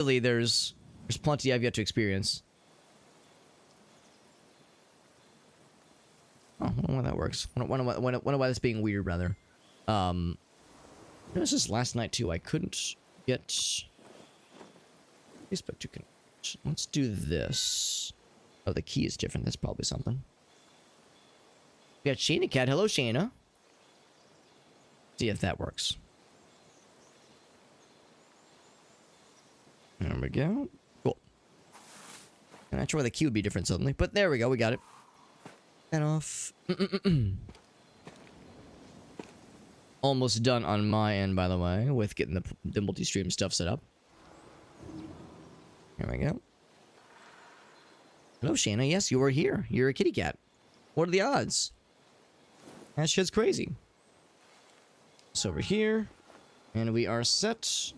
Really, there's plenty I've yet to experience. Oh, I wonder why that works. Wonder why that's being weird, rather. This is last night too. I couldn't get Facebook to connect. Let's do this. Oh, the key is different. That's probably something. We got Shayna Cat. Hello, Shayna. See if that works. There we go. Cool. I'm not sure why the key would be different suddenly, but there we go. We got it. And off. Almost done on my end, by the way, with getting the multi-stream stuff set up. Here we go. Hello, Shayna. Yes, you are here. You're a kitty cat. What are the odds? That shit's crazy. So over here. And we are set.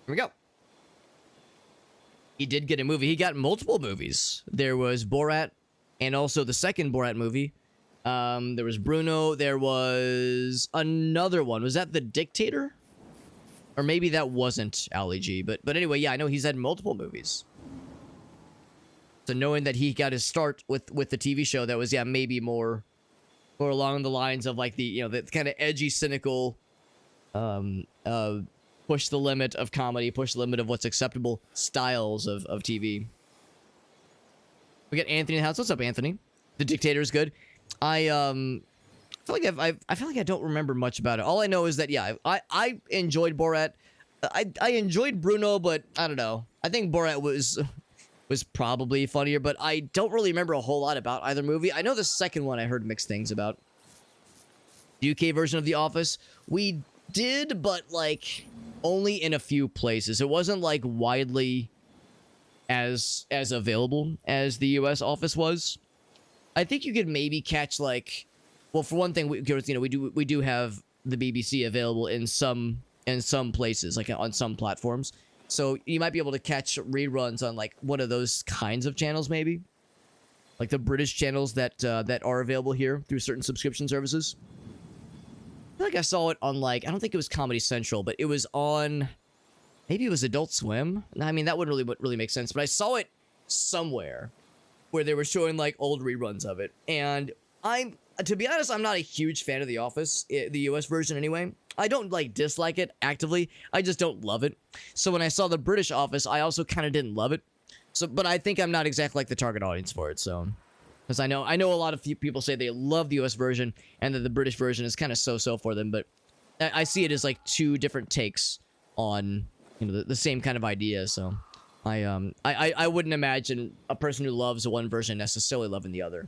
Here we go. He did get a movie. He got multiple movies. There was Borat and also the second Borat movie. There was Bruno. There was another one. Was that The Dictator? Or maybe that wasn't Ali G. But anyway, yeah, I know he's had multiple movies. So knowing that he got his start with the TV show that was, yeah, maybe more along the lines of like the, you know, the kind of edgy, cynical, push the limit of comedy, push the limit of what's acceptable styles of TV. We got Anthony in the house. What's up, Anthony? The Dictator is good. I feel like I feel like I don't remember much about it. All I know is that, yeah, I enjoyed Borat. I enjoyed Bruno, but I don't know. I think Borat was probably funnier, but I don't really remember a whole lot about either movie. I know the second one I heard mixed things about. The UK version of The Office, we did, but like only in a few places. It wasn't like widely as available as the US Office was. I think you could maybe catch like, well, for one thing, we do have the BBC available in some places, like on some platforms. So you might be able to catch reruns on like one of those kinds of channels, maybe, like the British channels that are available here through certain subscription services. I feel like I saw it on like, I don't think it was Comedy Central, but it was on, maybe it was Adult Swim. I mean, that wouldn't really make sense, but I saw it somewhere where they were showing like old reruns of it. And to be honest, I'm not a huge fan of The Office, the US version anyway. I don't like dislike it actively. I just don't love it. So when I saw the British Office, I also kind of didn't love it. So, but I think I'm not exactly like the target audience for it. So, because I know a lot of people say they love the US version and that the British version is kind of so-so for them. But I see it as like two different takes on, you know, the same kind of idea. So I wouldn't imagine a person who loves one version necessarily loving the other.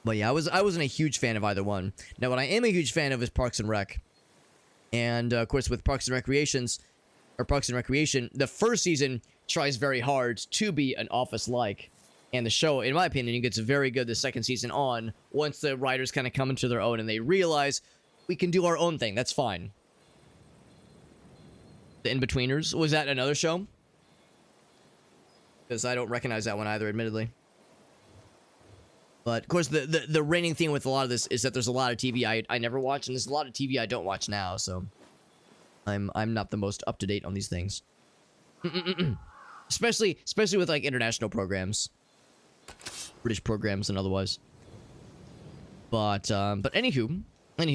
But yeah, I wasn't a huge fan of either one. Now, what I am a huge fan of is Parks and Rec. And, of course, with Parks and Recreation, the first season tries very hard to be an Office-like. And the show, in my opinion, gets very good the second season on, once the writers kind of come into their own and they realize we can do our own thing. That's fine. The In-Betweeners, was that another show? Because I don't recognize that one either, admittedly. But, of course, the reigning theme with a lot of this is that there's a lot of TV I never watch, and there's a lot of TV I don't watch now, so I'm not the most up-to-date on these things. Especially with, like, international programs. British programs and otherwise. But anywho,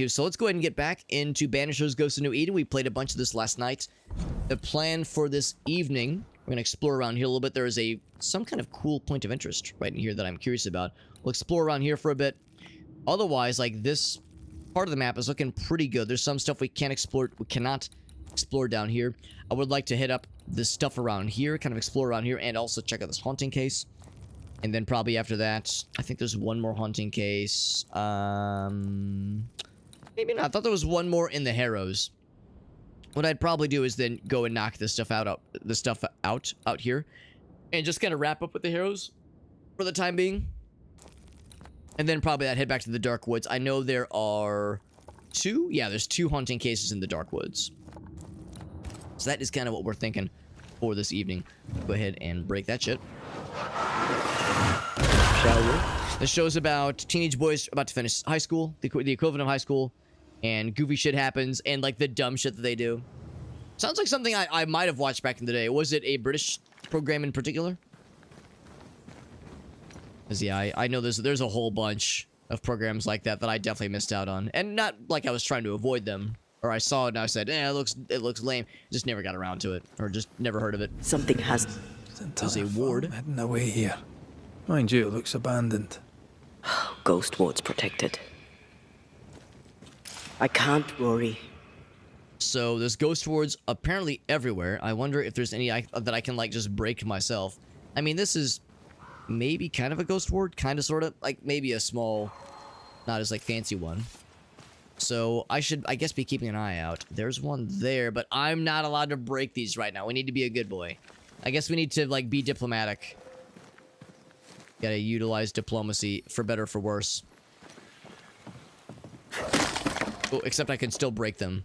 so let's go ahead and get back into Banishers Ghost of New Eden. We played a bunch of this last night. The plan for this evening, we're going to explore around here a little bit. There is some kind of cool point of interest right in here that I'm curious about. We'll explore around here for a bit. Otherwise, like, this part of the map is looking pretty good. There's some stuff we cannot explore down here. I would like to hit up this stuff around here, kind of explore around here, and also check out this haunting case. And then probably after that, I think there's one more haunting case. Maybe not. I thought there was one more in the Harrows. What I'd probably do is then go and knock this stuff out here, and just kind of wrap up with the Harrows for the time being. And then probably I'd head back to the Dark Woods. I know there are two. Yeah, there's two haunting cases in the Dark Woods. So that is kind of what we're thinking for this evening. Go ahead and break that shit. Shall we? The show's about teenage boys about to finish high school, the equivalent of high school, and goofy shit happens, and like the dumb shit that they do. Sounds like something I might have watched back in the day. Was it a British program in particular? Because yeah, I know there's a whole bunch of programs like that that I definitely missed out on, and not like I was trying to avoid them, or I saw it and I said, it looks lame. Just never got around to it, or just never heard of it. Something has... There's a ward. Heading away here. Mind you, it looks abandoned. Ghost wards protected. I can't worry. So there's ghost wards apparently everywhere. I wonder if there's any that I can like just break myself. I mean, this is maybe kind of a ghost ward, kind of, sort of, like maybe a small, not as like fancy one. So I should, I guess, be keeping an eye out. There's one there, but I'm not allowed to break these right now. We need to be a good boy. I guess we need to like be diplomatic. Gotta utilize diplomacy for better or for worse. Oh, except I can still break them.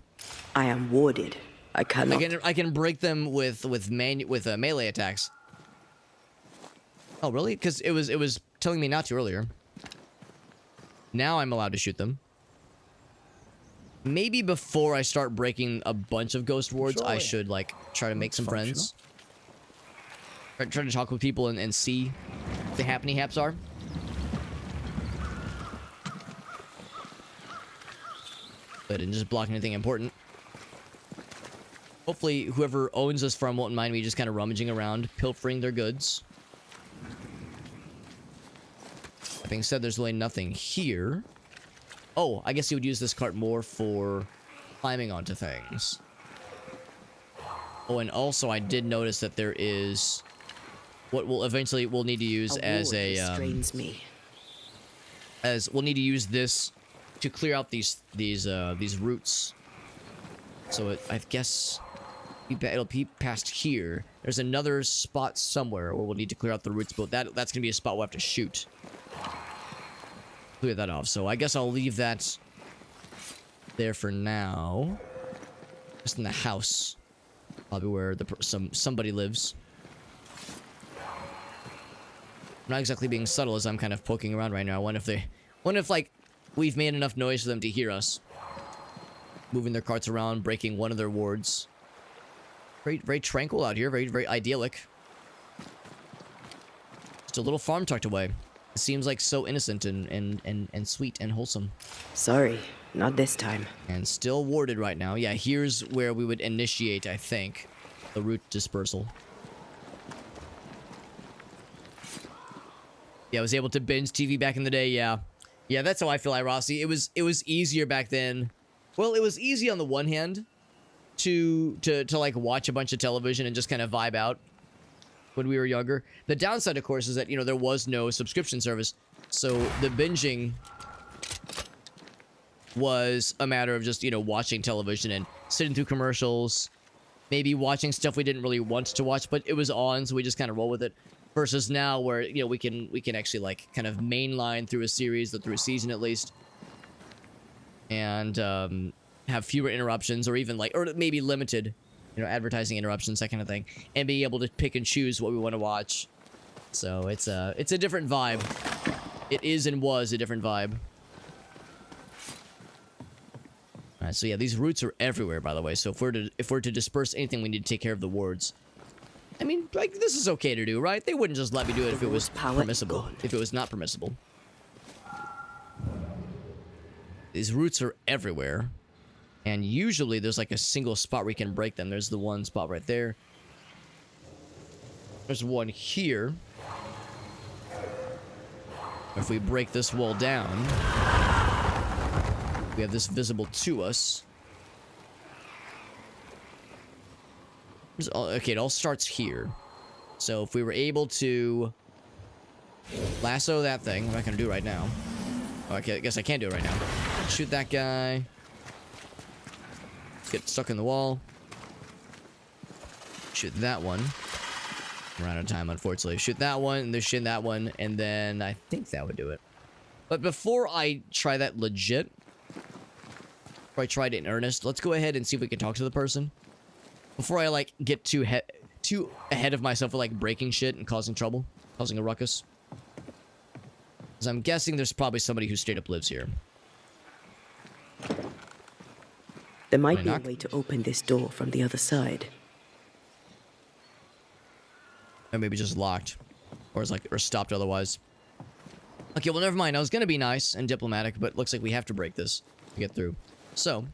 I am warded. I cannot... I can break them with melee attacks. Oh, really? Because it was telling me not to earlier. Now I'm allowed to shoot them. Maybe before I start breaking a bunch of ghost wards, I should like try to make some friends. Try to talk with people and see what the happy haps are. But didn't just block anything important. Hopefully, whoever owns this farm won't mind me just kind of rummaging around, pilfering their goods. That being said, there's really nothing here. Oh, I guess you would use this cart more for climbing onto things. Oh, and also I did notice that there is what we'll eventually need to use as a restrains me. As we'll need to use this to clear out these roots. So I guess it'll be past here. There's another spot somewhere where we'll need to clear out the roots, but that's gonna be a spot we'll have to shoot. Clear that off. So I guess I'll leave that there for now. Just in the house, probably where somebody lives. I'm not exactly being subtle as I'm kind of poking around right now. I wonder if like we've made enough noise for them to hear us. Moving their carts around, breaking one of their wards. Very, very tranquil out here. Very, very idyllic. Just a little farm tucked away. It seems like so innocent and sweet and wholesome. Sorry, not this time. And still warded right now. Yeah, here's where we would initiate, I think, the root dispersal. Yeah, I was able to binge TV back in the day. Yeah, that's how I feel, Rossi. It was easier back then. Well, it was easy on the one hand to like watch a bunch of television and just kind of vibe out when we were younger. The downside, of course, is that, there was no subscription service. So the binging was a matter of just, watching television and sitting through commercials, maybe watching stuff we didn't really want to watch, but it was on, so we just kind of roll with it. Versus now where, we can actually like kind of mainline through a series or through a season at least. And have fewer interruptions, or even like, or maybe limited, advertising interruptions, that kind of thing, and be able to pick and choose what we want to watch. So it's a different vibe. It is and was a different vibe. All right, so yeah, these roots are everywhere, by the way. So if we're to disperse anything, we need to take care of the wards. I mean, like, this is okay to do, right? They wouldn't just let me do it if it was permissible. If it was not permissible. These roots are everywhere. And usually there's like a single spot where you can break them. There's the one spot right there. There's one here. If we break this wall down, we have this visible to us. Okay, it all starts here. So if we were able to lasso that thing, I'm not going to do it right now. Okay, I guess I can't do it right now. Shoot that guy. Get stuck in the wall. Shoot that one. We're out of time, unfortunately. Shoot that one, and then shoot that one, and then I think that would do it. But before I try that legit, before I try it in earnest, let's go ahead and see if we can talk to the person. Before I, like, get too ahead of myself with, like, breaking shit and causing trouble. Causing a ruckus. Because I'm guessing there's probably somebody who straight up lives here. There might be a knock? way to open this door from the other side. Or maybe just locked. Or it's like, or stopped otherwise. Okay, well, never mind. I was gonna be nice and diplomatic, but looks like we have to break this to get through. So.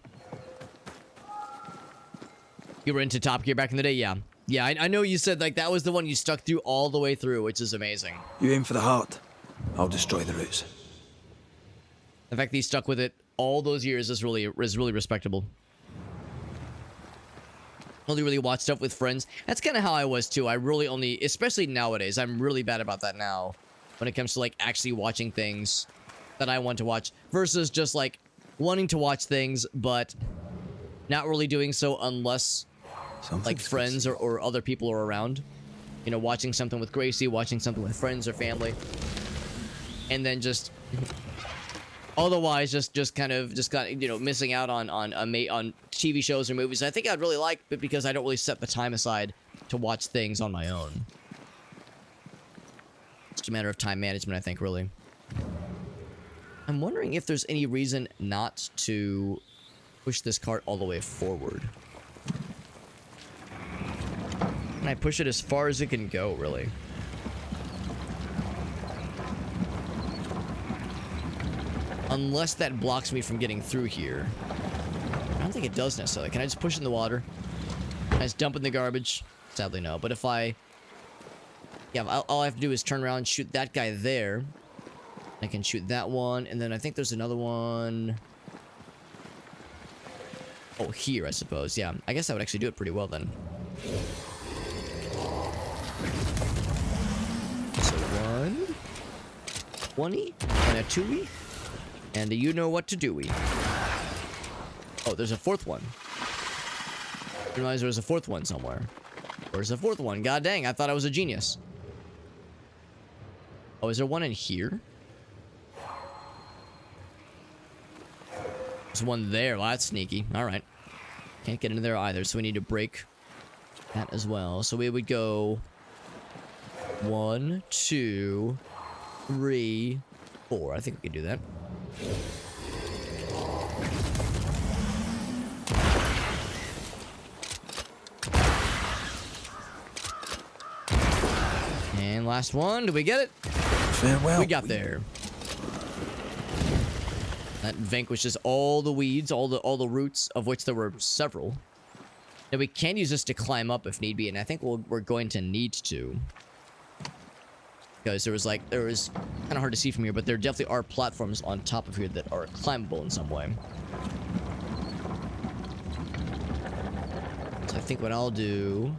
You were into Top Gear back in the day? Yeah. Yeah, I know you said, like, that was the one you stuck through all the way through, which is amazing. You aim for the heart. I'll destroy the roots. The fact that he stuck with it all those years is really respectable. Only really watch stuff with friends. That's kind of how I was too. I really only, especially nowadays, I'm really bad about that now. When it comes to like actually watching things that I want to watch. Versus just like wanting to watch things, but not really doing so unless like friends or other people are around. You know, watching something with Gracie, watching something with friends or family. And then just... Otherwise, just kind of you know, missing out on TV shows or movies I think I'd really like, but because I don't really set the time aside to watch things on my own. It's just a matter of time management, I think, really. I'm wondering if there's any reason not to push this cart all the way forward. Can I push it as far as it can go, really? Unless that blocks me from getting through here. I don't think it does necessarily. Can I just push it in the water? Can I just dump it in the garbage? Sadly, no. But if I... Yeah, all I have to do is turn around and shoot that guy there. I can shoot that one, and then I think there's another one... Oh, here, I suppose. Yeah, I guess that would actually do it pretty well, then. So, 1... 1-y, and a 2-y. And you know what to do-y. Oh, there's a fourth one. I realized there was a fourth one somewhere. Where's the fourth one? God dang, I thought I was a genius. Oh, is there one in here? There's one there. Well, that's sneaky. Alright. Can't get into there either, so we need to break that as well. So we would go... 1, 2, 3, 4. I think we can do that. And last one. Do we get it? Farewell. We got there. That vanquishes all the weeds, all the roots, of which there were several. Now we can use this to climb up if need be, and I think we're going to need to. Because there was kind of hard to see from here, but there definitely are platforms on top of here that are climbable in some way. So I think what I'll do,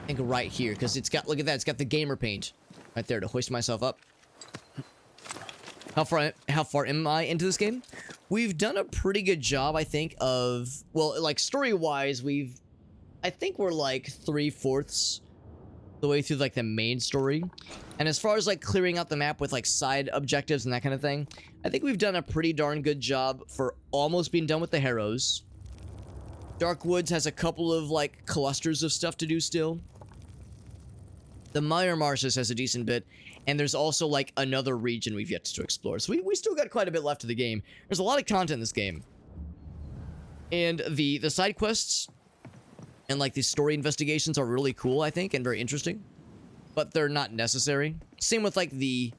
I think right here, because it's got, look at that, it's got the gamer paint right there to hoist myself up. How far am I into this game? We've done a pretty good job, I think, of, well, like story-wise, I think we're like 3/4 the way through like the main story. And as far as like clearing out the map with like side objectives and that kind of thing, I think we've done a pretty darn good job for almost being done with the Harrows. Dark Woods has a couple of like clusters of stuff to do still. The Minor Marshes has a decent bit, and there's also like another region we've yet to explore. So we still got quite a bit left of the game. There's a lot of content in this game. And the side quests and like these story investigations are really cool, I think, and very interesting, but they're not necessary. Same with like the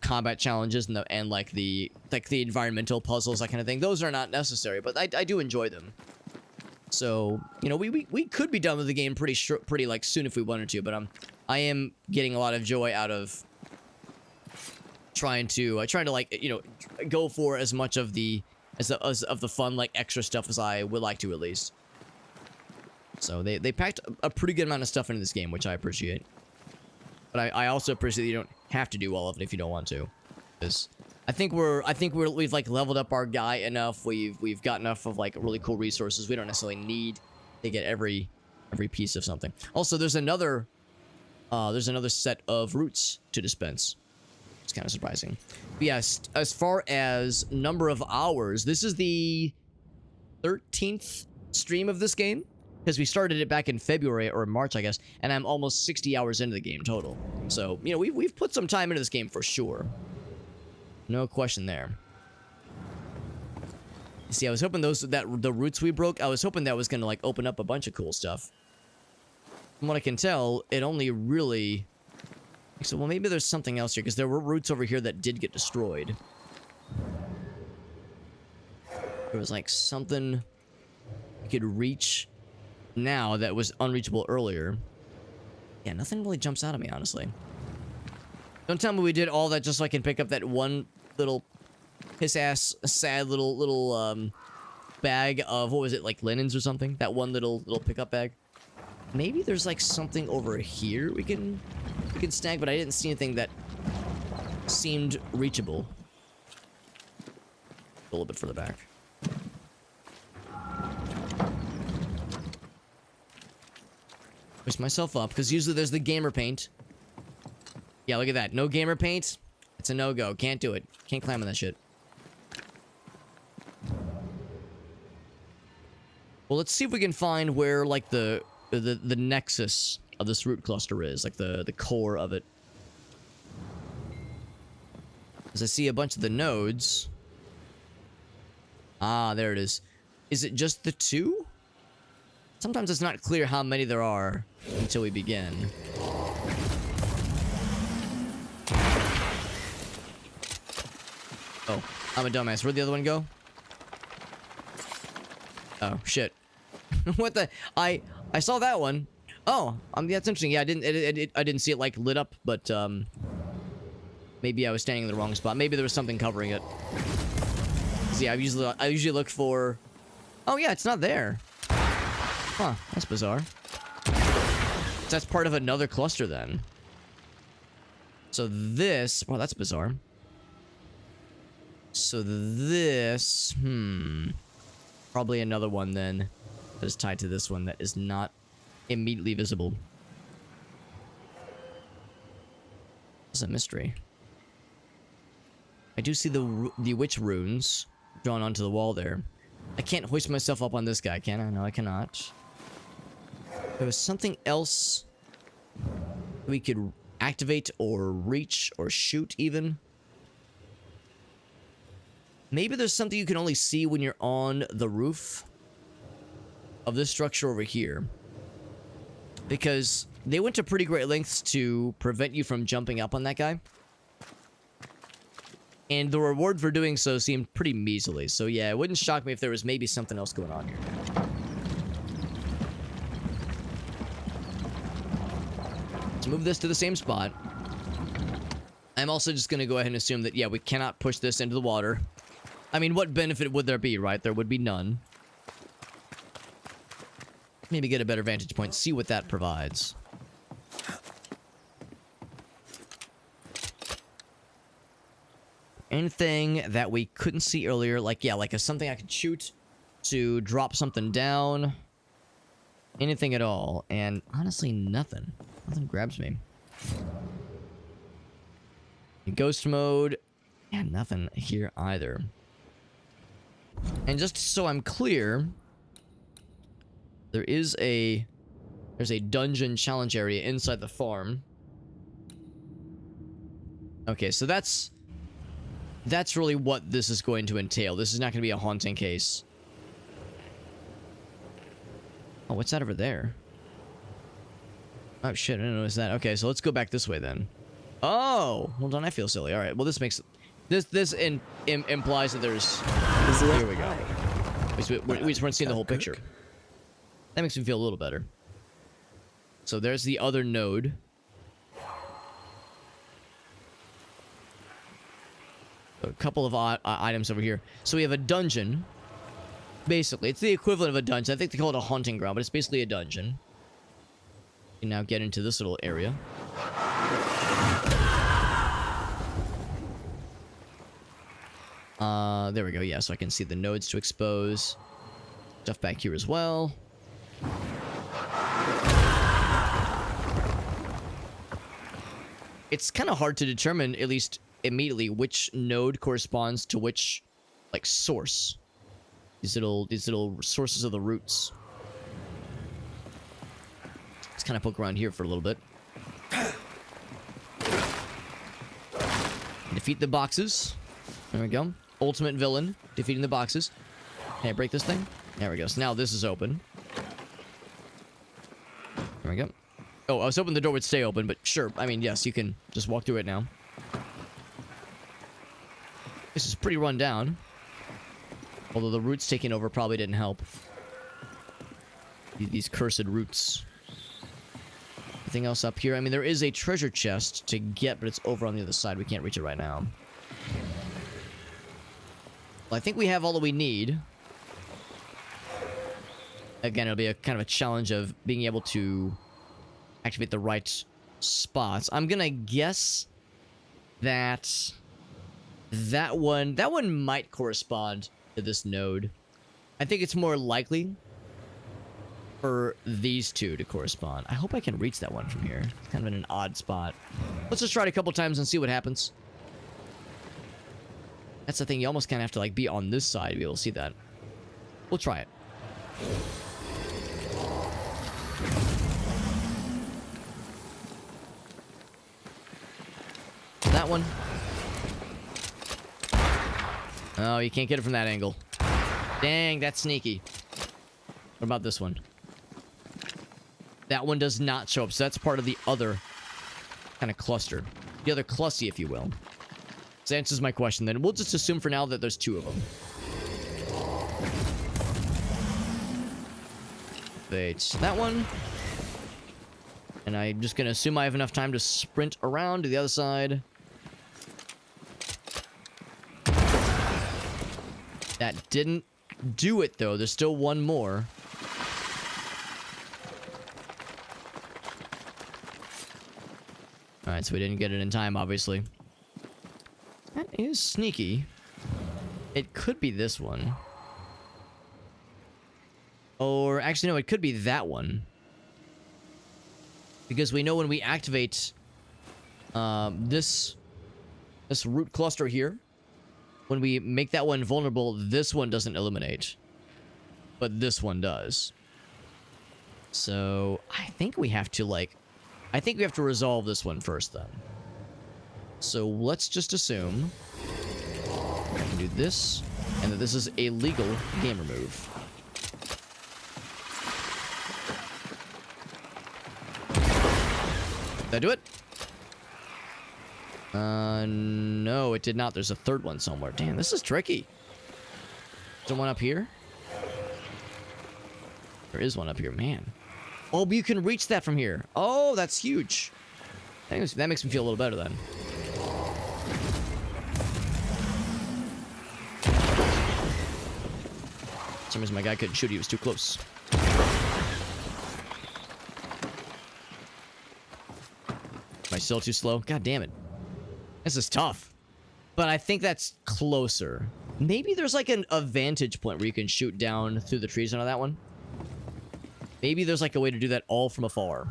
combat challenges and like the environmental puzzles, that kind of thing. Those are not necessary, but I do enjoy them. So, you know, we could be done with the game pretty like soon if we wanted to, but I am getting a lot of joy out of trying to like, you know, go for as much of the fun, like extra stuff as I would like to, at least. So they packed a pretty good amount of stuff into this game, which I appreciate. But I also appreciate that you don't have to do all of it if you don't want to. Because I think we've like leveled up our guy enough. We've got enough of like really cool resources. We don't necessarily need to get every piece of something. Also, there's another set of roots to dispense. It's kind of surprising. But yes, as far as number of hours, this is the 13th stream of this game. Because we started it back in February or March, I guess, and I'm almost 60 hours into the game total. So, you know, we've put some time into this game for sure. No question there. See, I was hoping the roots we broke, I was hoping that was gonna like open up a bunch of cool stuff. From what I can tell, it only really... So, well, maybe there's something else here, because there were roots over here that did get destroyed. There was like something you could reach now that was unreachable earlier. Yeah, nothing really jumps out at me, honestly. Don't tell me we did all that just so I can pick up that one little piss-ass, sad little bag of, what was it, like linens or something? That one little pickup bag. Maybe there's like something over here we can snag, but I didn't see anything that seemed reachable. A little bit further back. Push myself up, because usually there's the gamer paint. Yeah, look at that. No gamer paint. It's a no-go. Can't do it. Can't climb on that shit. Well, let's see if we can find where, like, the nexus of this root cluster is. Like, the core of it. Because I see a bunch of the nodes. Ah, there it is. Is it just the two? Sometimes it's not clear how many there are until we begin. Oh, I'm a dumbass. Where'd the other one go? Oh, shit. What the? I saw that one. Oh, that's interesting. Yeah, I didn't see it like lit up, but maybe I was standing in the wrong spot. Maybe there was something covering it. See, I usually look for. Oh yeah, it's not there. Huh, that's bizarre. That's part of another cluster then. So this, well, that's bizarre. So this, probably another one then that is tied to this one that is not immediately visible. It's a mystery. I do see the witch runes drawn onto the wall there. I can't hoist myself up on this guy, can I? No, I cannot. There was something else we could activate or reach or shoot even. Maybe there's something you can only see when you're on the roof of this structure over here. Because they went to pretty great lengths to prevent you from jumping up on that guy. And the reward for doing so seemed pretty measly. So yeah, it wouldn't shock me if there was maybe something else going on here. Let's move this to the same spot. I'm also just going to go ahead and assume that, yeah, we cannot push this into the water. I mean, what benefit would there be, right? There would be none. Maybe get a better vantage point, see what that provides. Anything that we couldn't see earlier, like, yeah, like something I could shoot to drop something down. Anything at all. And honestly, nothing. Nothing grabs me. In ghost mode, yeah, nothing here either. And just so I'm clear, there's a dungeon challenge area inside the farm. Okay, so that's really what this is going to entail. This is not going to be a haunting case. Oh, what's that over there? Oh shit, I didn't notice that. Okay, so let's go back this way then. Oh, well, don't I feel silly? All right, well, this implies that there's. Here we go. We just weren't seeing the whole picture. That makes me feel a little better. So there's the other node. A couple of items over here. So we have a dungeon. Basically, it's the equivalent of a dungeon. I think they call it a haunting ground, but it's basically a dungeon. You can now get into this little area. There we go. Yeah, so I can see the nodes to expose. Stuff back here as well. It's kind of hard to determine, at least immediately, which node corresponds to which, like, source. These little sources of the roots. Let's kind of poke around here for a little bit. Defeat the boxes. There we go. Ultimate villain, defeating the boxes. Can I break this thing? There we go. So now this is open. There we go. Oh, I was hoping the door would stay open, but sure. I mean, yes, you can just walk through it now. This is pretty run down. Although the roots taking over probably didn't help. These cursed roots. Anything else up here? I mean, there is a treasure chest to get, but it's over on the other side. We can't reach it right now. Well, I think we have all that we need. Again, it'll be a kind of a challenge of being able to activate the right spots. I'm gonna guess that that one might correspond to this node. I think it's more likely for these two to correspond. I hope I can reach that one from here. It's kind of in an odd spot. Let's just try it a couple times and see what happens. That's the thing. You almost kind of have to like be on this side to be able to see that. We'll try it. That one. Oh, you can't get it from that angle. Dang, that's sneaky. What about this one? That one does not show up, so that's part of the other kind of cluster. The other clussy, if you will. This answers my question, then. We'll just assume for now that there's two of them. Wait, that one. And I'm just going to assume I have enough time to sprint around to the other side. That didn't do it, though. There's still one more. Alright, so we didn't get it in time, obviously. That is sneaky. It could be this one. Or, actually, no, it could be that one. Because we know when we activate this root cluster here, when we make that one vulnerable, this one doesn't illuminate. But this one does. So, I think we have to, like... I think we have to resolve this one first, then. So, let's just assume I can do this, and that this is a legal gamer move. Did I do it? No, it did not. There's a third one somewhere. Damn, this is tricky. Is there one up here? There is one up here, man. Oh, but you can reach that from here. Oh, that's huge. That makes me feel a little better then. For some reason my guy couldn't shoot. He was too close. Am I still too slow? God damn it. This is tough. But I think that's closer. Maybe there's like a vantage point where you can shoot down through the trees on that one. Maybe there's like a way to do that all from afar.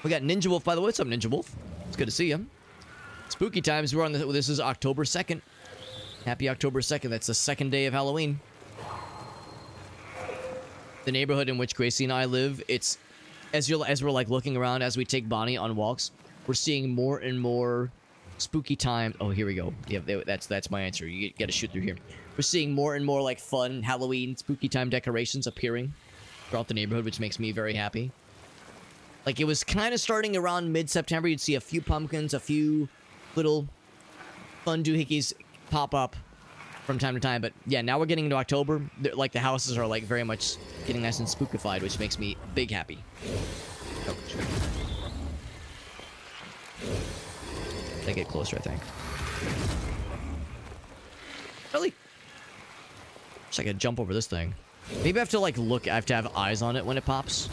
We got Ninja Wolf, by the way. What's up, Ninja Wolf? It's good to see you. Spooky times. We're on the... This is October 2nd. Happy October 2nd. That's the second day of Halloween. The neighborhood in which Gracie and I live, it's... As we're like looking around, as we take Bonnie on walks, we're seeing more and more spooky times. Oh, here we go. Yeah, that's my answer. You got to shoot through here. We're seeing more and more like fun Halloween spooky time decorations appearing throughout the neighborhood, which makes me very happy. Like, it was kind of starting around mid-September. You'd see a few pumpkins, a few little fun doohickeys pop up from time to time. But yeah, now we're getting into October. Like, the houses are like very much getting nice and spookified, which makes me big happy. Oh, sure. I get closer, I think. Really? Wish I could jump over this thing. Maybe I have to like look. I have to have eyes on it when it pops.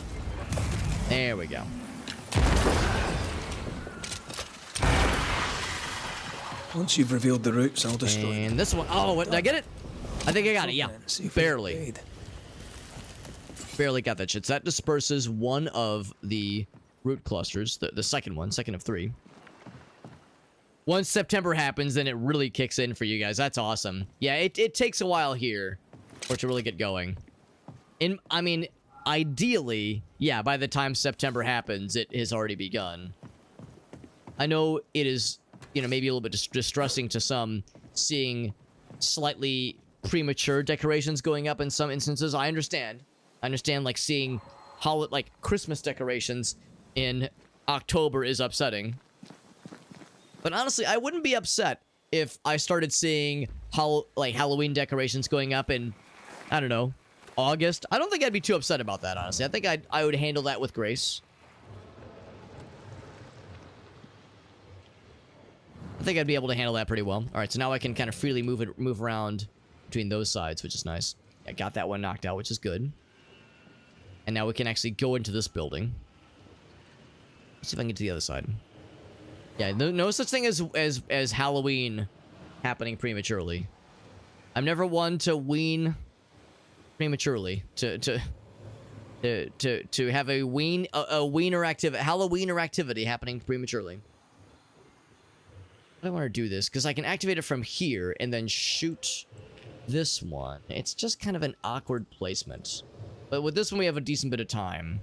There we go. Once you've revealed the roots, I'll destroy them. And this one. Oh, what, did I get it? I think I got it. Yeah, barely. Barely got that shit. So that disperses one of the root clusters. The second one, second of three. Once September happens, then it really kicks in for you guys. That's awesome. Yeah, it takes a while here for it to really get going. I mean, ideally, yeah, by the time September happens, it has already begun. I know it is you know, maybe a little bit distressing to some, seeing slightly premature decorations going up in some instances. I understand. I understand, like, seeing like Christmas decorations in October is upsetting. But honestly, I wouldn't be upset if I started seeing Halloween decorations going up in, I don't know, August. I don't think I'd be too upset about that, honestly. I think I would handle that with grace. I think I'd be able to handle that pretty well. All right, so now I can kind of freely move around between those sides, which is nice. I got that one knocked out, which is good. And now we can actually go into this building. Let's see if I can get to the other side. Yeah, no such thing as Halloween happening prematurely. I'm never one to wean prematurely. To have a Halloweener activity happening prematurely. I don't want to do this because I can activate it from here and then shoot this one. It's just kind of an awkward placement. But with this one, we have a decent bit of time.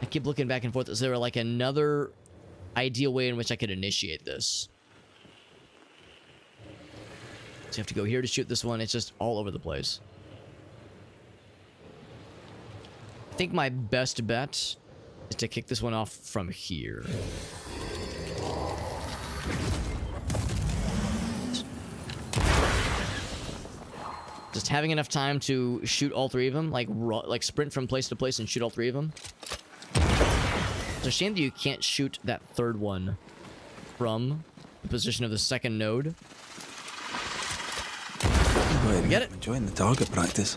I keep looking back and forth. Is there like another ideal way in which I could initiate this? So you have to go here to shoot this one. It's just all over the place. I think my best bet is to kick this one off from here. Just having enough time to shoot all three of them, like sprint from place to place and shoot all three of them. It's a shame that you can't shoot that third one from the position of the second node. Wait, Get it? enjoying the target practice.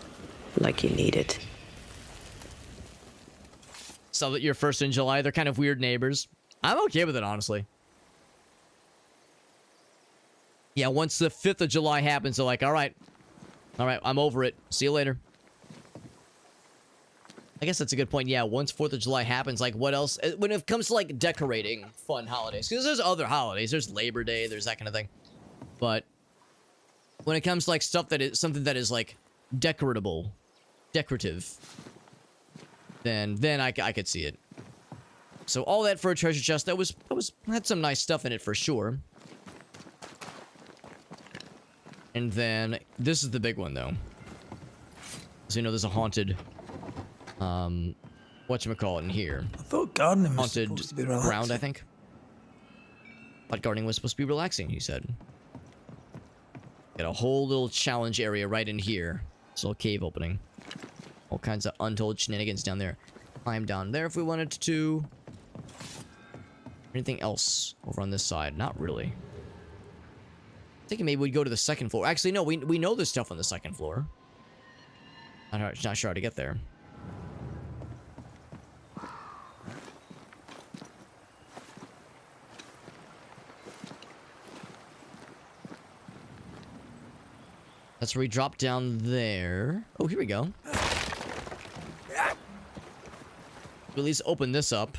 Like you need it. So that you're first in July, they're kind of weird neighbors. I'm okay with it, honestly. Yeah, once the 5th of July happens, they're like, all right, I'm over it. See you later. I guess that's a good point. Yeah, once 4th of July happens, like, what else? When it comes to, like, decorating fun holidays, because there's other holidays. There's Labor Day, there's that kind of thing. But when it comes to, like, stuff that is something that is, like, decorative, then I could see it. So all that for a treasure chest, that had some nice stuff in it for sure. And then this is the big one though. So you know there's a haunted whatchamacallit in here. I thought gardening was Haunted supposed to be relaxing. ground, I think. But gardening was supposed to be relaxing, he said. Got a whole little challenge area right in here. This little cave opening. All kinds of untold shenanigans down there. Climb down there if we wanted to. Anything else over on this side? Not really. Thinking maybe we'd go to the second floor. Actually, no, we know there's stuff on the second floor. I'm not sure how to get there. That's where we drop down there. Oh, here we go. At least open this up.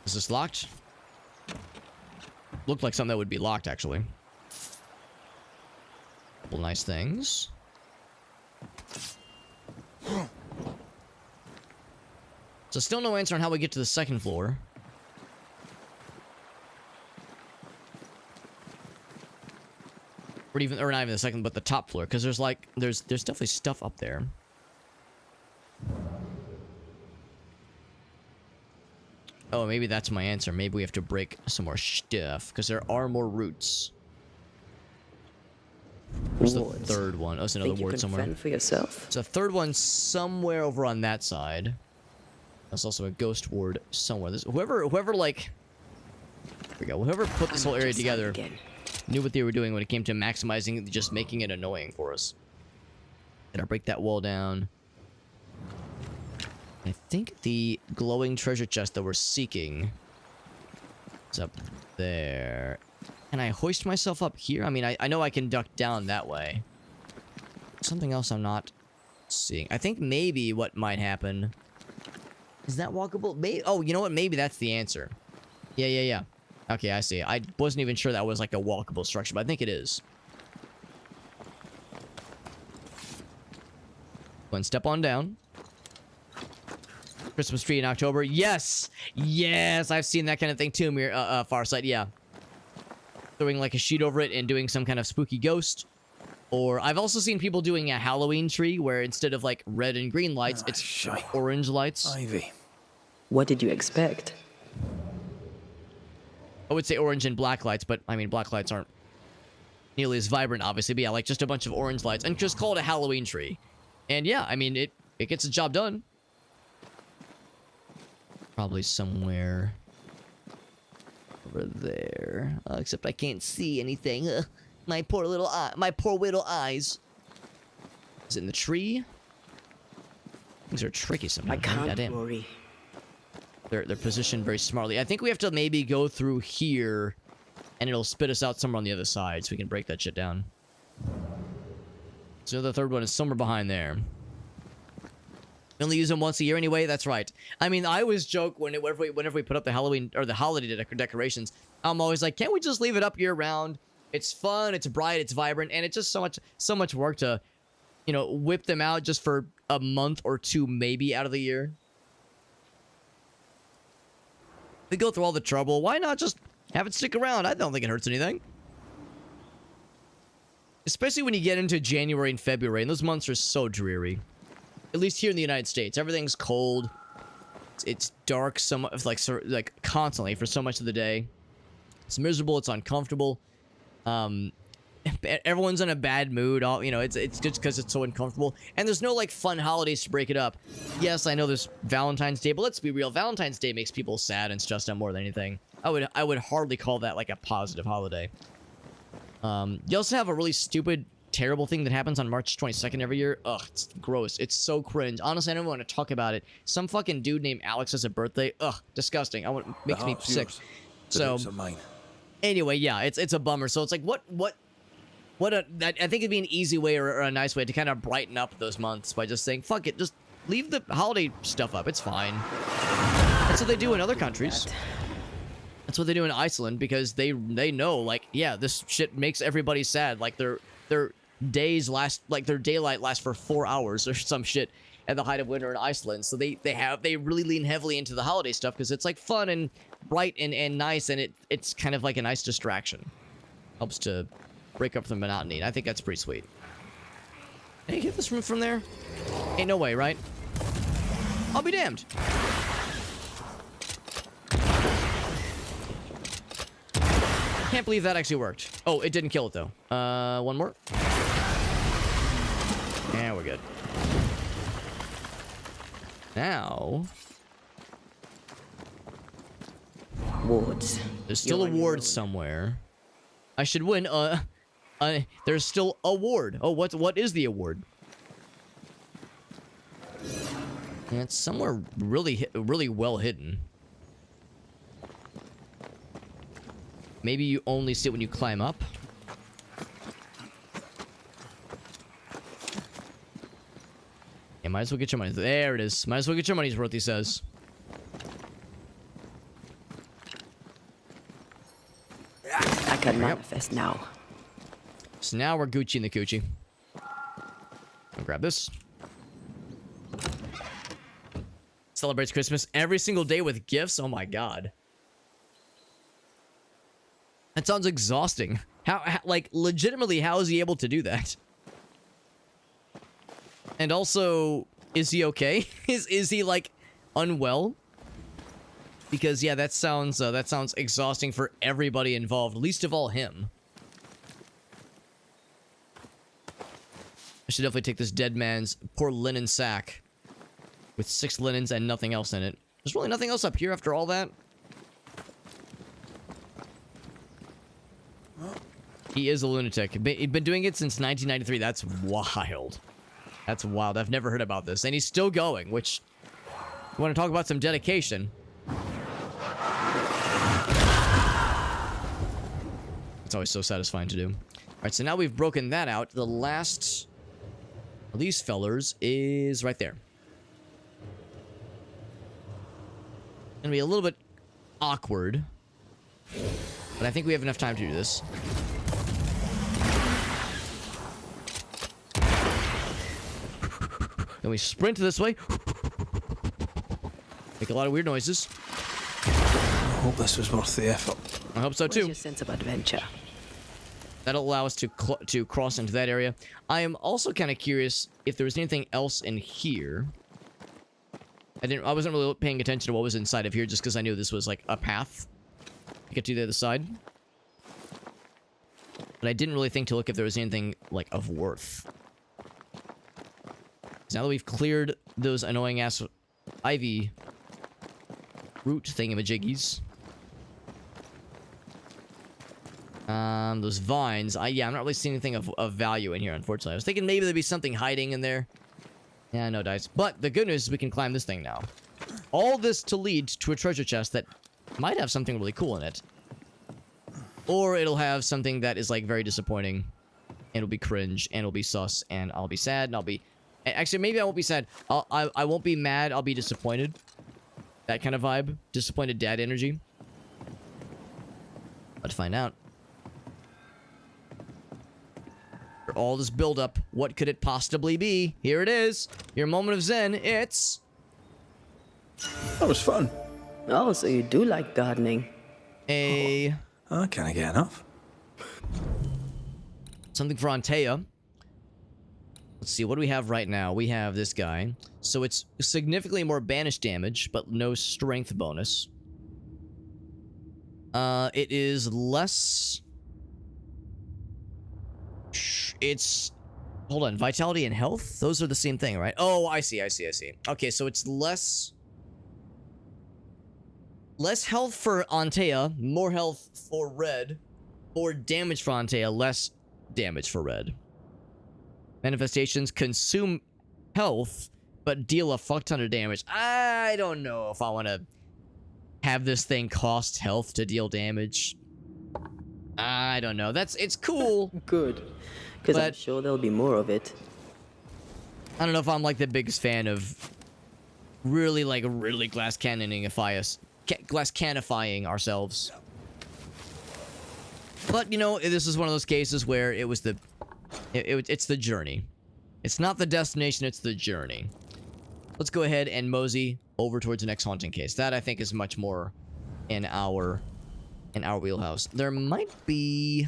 Is this locked? Looked like something that would be locked, actually. Couple nice things. So still no answer on how we get to the second floor. Or not even the second, but the top floor, because there's definitely stuff up there. Oh, maybe that's my answer. Maybe we have to break some more stuff, because there are more roots. There's the third one. Oh, it's another ward somewhere. Fend for yourself? It's a third one somewhere over on that side. There's also a ghost ward somewhere. Whoever like... There we go. Whoever put this whole area together knew what they were doing when it came to maximizing, just making it annoying for us. Gotta break that wall down. I think the glowing treasure chest that we're seeking is up there. Can I hoist myself up here? I mean, I know I can duck down that way. Something else I'm not seeing. I think maybe what might happen... Is that walkable? Oh, you know what? Maybe that's the answer. Yeah. Okay, I see. I wasn't even sure that was like a walkable structure, but I think it is. Go and step on down. Christmas tree in October. Yes, yes, I've seen that kind of thing too. Farsight, yeah. Throwing like a sheet over it and doing some kind of spooky ghost. Or I've also seen people doing a Halloween tree where instead of like red and green lights, it's shite. orange lights. Ivy. What did you expect? I would say orange and black lights, but I mean, black lights aren't nearly as vibrant, obviously. But yeah, like just a bunch of orange lights and just call it a Halloween tree. And yeah, I mean, it gets the job done. Probably somewhere over there. Except I can't see anything. My poor little eye. My poor little eyes. Is it in the tree? These are tricky sometimes. I can't Goddamn. worry. They're positioned very smartly. I think we have to maybe go through here, and it'll spit us out somewhere on the other side, so we can break that shit down. So the third one is somewhere behind there. We only use them once a year anyway. That's right. I mean, I always joke whenever we put up the Halloween or the holiday decorations. I'm always like, can't we just leave it up year round? It's fun. It's bright. It's vibrant, and it's just so much work to, you know, whip them out just for a month or two maybe out of the year. We go through all the trouble. Why not just have it stick around? I don't think it hurts anything. Especially when you get into January and February, and those months are so dreary. At least here in the United States, everything's cold. It's dark, like constantly for so much of the day. It's miserable. It's uncomfortable. Everyone's in a bad mood. You know, it's just because it's so uncomfortable. And there's no like fun holidays to break it up. Yes, I know there's Valentine's Day, but let's be real. Valentine's Day makes people sad and stressed out more than anything. I would hardly call that like a positive holiday. You also have a really stupid, terrible thing that happens on March 22nd every year. Ugh, it's gross. It's so cringe. Honestly, I don't want to talk about it. Some fucking dude named Alex has a birthday. Ugh, disgusting. Makes me sick. So, anyway, yeah, it's a bummer. So it's like, I think it'd be an easy way or a nice way to kind of brighten up those months by just saying, fuck it, just leave the holiday stuff up. It's fine. That's what they do in other countries. That's what they do in Iceland because they know, like, yeah, this shit makes everybody sad. Like their days last, like their daylight lasts for 4 hours or some shit at the height of winter in Iceland. So they really lean heavily into the holiday stuff because it's like fun and bright and nice, and it's kind of like a nice distraction. Helps to break up the monotony, and I think that's pretty sweet. Can you get this from there? Ain't no way, right? I'll be damned. Can't believe that actually worked. Oh, it didn't kill it though. One more. Yeah, we're good. Now, Wards. there's still a ward somewhere. I should win. There's still a ward. Oh, what is the award? And it's somewhere really well hidden. Maybe you only see it when you climb up. Yeah, might as well get your money. There it is. Might as well get your money's worth, he says. I can manifest now. So now we're Gucci in the coochie. I'll grab this. Celebrates Christmas every single day with gifts. Oh my god. That sounds exhausting. How like, legitimately, how is he able to do that? And also, is he okay? Is he, like, unwell? Because, yeah, that sounds exhausting for everybody involved, least of all him. I should definitely take this dead man's poor linen sack with 6 linens and nothing else in it. There's really nothing else up here after all that. He is a lunatic. He's been doing it since 1993. That's wild. That's wild. I've never heard about this. And he's still going, which... You want to talk about some dedication? It's always so satisfying to do. Alright, so now we've broken that out. The last of these fellers is right there. Gonna be a little bit awkward. But I think we have enough time to do this. Then we sprint this way. Make a lot of weird noises. I hope this was worth the effort. I hope so Where's too. your sense of adventure? That'll allow us to cross into that area. I am also kind of curious if there was anything else in here. I wasn't really paying attention to what was inside of here just because I knew this was like a path to get to the other side. But I didn't really think to look if there was anything like of worth. So now that we've cleared those annoying ass ivy root thingamajiggies. Those vines. Yeah, I'm not really seeing anything of value in here, unfortunately. I was thinking maybe there'd be something hiding in there. Yeah, no dice. But the good news is we can climb this thing now. All this to lead to a treasure chest that might have something really cool in it. Or it'll have something that is, like, very disappointing. And it'll be cringe, and it'll be sus, and I'll be sad, and I'll be... Actually, maybe I won't be sad. I won't be mad, I'll be disappointed. That kind of vibe. Disappointed dad energy. Let's find out. For all this build-up, what could it possibly be? Here it is. Your moment of zen. It's... That was fun. Oh, so you do like gardening. a... I can't get enough. something for Antea. Let's see, what do we have right now? We have this guy. So it's significantly more banished damage, but no strength bonus. It is less... It's... Hold on, vitality and health? Those are the same thing, right? Oh, I see. Okay, so it's less... Less health for Antea, more health for red. More damage for Antea, less damage for red. Manifestations consume health, but deal a fuck ton of damage. I don't know if I want to have this thing cost health to deal damage. I don't know. It's cool. Good. Because I'm But- sure there'll be more of it. I don't know if I'm like the biggest fan of really glass canifying ourselves. But you know, this is one of those cases where it was it's the journey. It's not the destination, it's the journey. Let's go ahead and mosey over towards the next haunting case. That I think is much more in our wheelhouse. There might be...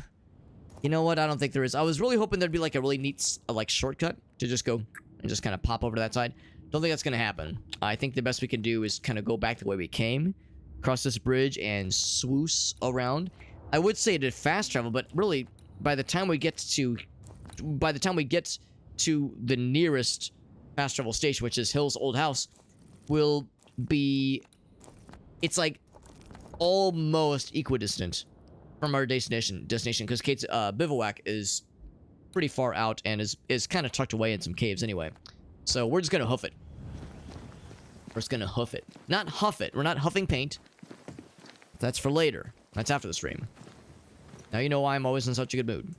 You know what? I don't think there is. I was really hoping there'd be like a really neat like shortcut to just go and just kind of pop over to that side. Don't think that's gonna happen. I think the best we can do is kind of go back the way we came, cross this bridge and swoosh around. I would say to fast travel, but really by the time we get to the nearest fast travel station, which is Hill's old house, will be... It's like almost equidistant from our destination, because Kate's bivouac is pretty far out and is kind of tucked away in some caves anyway. So we're just gonna hoof it. We're just gonna hoof it. Not huff it. We're not huffing paint. That's for later. That's after the stream. Now you know why I'm always in such a good mood.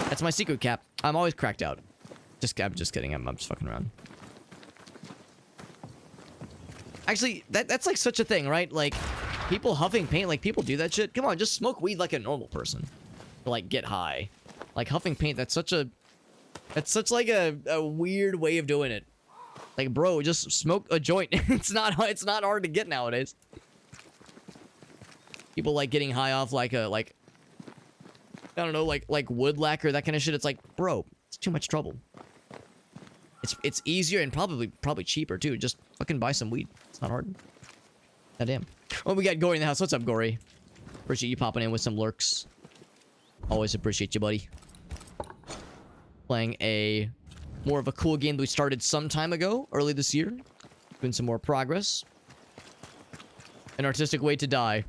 That's my secret, Cap. I'm always cracked out. I'm just kidding. I'm just fucking around. Actually, that's like such a thing, right? Like, people huffing paint, like people do that shit. Come on, just smoke weed like a normal person. To, like, get high. Like, huffing paint, that's such like a weird way of doing it. Like, bro, just smoke a joint. It's not hard to get nowadays. People like getting high off like I don't know, like wood lacquer, that kind of shit. It's like, bro, it's too much trouble. It's easier and probably cheaper too. Just fucking buy some weed. It's not hard. Goddamn. Oh, we got Gory in the house. What's up, Gory? Appreciate you popping in with some lurks. Always appreciate you, buddy. Playing more of a cool game that we started some time ago, early this year. Doing some more progress. An artistic way to die.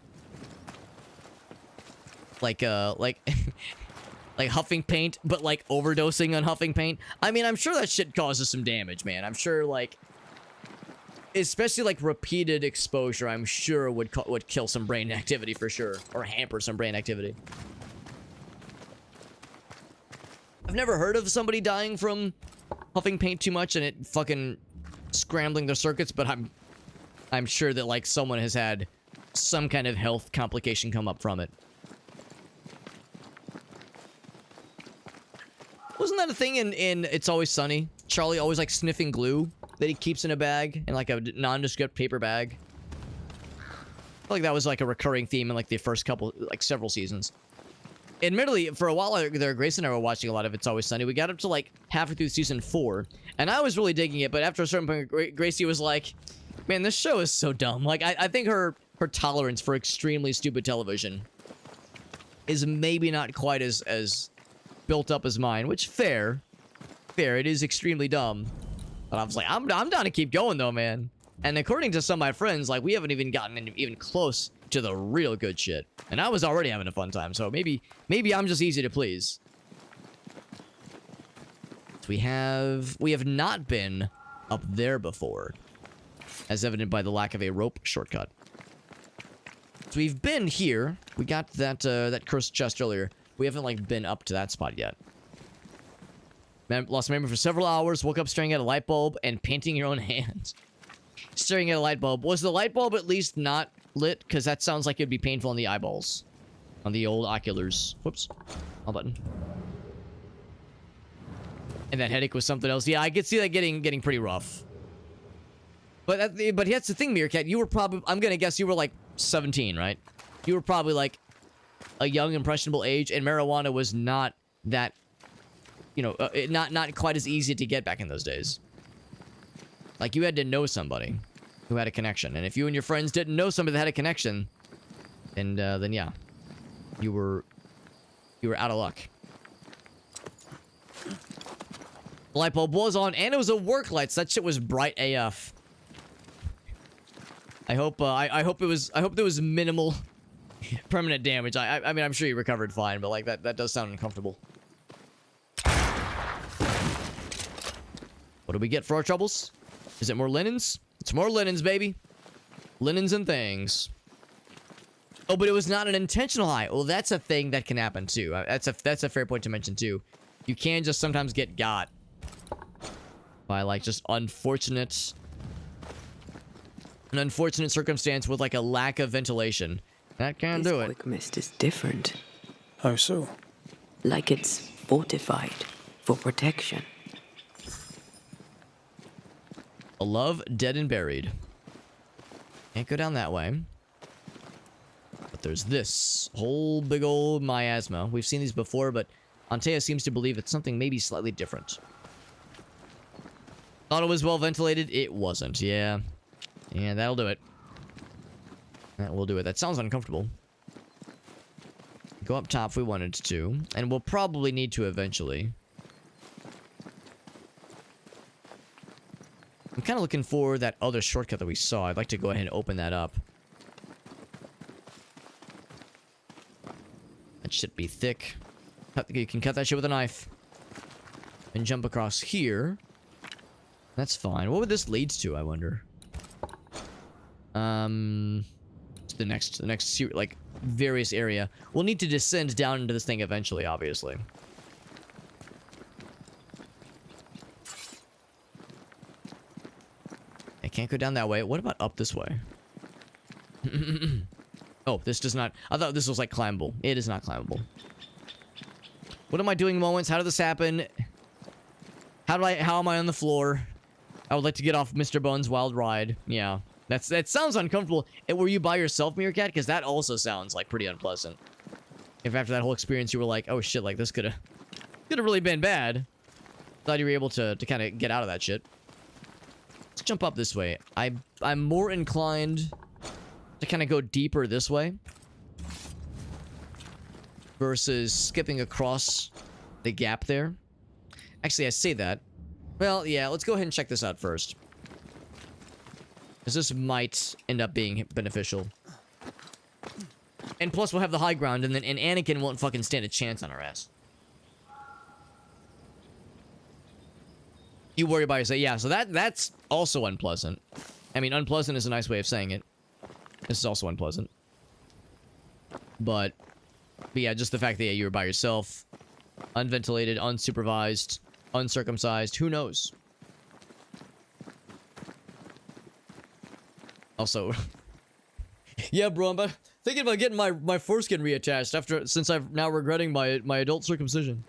Like like huffing paint, but like overdosing on huffing paint. I mean, I'm sure that shit causes some damage, man. I'm sure, like, especially like repeated exposure, I'm sure would kill some brain activity for sure, or hamper some brain activity. I've never heard of somebody dying from huffing paint too much and it fucking scrambling their circuits, but I'm sure that like someone has had some kind of health complication come up from it. Wasn't that a thing in It's Always Sunny? Charlie always like sniffing glue that he keeps in a bag, in like a nondescript paper bag. I feel like that was like a recurring theme in like the first couple, like several seasons. Admittedly, for a while there, Grace and I were watching a lot of It's Always Sunny. We got up to like halfway through season 4, and I was really digging it, but after a certain point, Gracie was like, man, this show is so dumb. Like, I think her tolerance for extremely stupid television is maybe not quite as built up as mine, which fair, it is extremely dumb. But I was like, I'm down to keep going though, man. And according to some of my friends, like, we haven't even gotten even close to the real good shit. And I was already having a fun time, so maybe I'm just easy to please. So we have not been up there before, as evident by the lack of a rope shortcut. So we've been here. We got that cursed chest earlier. We haven't like been up to that spot yet. Lost memory for several hours. Woke up staring at a light bulb and painting your own hands. Staring at a light bulb. Was the light bulb at least not lit? Because that sounds like it'd be painful on the eyeballs. On the old oculars. Whoops. All button. And that headache was something else. Yeah, I could see that getting pretty rough. But that's the thing, Meerkat. You were probably, I'm gonna guess you were like 17, right? You were probably like a young, impressionable age, and marijuana was not that, you know, not quite as easy to get back in those days. Like, you had to know somebody who had a connection, and if you and your friends didn't know somebody that had a connection, then yeah, you were out of luck. The light bulb was on, and it was a work light, so that shit was bright AF. I hope there was minimal permanent damage. I mean, I'm sure you recovered fine, but like that does sound uncomfortable. What do we get for our troubles? Is it more linens? It's more linens, baby. Linens and things. Oh, but it was not an intentional high. Well, that's a thing that can happen too. That's a fair point to mention too. You can just sometimes get got by like just an unfortunate circumstance with like a lack of ventilation. That can do it. This quick mist is different. How so? Like it's fortified for protection. A love dead and buried. Can't go down that way. But there's this whole big old miasma. We've seen these before, but Antea seems to believe it's something maybe slightly different. Thought it was well ventilated. It wasn't. Yeah. Yeah, that'll do it. That will do it. That sounds uncomfortable. Go up top if we wanted to. And we'll probably need to eventually. I'm kind of looking for that other shortcut that we saw. I'd like to go ahead and open that up. That should be thick. You can cut that shit with a knife. And jump across here. That's fine. What would this lead to, I wonder? The next like various area. We'll need to descend down into this thing eventually, obviously. I can't go down that way. What about up this way? Oh, this does not. I thought this was like climbable. It is not climbable. What am I doing moments? How did this happen? How am I on the floor? I would like to get off Mr. Bones' wild ride. Yeah. That sounds uncomfortable. And were you by yourself, Meerkat? Because that also sounds like pretty unpleasant. If after that whole experience you were like, oh shit, like this could have really been bad. Thought you were able to kind of get out of that shit. Let's jump up this way. I'm more inclined to kind of go deeper this way versus skipping across the gap there. Actually, I say that. Well, yeah, let's go ahead and check this out first. Because this might end up being beneficial. And plus, we'll have the high ground, and Anakin won't fucking stand a chance on our ass. You worry about yourself. Yeah, so that's also unpleasant. I mean, unpleasant is a nice way of saying it. This is also unpleasant. But yeah, just the fact that you were by yourself, unventilated, unsupervised, uncircumcised, who knows? Also, yeah, bro, I'm thinking about getting my foreskin reattached since I'm now regretting my adult circumcision.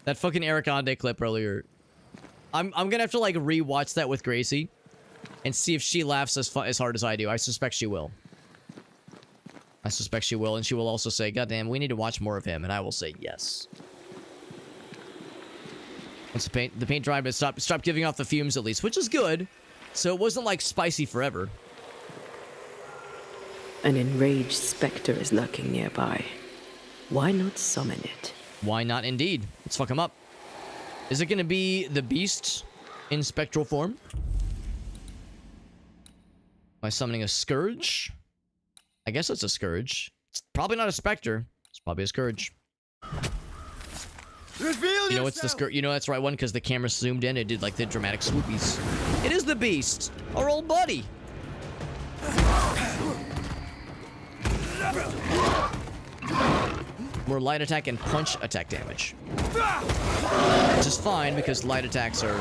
That fucking Eric Ande clip earlier I'm gonna have to like rewatch that with Gracie and see if she laughs as hard as I do. I suspect she will. I suspect she will, and she will also say, "God damn, we need to watch more of him," and I will say yes. Once the paint dried, but stopped giving off the fumes at least, which is good. So it wasn't like spicy forever. An enraged specter is lurking nearby. Why not summon it? Why not indeed? Let's fuck him up. Is it gonna be the beast in spectral form? By summoning a scourge? I guess it's a scourge. It's probably not a specter. It's probably a scourge. Reveal You know it's the scourge. You know that's the right one because the camera zoomed in. It did like the dramatic swoopies. It is the beast, our old buddy. More light attack and punch attack damage, which is fine because light attacks are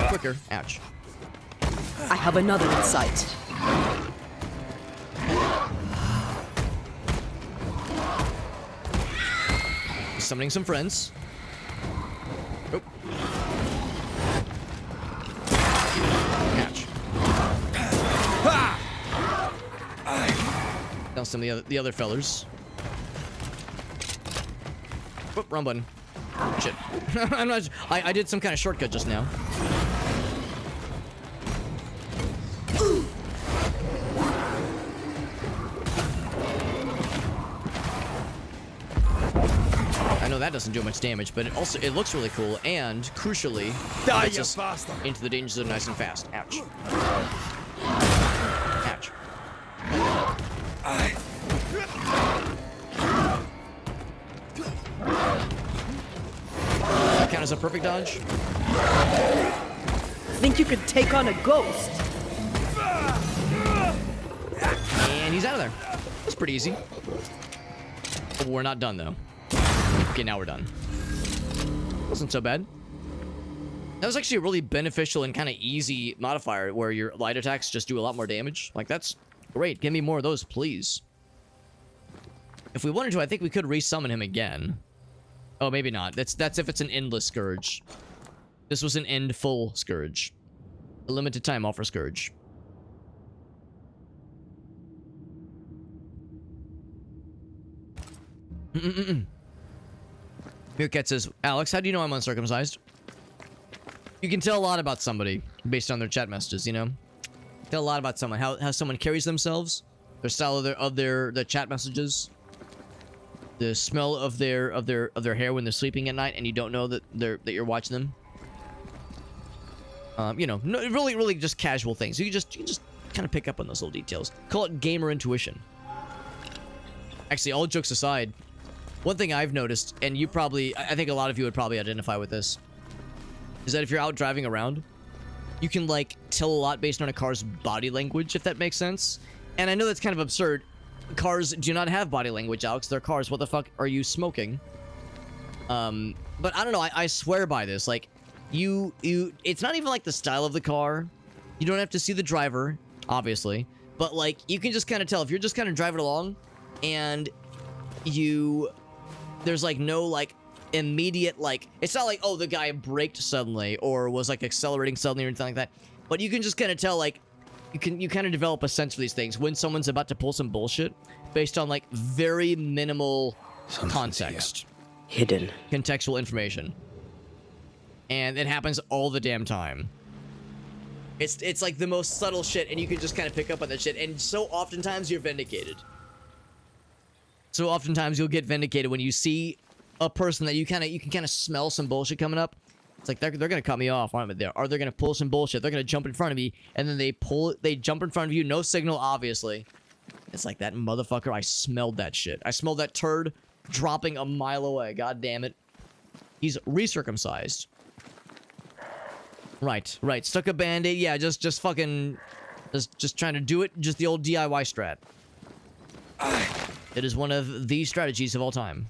quicker. Ouch. I have another in sight. Summoning some friends. Oh. Ouch. Now some of the other fellers. Whoop, wrong button. Shit. I'm not. I did some kind of shortcut just now. I know that doesn't do much damage, but it looks really cool, and crucially, Die, gets you us bastard! into the danger zone nice and fast. Ouch. Ouch. That count as a perfect dodge? Think you could take on a ghost? And he's out of there. That's pretty easy. But we're not done, though. Okay, now we're done. Wasn't so bad. That was actually a really beneficial and kind of easy modifier where your light attacks just do a lot more damage. Like, that's great. Give me more of those, please. If we wanted to, I think we could resummon him again. Oh, maybe not. That's if it's an endless scourge. This was an end full scourge. A limited time offer scourge. Meerkat says, Alex, how do you know I'm uncircumcised? You can tell a lot about somebody based on their chat messages, you know? Tell a lot about someone, how someone carries themselves, their style of their chat messages, the smell of their hair when they're sleeping at night and you don't know that you're watching them. You know, no, really just casual things. You just kind of pick up on those little details. Call it gamer intuition. Actually, all jokes aside, one thing I've noticed, and you probably, I think a lot of you would probably identify with this, is that if you're out driving around, you can, like, tell a lot based on a car's body language, if that makes sense. And I know that's kind of absurd. Cars do not have body language, Alex. They're cars. What the fuck are you smoking? But I don't know. I swear by this. Like, it's not even, like, the style of the car. You don't have to see the driver, obviously. But, like, you can just kind of tell. If you're just kind of driving along, and there's, like, no, like, immediate, like, it's not like, oh, the guy braked suddenly or was, like, accelerating suddenly or anything like that. But you can just kind of tell, like, you kind of develop a sense for these things when someone's about to pull some bullshit based on, like, very minimal context. Hidden. Contextual information. And it happens all the damn time. It's like the most subtle shit, and you can just kind of pick up on that shit, and so oftentimes you're vindicated. So oftentimes you'll get vindicated when you see a person that you can kind of smell some bullshit coming up. It's like they're gonna cut me off, aren't they? Or they're gonna pull some bullshit. They're gonna jump in front of me, and then they jump in front of you, no signal, obviously. It's like, that motherfucker, I smelled that shit. I smelled that turd dropping a mile away. God damn it. He's recircumcised. Right. Stuck a band-aid. Yeah, just fucking, just trying to do it. Just the old DIY strat. It is one of the strategies of all time.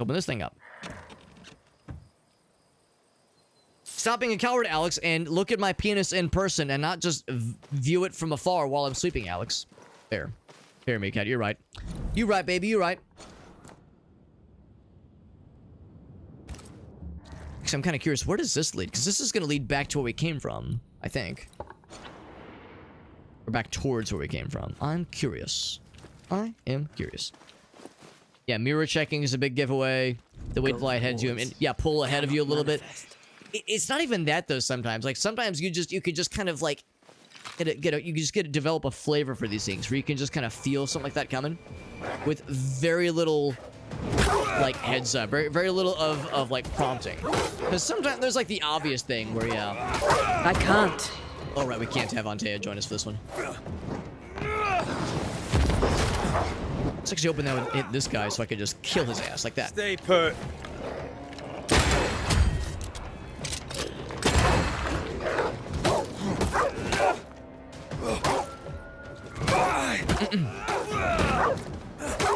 Open this thing up. Stop being a coward, Alex, and look at my penis in person and not just view it from afar while I'm sleeping, Alex. Fair, Meerkat, you're right. You're right, baby, you're right. Actually, I'm kind of curious, where does this lead? Because this is going to lead back to where we came from, I think. Or back towards where we came from. I'm curious. I am curious. Yeah, mirror checking is a big giveaway. The way to fly ahead of you, and yeah, pull ahead of you a little bit. It's not even that though. Sometimes, like sometimes you could just kind of like you just get to develop a flavor for these things where you can just kind of feel something like that coming, with very little like heads up, very little of like prompting. Because sometimes there's like the obvious thing where I can't. Oh right, we can't have Antea join us for this one. Let's actually open that and hit this guy so I could just kill his ass like that. Stay put.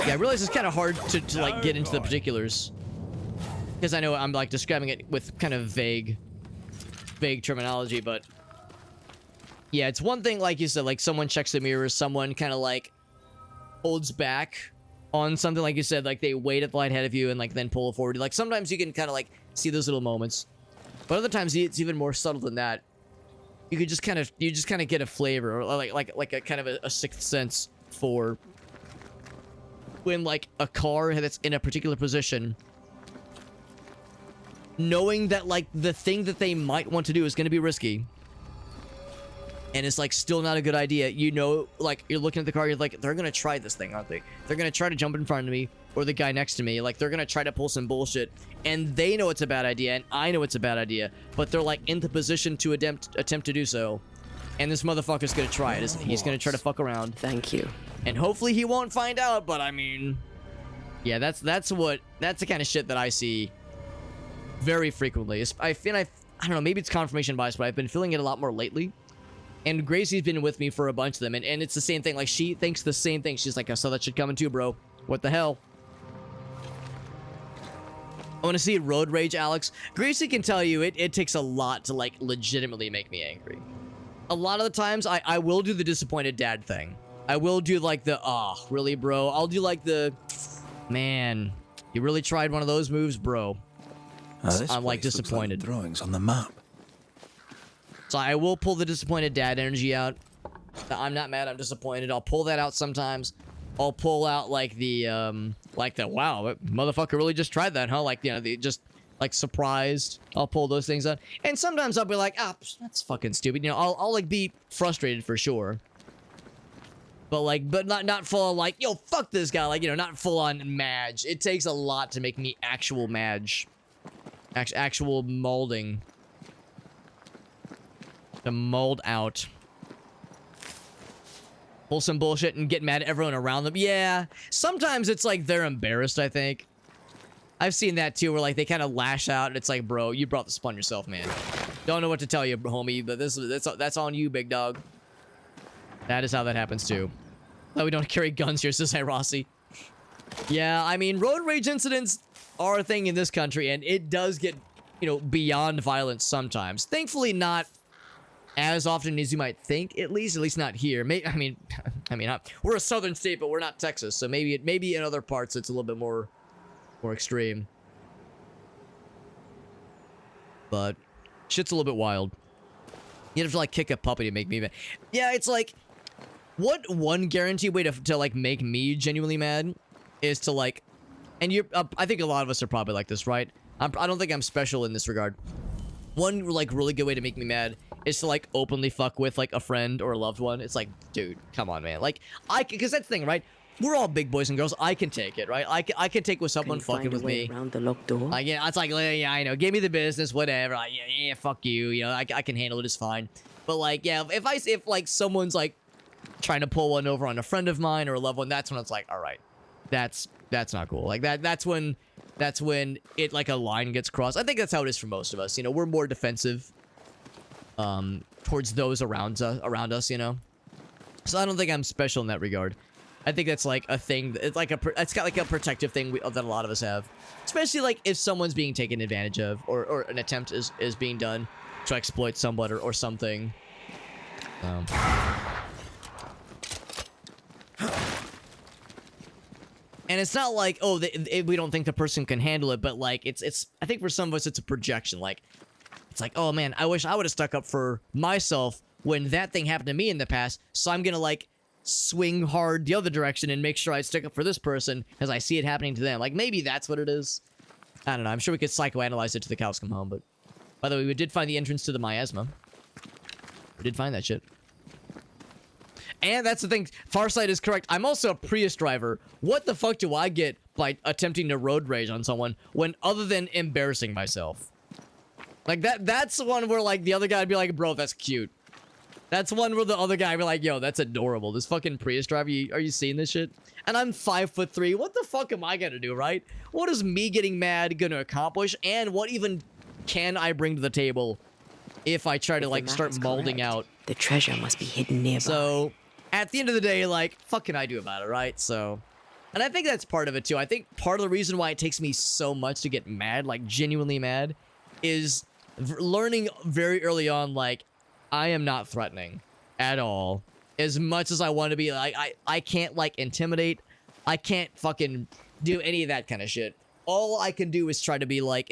Yeah, I realize it's kind of hard to like get into the particulars, because I know I'm like describing it with kind of vague terminology, but yeah, it's one thing, like you said, like someone checks the mirrors, someone kind of like holds back on something, like you said, like they wait at the light ahead of you and like then pull it forward. Like sometimes you can kind of like see those little moments, but other times it's even more subtle than that. You could just kind of get a flavor, or like a kind of a sixth sense for when like a car that's in a particular position, knowing that like the thing that they might want to do is going to be risky, and it's like still not a good idea. You know, like you're looking at the car, you're like, they're gonna try this thing, aren't they? They're gonna try to jump in front of me or the guy next to me. Like they're gonna try to pull some bullshit, and they know it's a bad idea, and I know it's a bad idea, but they're like in the position to attempt to do so. And this motherfucker's gonna try it, isn't he? He's gonna try to fuck around. Thank you. And hopefully he won't find out, but I mean, yeah, that's the kind of shit that I see very frequently. I don't know, maybe it's confirmation bias, but I've been feeling it a lot more lately. And Gracie's been with me for a bunch of them, and it's the same thing. Like, she thinks the same thing. She's like, I saw that shit coming too, bro. What the hell? I want to see road rage, Alex. Gracie can tell you it takes a lot to, like, legitimately make me angry. A lot of the times, I will do the disappointed dad thing. I will do, like, the, oh, really, bro? I'll do, like, the, man, you really tried one of those moves, bro. I'm, like, disappointed. Like drawings on the map. So I will pull the disappointed dad energy out. I'm not mad, I'm disappointed. I'll pull that out sometimes. I'll pull out like the wow, motherfucker really just tried that, huh? Like, you know, the just like surprised. I'll pull those things out. And sometimes I'll be like, ah, that's fucking stupid. You know, I'll like be frustrated for sure. But not full on like, yo, fuck this guy. Like, you know, not full on Madge. It takes a lot to make me actual Madge. Actual molding. To mold out. Pull some bullshit and get mad at everyone around them. Yeah, sometimes it's like they're embarrassed, I think. I've seen that too, where like they kind of lash out and it's like, bro, you brought this upon yourself, man. Don't know what to tell you, homie, but that's on you, big dog. That is how that happens too. No, we don't carry guns here, says Rossi. Yeah, I mean, road rage incidents are a thing in this country, and it does get, you know, beyond violence sometimes. Thankfully, not as often as you might think, at least not here. I mean, we're a southern state, but we're not Texas, so maybe in other parts it's a little bit more extreme. But shit's a little bit wild. You have to like kick a puppy to make me mad. Yeah, it's like, what one guaranteed way to like make me genuinely mad is to like, and I think a lot of us are probably like this, right? I don't think I'm special in this regard. One like really good way to make me mad is to like openly fuck with like a friend or a loved one. It's like, dude, come on, man. Like because that's the thing, right? We're all big boys and girls. I can take it, right? I can take with someone fucking with me. Around the locked door? Like, yeah, it's like, yeah, I know. Give me the business, whatever. Like, yeah, fuck you. You know, I can handle it. It's fine. But like, yeah, if like someone's like trying to pull one over on a friend of mine or a loved one, that's when it's like, all right, that's not cool. Like that's when it like a line gets crossed. I think that's how it is for most of us. You know, we're more defensive towards those around us. You know, so I don't think I'm special in that regard. I think that's like a thing. It's like it's got like a protective thing that a lot of us have, especially like if someone's being taken advantage of or an attempt is being done to exploit someone or something. And And it's not like, oh, we don't think the person can handle it, but like it's I think for some of us it's a projection. Like it's like, oh man, I wish I would have stuck up for myself when that thing happened to me in the past. So I'm gonna like swing hard the other direction and make sure I stick up for this person as I see it happening to them. Like maybe that's what it is. I don't know. I'm sure we could psychoanalyze it to the cows come home. But by the way, we did find the entrance to the miasma. We did find that shit. And that's the thing. Farsight is correct. I'm also a Prius driver. What the fuck do I get by attempting to road rage on someone when other than embarrassing myself? Like that's the one where like the other guy would be like, bro, that's cute. That's one where the other guy would be like, yo, that's adorable. This fucking Prius driver, are you seeing this shit? And I'm 5'3". What the fuck am I gonna do, right? What is me getting mad gonna accomplish? And what even can I bring to the table if I try to like start molding out? The treasure must be hidden nearby. So at the end of the day, like, fuck can I do about it, right? So, and I think that's part of it too. I think part of the reason why it takes me so much to get mad, like genuinely mad, is learning very early on, like, I am not threatening at all. As much as I want to be, like, I can't, like, intimidate. I can't fucking do any of that kind of shit. All I can do is try to be, like,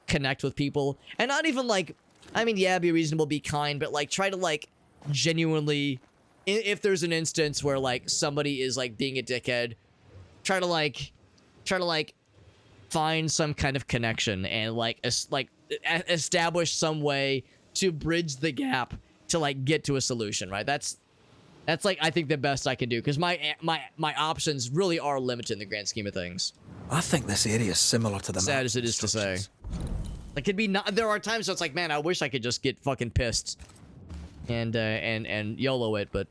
connect with people. And not even, like, I mean, yeah, be reasonable, be kind, but, like, try to, like, genuinely, if there's an instance where, like, somebody is, like, being a dickhead, try to find some kind of connection and, like, establish some way to bridge the gap to, like, get to a solution, right? That's like, I think the best I can do, because my options really are limited in the grand scheme of things. I think this area is similar to the Sad as it is to say. Like, it'd be not, there are times where it's like, man, I wish I could just get fucking pissed and YOLO it, but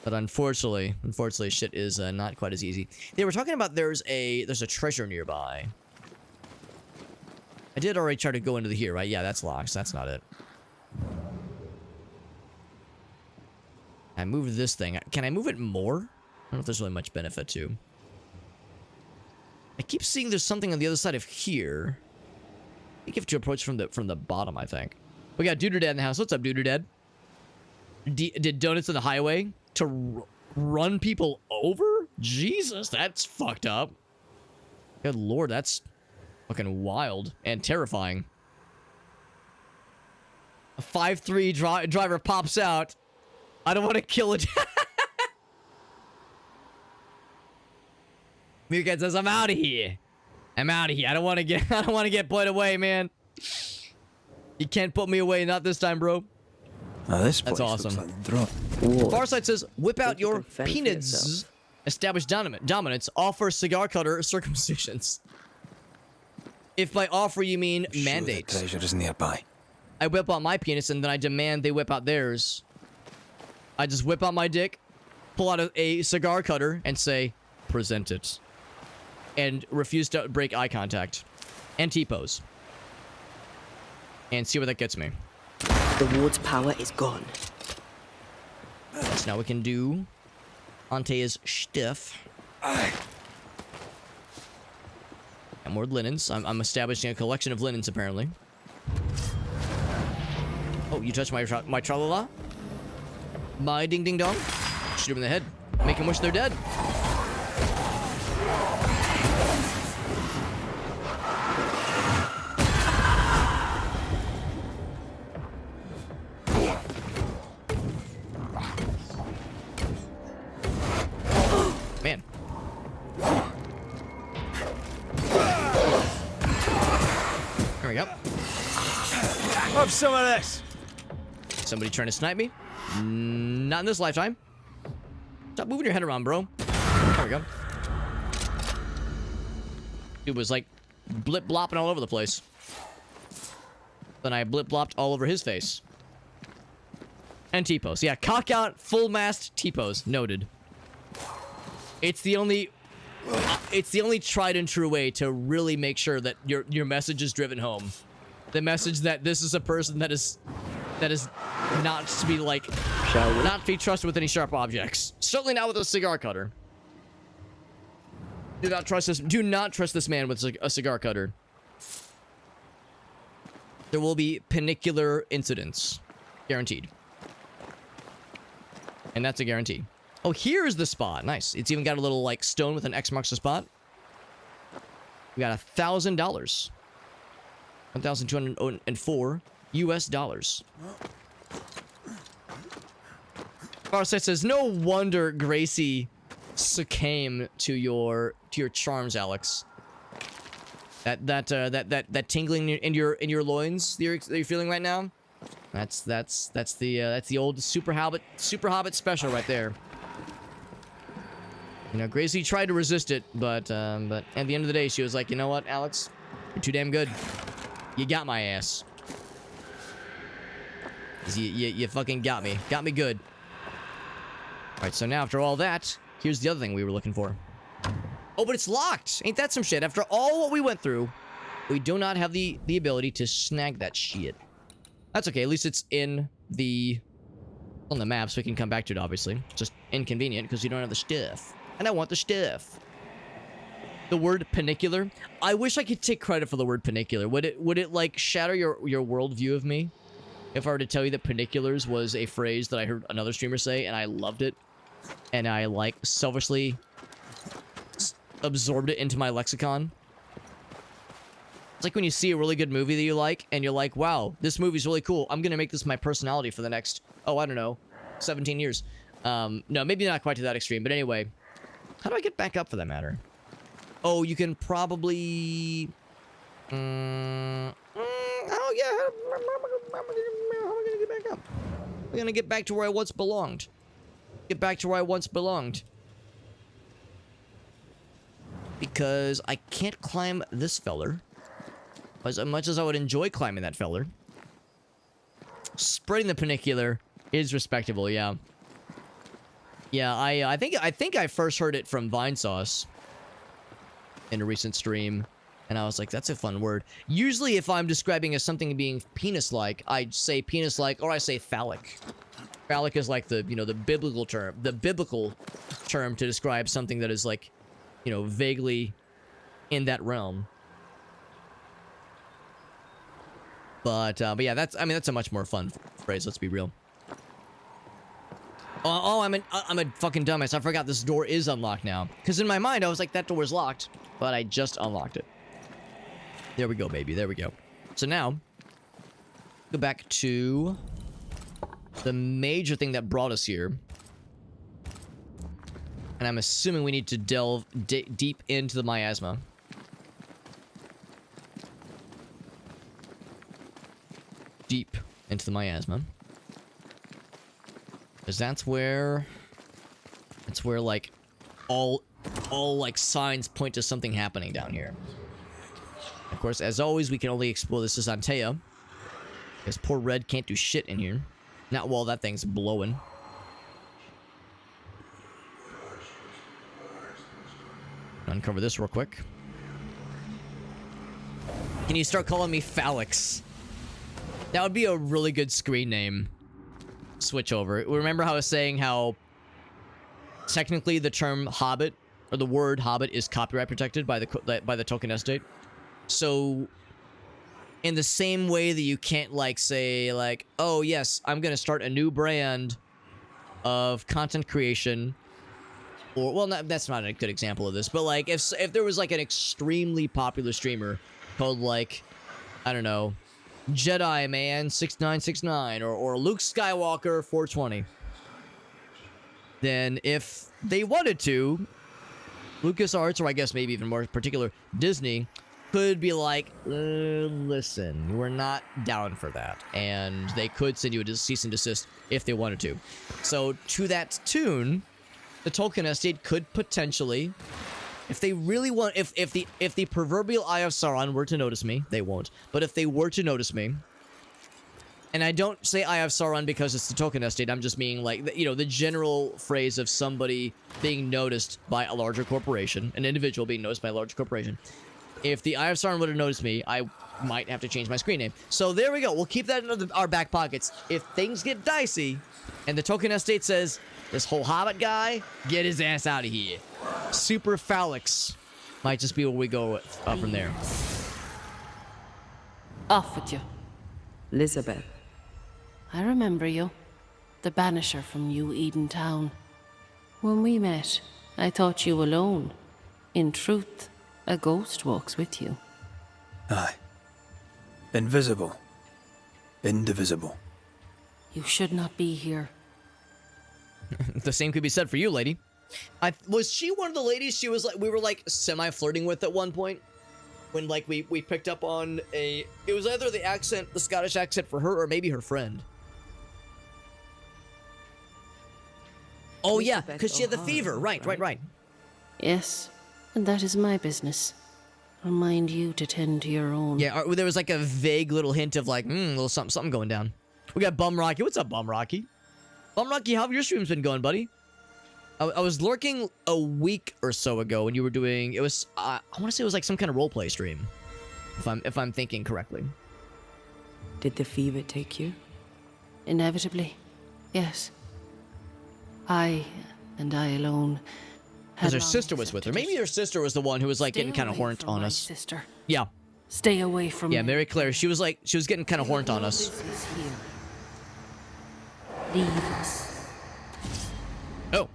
unfortunately, shit is not quite as easy. They were talking about there's a treasure nearby. I did already try to go into the here, right? Yeah, that's locked, so that's not it. I moved this thing. Can I move it more? I don't know if there's really much benefit to. I keep seeing there's something on the other side of here. I think you have to approach from the bottom, I think. We got Duder Dad in the house. What's up, Duder Dad? Did donuts on the highway to run people over? Jesus, that's fucked up. Good lord, that's fucking wild and terrifying. A 5'3" driver pops out. I don't want to kill it. Meerkat says, "I'm out of here. I'm out of here. I don't want to get put away, man. You can't put me away, not this time, bro." Now this place That's awesome. looks like the drop. Farsight says, "Whip out your can fend for peanuts. yourself. Establish dominance. Offer cigar cutter circumcisions." If by offer you mean Sure mandate. the treasure is nearby. I whip out my penis and then I demand they whip out theirs. I just whip out my dick, pull out a cigar cutter, and say, "Present it." And refuse to break eye contact. And T-pose. And see where that gets me. The ward's power is gone. So now we can do Ante's stiff. And more linens. I'm establishing a collection of linens, apparently. Oh, you touched my tra-la-la? My ding-ding-dong? Shoot him in the head. Make him wish they're dead. Man. There we go. Have some of this. Somebody trying to snipe me? Not in this lifetime. Stop moving your head around, bro. There we go. Dude was like blip-blopping all over the place. Then I blip-blopped all over his face. And T-pose. Yeah, cock out, full mast T-pose. Noted. It's the only tried and true way to really make sure that your message is driven home. The message that this is a person that is not to be like, not to be trusted with any sharp objects. Certainly not with a cigar cutter. Do not trust this man with a cigar cutter. There will be panicular incidents. Guaranteed. And that's a guarantee. Oh, here's the spot. Nice. It's even got a little, like, stone with an X marks the spot. We got $1,000. 1,204 US dollars. Farsight says, no wonder Gracie succumbed to your charms, Alex. That tingling in your loins that you're feeling right now. That's the old super hobbit special right there. You know, Gracie tried to resist it, but at the end of the day, she was like, you know what, Alex, you're too damn good. You got my ass. You fucking got me good. All right, so now after all that, here's the other thing we were looking for. Oh, but it's locked. Ain't that some shit? After all what we went through, we do not have the ability to snag that shit. That's okay. At least it's on the map, so we can come back to it, obviously. Just inconvenient, because you don't have the stuff. And I want the stuff. The word panicular. I wish I could take credit for the word panicular. Would it like, shatter your worldview of me? If I were to tell you that paniculars was a phrase that I heard another streamer say, and I loved it. And I, like, selfishly absorbed it into my lexicon. It's like when you see a really good movie that you like, and you're like, wow, this movie's really cool. I'm gonna make this my personality for the next, oh, I don't know, 17 years. No, maybe not quite to that extreme, but anyway. How do I get back up, for that matter? Oh, you can probably... oh, yeah. How am I gonna get back up? I'm gonna get back to where I once belonged. Get back to where I once belonged. Because I can't climb this feller. As much as I would enjoy climbing that feller. Spreading the panicular is respectable, yeah. Yeah, I think I first heard it from Vinesauce in a recent stream, and I was like, that's a fun word. Usually if I'm describing as something being penis-like, I say penis-like, or I say phallic. Phallic is like the, you know, the biblical term to describe something that is like, you know, vaguely in that realm. But yeah, that's a much more fun phrase, let's be real. Oh, I'm a fucking dumbass. I forgot this door is unlocked now. Because in my mind, I was like, that door is locked. But I just unlocked it. There we go, baby. There we go. So now, go back to the major thing that brought us here. And I'm assuming we need to delve deep into the miasma. Deep into the miasma. Because that's where like all like signs point to something happening down here. Of course, as always, we can only explore this as Antea. Because poor Red can't do shit in here. Not while that thing's blowing. Uncover this real quick. Can you start calling me Phallics? That would be a really good screen name. Switch over. Remember how I was saying how technically the term hobbit or the word hobbit is copyright protected by the token estate? So in the same way that you can't like say like, oh yes, I'm gonna start a new brand of content creation, or well, that's not a good example of this, but like if there was like an extremely popular streamer called like, I don't know, Jedi Man 6969 or Luke Skywalker 420, then if they wanted to, LucasArts, or I guess maybe even more particular, Disney, could be like, listen, we're not down for that. And they could send you a cease and desist if they wanted to. So to that tune, the Tolkien estate could potentially, if they really want, if the proverbial Eye of Sauron were to notice me, they won't, but if they were to notice me, and I don't say Eye of Sauron because it's the Tolkien estate, I'm just meaning like, you know, the general phrase of somebody being noticed by a larger corporation, an individual being noticed by a larger corporation. If the Eye of Sauron would have noticed me, I might have to change my screen name. So there we go. We'll keep that in our back pockets. If things get dicey, and the Tolkien estate says, this whole Hobbit guy, get his ass out of here. Super Phallics might just be where we go from there. Off with you. Elizabeth. I remember you. The Banisher from New Eden Town. When we met, I thought you alone. In truth, a ghost walks with you. Aye. Invisible. Indivisible. You should not be here. The same could be said for you, lady. Was she one of the ladies she was like, we were like semi-flirting with at one point? When like we picked up on it was either the Scottish accent for her or maybe her friend. Oh yeah, because she had the fever. Right. Yes, and that is my business. I'll mind you to tend to your own. Yeah, there was like a vague little hint of like, little something going down. We got Bum Rocky. What's up, Bum Rocky? Bum Rocky, how have your streams been going, buddy? I was lurking a week or so ago when you were doing, it was, I want to say it was like some kind of roleplay stream. If I'm thinking correctly. Did the fever take you? Inevitably, yes. I, and I alone, because her sister was with her. Maybe her sister was the one who was like getting kind of horned on us. Sister. Yeah. Stay away from me. Yeah, Mary Claire. She was getting kind of horned on us. Leave us. Oh.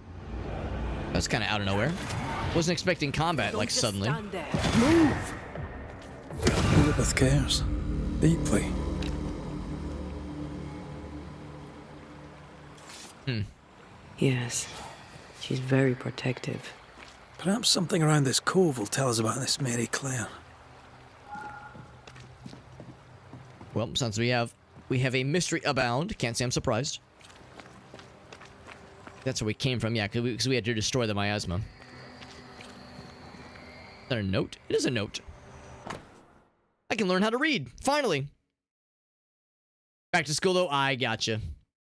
That's kind of out of nowhere. Wasn't expecting combat like suddenly. Move. Elizabeth cares. Deeply. Yes. She's very protective. Perhaps something around this cove will tell us about this Mary Claire. Well, since we have a mystery abound, can't say I'm surprised. That's where we came from, yeah, because we had to destroy the miasma. Is that a note? It is a note. I can learn how to read, finally. Back to school, though, I gotcha.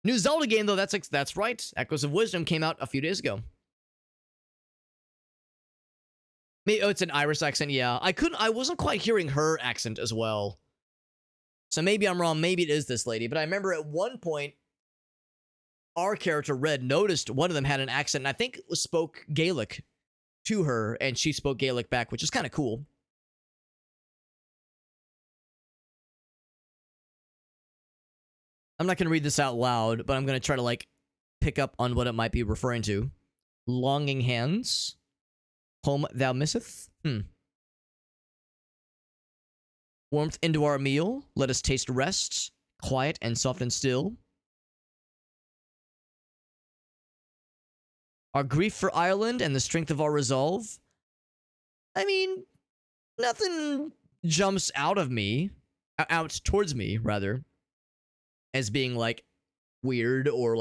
New Zelda game, though, that's right. Echoes of Wisdom came out a few days ago. Maybe, oh, it's an Irish accent, yeah. I wasn't quite hearing her accent as well. So maybe I'm wrong, maybe it is this lady. But I remember at one point, our character, Red, noticed one of them had an accent, and I think spoke Gaelic to her, and she spoke Gaelic back, which is kind of cool. I'm not going to read this out loud, but I'm going to try to, like, pick up on what it might be referring to. Longing hands. Home thou misseth. Warmth into our meal. Let us taste rest. Quiet and soft and still. Our grief for Ireland and the strength of our resolve. I mean, nothing jumps out towards me, rather, as being, like, weird or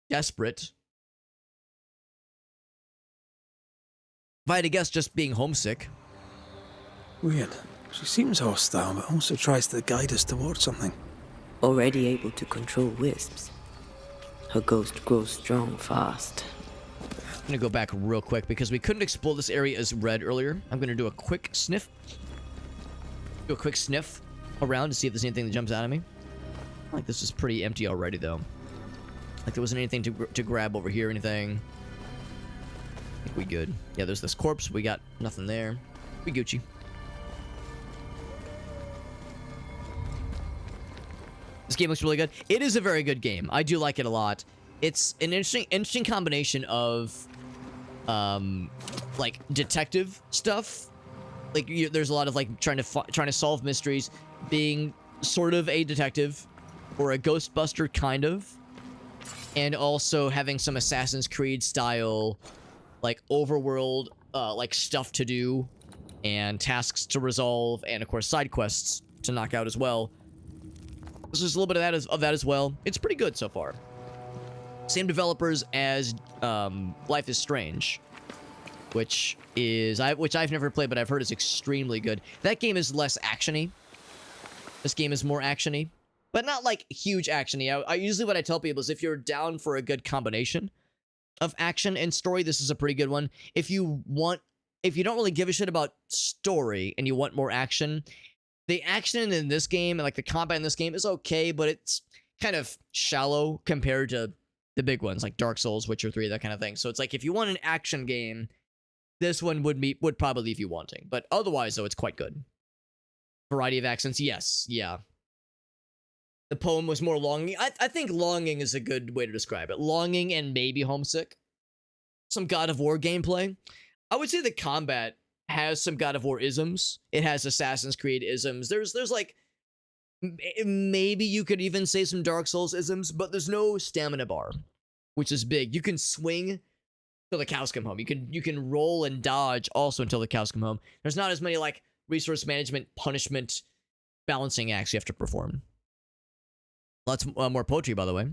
desperate. If I had to guess, just being homesick. Weird. She seems hostile, but also tries to guide us towards something. Already able to control wisps. Her ghost grows strong fast. I'm gonna go back real quick because we couldn't explore this area as Red earlier. I'm gonna do a quick sniff. Do a quick sniff around to see if there's anything that jumps out at me. Like, this is pretty empty already, though. Like, there wasn't anything to grab over here or anything. I think we good. Yeah, there's this corpse. We got nothing there. We Gucci. This game looks really good. It is a very good game. I do like it a lot. It's an interesting combination of, like, detective stuff. Like, there's a lot of, like, trying to solve mysteries, being sort of a detective, or a Ghostbuster, kind of, and also having some Assassin's Creed style, like, overworld, like, stuff to do, and tasks to resolve, and, of course, side quests to knock out as well. This is a little bit of that as well. It's pretty good so far. Same developers as Life is Strange, which I've never played, but I've heard is extremely good. That game is less actiony. This game is more actiony, but not like huge actiony. I usually what I tell people is if you're down for a good combination of action and story, this is a pretty good one. If you don't really give a shit about story and you want more action, the action in this game and like the combat in this game is okay, but it's kind of shallow compared to the big ones like Dark Souls, Witcher 3, that kind of thing. So it's like if you want an action game, this one would probably leave you wanting. But otherwise, though, it's quite good. Variety of accents, yes, yeah. The poem was more longing. I think longing is a good way to describe it. Longing and maybe homesick. some God of War gameplay. I would say the combat has some God of War isms. It has Assassin's Creed isms. There's like maybe you could even say some Dark Souls isms, but there's no stamina bar, which is big. You can swing till the cows come home. You can roll and dodge also until the cows come home. There's not as many like resource management, punishment, balancing acts you have to perform. Lots more poetry, by the way.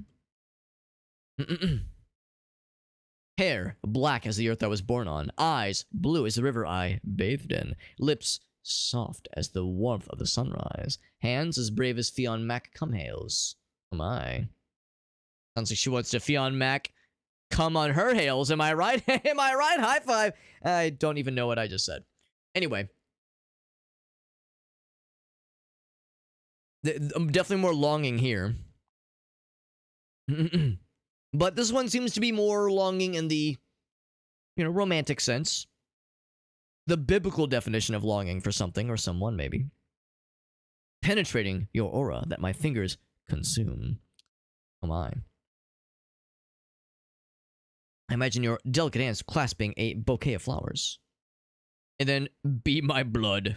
Hair, black as the earth I was born on. Eyes, blue as the river I bathed in. Lips, soft as the warmth of the sunrise. Hands, as brave as Fionn Mac Cumhales. Oh my. Sounds like she wants to Fionn Mac come on her hails. Am I right? Am I right? High five. I don't even know what I just said. Anyway. Definitely more longing here. But this one seems to be more longing in the, romantic sense. The biblical definition of longing for something or someone, maybe. Penetrating your aura that my fingers consume. Oh my. I imagine your delicate hands clasping a bouquet of flowers. And then, be my blood.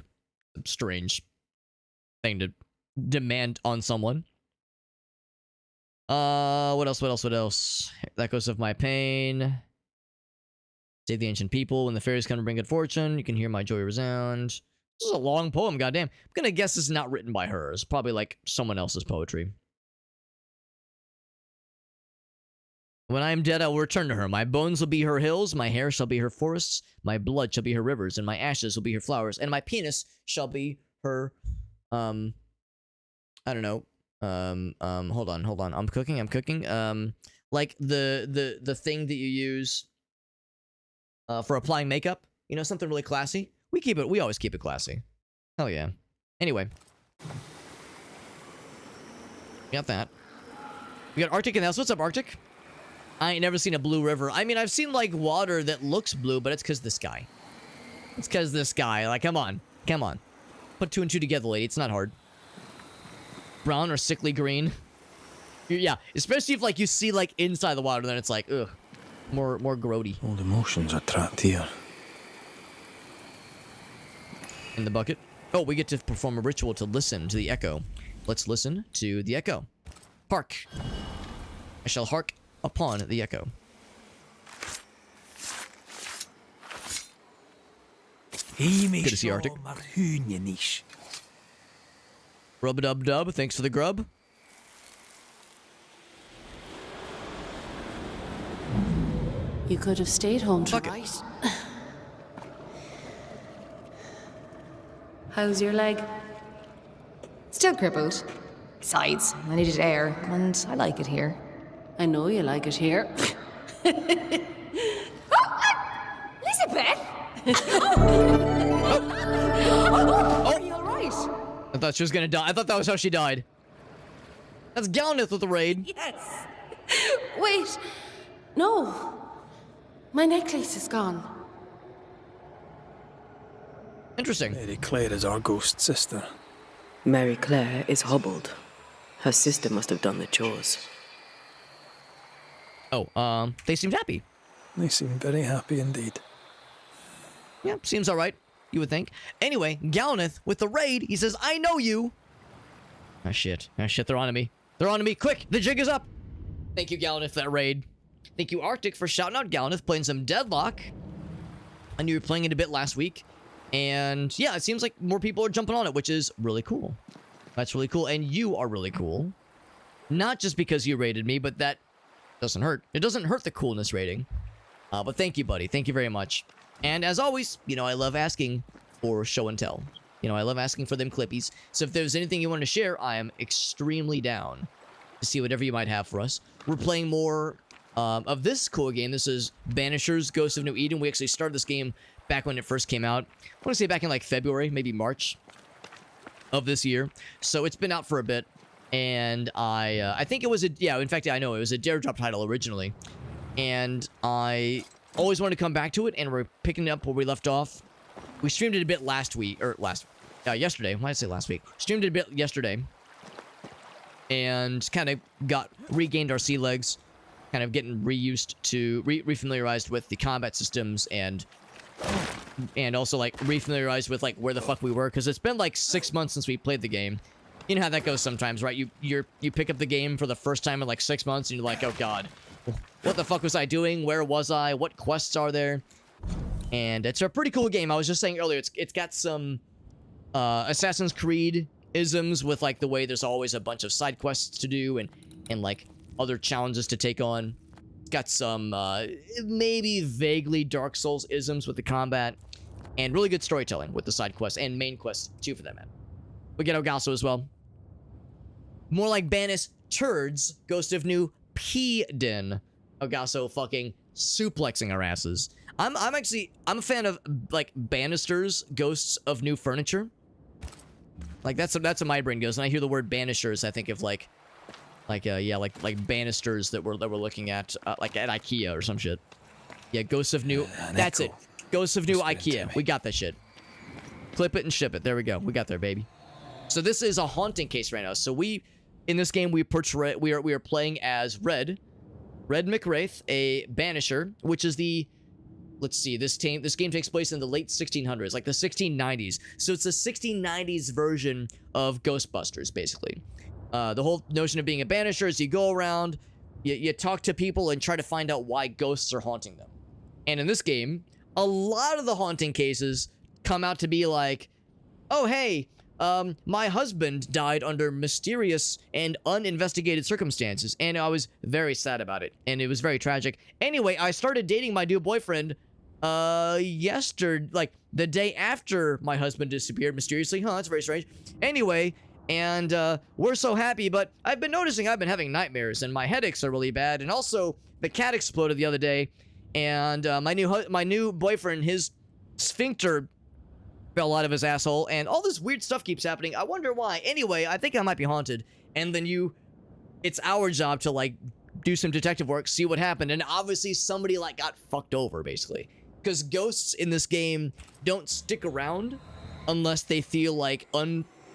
Strange thing to demand on someone. What else? That goes of my pain. Save the ancient people. When the fairies come to bring good fortune, you can hear my joy resound. This is a long poem, goddamn. I'm gonna guess this is not written by her. It's probably like someone else's poetry. When I am dead, I will return to her. My bones will be her hills, my hair shall be her forests, my blood shall be her rivers, and my ashes will be her flowers, and my penis shall be her, I don't know. Hold on. I'm cooking. Like the thing that you use for applying makeup, something really classy. We always keep it classy. Hell yeah. Anyway. We got that. We got Arctic in the house. What's up, Arctic? I ain't never seen a blue river. I mean, I've seen like water that looks blue, but it's because this guy. Like, come on. Put 2 and 2 together, lady. It's not hard. Brown or sickly green. Yeah, especially if like you see like inside the water, then it's like, ugh, more grody. Old emotions are trapped here. In the bucket. Oh, we get to perform a ritual to listen to the echo. Let's listen to the echo. Hark. I shall hark upon the echo. Good to see Arctic. Rub-a-dub-dub, thanks for the grub. You could have stayed home tonight. How's your leg? Still crippled. Besides, I needed air, and I like it here. I know you like it here. Elizabeth! Oh! Are you alright? I thought she was gonna die. I thought that was how she died. That's Galnith with the raid. Yes. Wait. No. My necklace is gone. Interesting. Mary Claire is our ghost sister. Mary Claire is hobbled. Her sister must have done the chores. Oh, they seemed happy. They seem very happy indeed. Yeah, seems alright, you would think. Anyway, Galnith with the raid, he says, I know you. Ah, shit, they're on to me. They're on to me, quick, the jig is up. Thank you, Galnith, for that raid. Thank you, Arctic, for shouting out Galnith, playing some Deadlock. I knew you were playing it a bit last week. And yeah, it seems like more people are jumping on it, which is really cool. That's really cool, and you are really cool. Not just because you raided me, but that doesn't hurt. It doesn't hurt the coolness rating. But thank you, buddy. Thank you very much. And as always, I love asking for show and tell. I love asking for them clippies. So if there's anything you want to share, I am extremely down to see whatever you might have for us. We're playing more of this cool game. This is Banishers, Ghosts of New Eden. We actually started this game back when it first came out. I want to say back in like February, maybe March of this year. So it's been out for a bit. And I think it was in fact, I know it was a Dare Drop title originally. And I always wanted to come back to it, and we're picking it up where we left off. We streamed it a bit yesterday. Why did I say last week? Streamed it a bit yesterday. And kind of regained our sea legs. kind of getting refamiliarized with the combat systems and also like refamiliarized with like where the fuck we were, because it's been like 6 months since we played the game. You know how that goes sometimes, right? You pick up the game for the first time in like 6 months and you're like, oh god, what the fuck was I doing? Where was I? What quests are there? And it's a pretty cool game. I was just saying earlier, it's got some Assassin's Creed isms with like the way there's always a bunch of side quests to do and like other challenges to take on. It's got some maybe vaguely Dark Souls isms with the combat, and really good storytelling with the side quests and main quests too, for that matter. We get Ogasso as well. More like Banishers, Ghost of New Peden. Ogasso fucking suplexing our asses. I'm a fan of like Banisters, Ghosts of New Furniture. Like that's what my brain goes. When I hear the word Banishers, I think of like banisters that we're looking at like at IKEA or some shit. Yeah, Ghosts of New. That's it. Ghosts of New IKEA. We got that shit. Clip it and ship it. There we go. We got there, baby. So this is a haunting case right now. So in this game we are playing as Red McWraith, a Banisher, which is the, let's see, this game takes place in the late 1600s, like the 1690s. So it's a 1690s version of Ghostbusters, basically. The whole notion of being a Banisher is you go around, you talk to people and try to find out why ghosts are haunting them. And in this game, a lot of the haunting cases come out to be like, oh hey, my husband died under mysterious and uninvestigated circumstances, and I was very sad about it, and it was very tragic. Anyway, I started dating my new boyfriend, yesterday, like, the day after my husband disappeared mysteriously. Huh, that's very strange. Anyway, and, we're so happy, but I've been noticing I've been having nightmares, and my headaches are really bad, and also, the cat exploded the other day, and, my new boyfriend, his sphincter fell out of his asshole, and all this weird stuff keeps happening. I wonder why. Anyway, I think I might be haunted. And then it's our job to, like, do some detective work, see what happened, and obviously somebody, like, got fucked over, basically. Because ghosts in this game don't stick around unless they feel like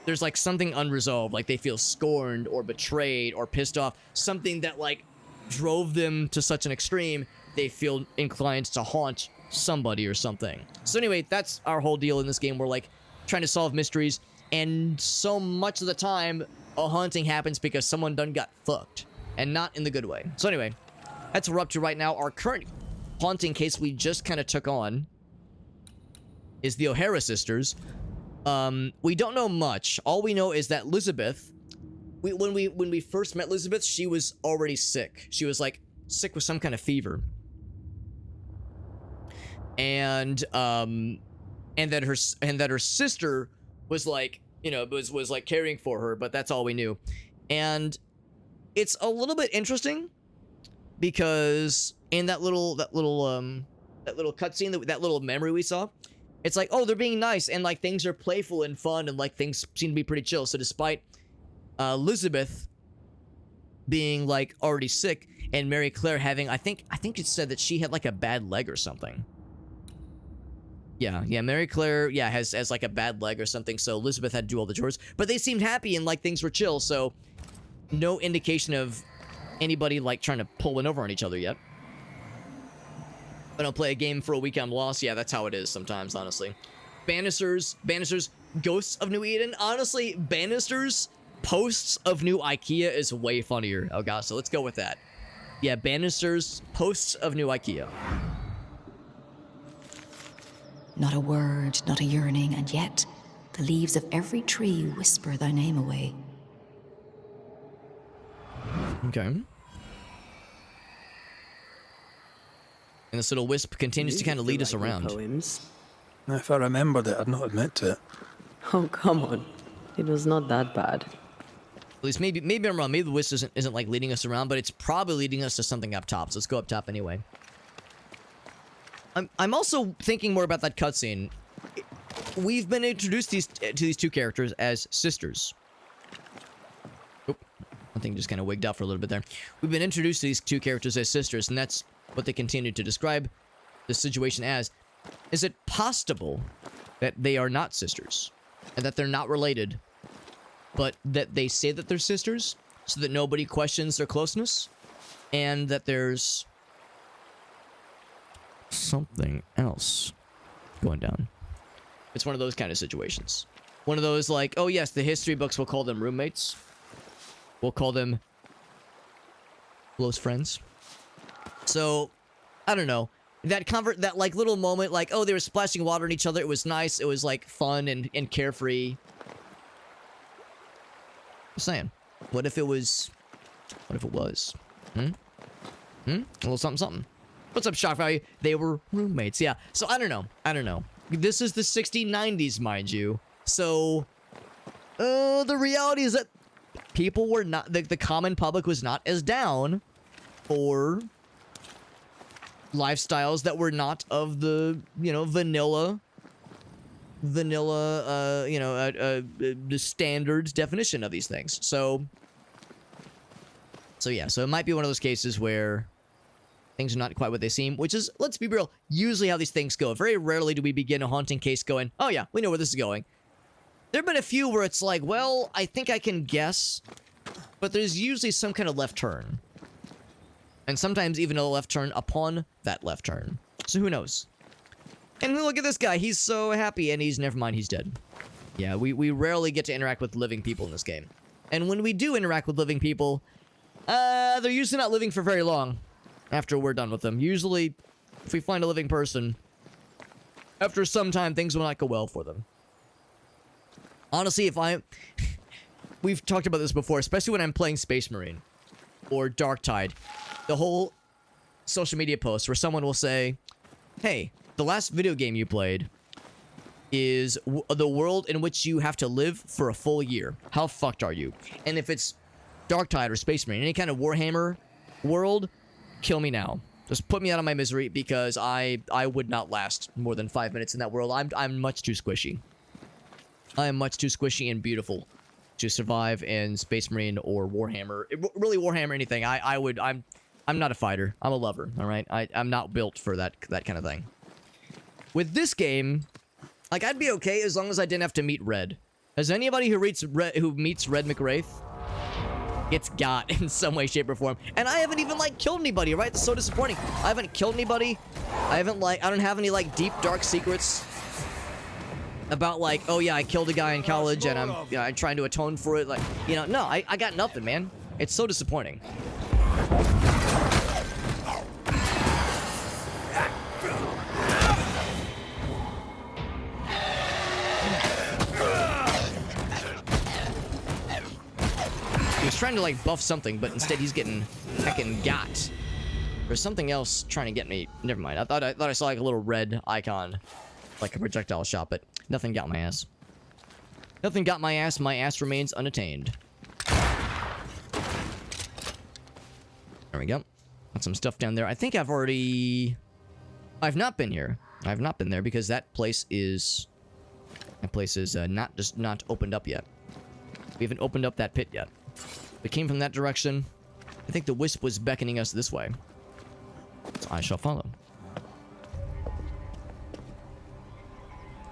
there's, like, something unresolved, like they feel scorned or betrayed or pissed off, something that, like, drove them to such an extreme, they feel inclined to haunt somebody or something. So anyway, that's our whole deal in this game. We're like trying to solve mysteries, and so much of the time a haunting happens because someone done got fucked, and not in the good way. So anyway, that's what we're up to right now. Our current haunting case we just kind of took on is the O'Hara sisters. We don't know much. All we know is that Elizabeth, when we first met Elizabeth, she was already sick. She was like sick with some kind of fever. And that her sister was like, you know, was like caring for her, but that's all we knew. And it's a little bit interesting because in that little cutscene, that little memory we saw, it's like, oh, they're being nice, and like things are playful and fun, and like things seem to be pretty chill. So despite Elizabeth being like already sick, and Mary Claire having, I think it said that she had like a bad leg or something. Yeah, Mary Claire, has like a bad leg or something, so Elizabeth had to do all the chores. But they seemed happy and like things were chill, so no indication of anybody like trying to pull one over on each other yet. I don't play a game for a week I'm lost. Yeah, that's how it is sometimes, honestly. Banisters, Ghosts of New Eden. Honestly, Banisters, Posts of New IKEA is way funnier. Oh gosh, so let's go with that. Yeah, Banisters, Posts of New IKEA. Not a word, not a yearning, and yet the leaves of every tree whisper thy name away. Okay. And this little wisp continues to kind of lead us around. Poems. If I remembered it, I'd not admit to it. Oh, come on. It was not that bad. At least maybe I'm wrong. Maybe the wisp isn't like leading us around, but it's probably leading us to something up top. So let's go up top anyway. I'm also thinking more about that cutscene. We've been introduced to these two characters as sisters. Oop, one thing just kind of wigged out for a little bit there. We've been introduced to these two characters as sisters, and that's what they continue to describe the situation as. Is it possible that they are not sisters, and that they're not related, but that they say that they're sisters so that nobody questions their closeness? and that there's something else going down. It's one of those kind of situations. One of those like, oh yes, the history books will call them roommates. We'll call them close friends. So, I don't know. That like little moment, like, oh, they were splashing water on each other. It was nice. It was like fun and carefree. I'm saying, what if it was? What if it was? A little something, something. What's up, shock value? They were roommates. Yeah. So I don't know. I don't know. This is the 60s, 90s, mind you. So, the reality is that people were not, the common public was not as down for lifestyles that were not of the, you know, vanilla, the standard definition of these things. So yeah, so it might be one of those cases where things are not quite what they seem, which is, let's be real, usually how these things go. Very rarely do we begin a haunting case going, oh yeah, we know where this is going. There have been a few where it's like, well, I think I can guess, but there's usually some kind of left turn. And sometimes even a left turn upon that left turn. So who knows? And look at this guy. He's so happy, and never mind, he's dead. Yeah, we rarely get to interact with living people in this game. And when we do interact with living people, they're usually not living for very long after we're done with them. Usually, if we find a living person, after some time, things will not go well for them. Honestly, we've talked about this before, especially when I'm playing Space Marine or Dark Tide. The whole social media post where someone will say, hey, the last video game you played is the world in which you have to live for a full year. How fucked are you? And if it's Dark Tide or Space Marine, any kind of Warhammer world, kill me now. Just put me out of my misery, because I would not last more than 5 minutes in that world. I'm much too squishy. I am much too squishy and beautiful to survive in Space Marine or Warhammer. Really, Warhammer, anything. I'm not a fighter. I'm a lover, all right? I'm not built for that kind of thing. With this game, like, I'd be okay as long as I didn't have to meet Red. Has anybody who meets Red McWraith gets got in some way, shape, or form? And I haven't even, like, killed anybody, right? That's so disappointing. I haven't killed anybody. I don't have any, like, deep, dark secrets about, like, oh yeah, I killed a guy in college and I'm trying to atone for it. Like, you know, no, I got nothing, man. It's so disappointing. He was trying to, like, buff something, but instead he's getting heckin' got. There's something else trying to get me. Never mind. I thought I saw, like, a little red icon, like a projectile shot, but nothing got my ass. Nothing got my ass. My ass remains unattained. There we go. Got some stuff down there. I think I've not been here. I've not been there because that place is not opened up yet. We haven't opened up that pit yet. We came from that direction. I think the wisp was beckoning us this way. So I shall follow.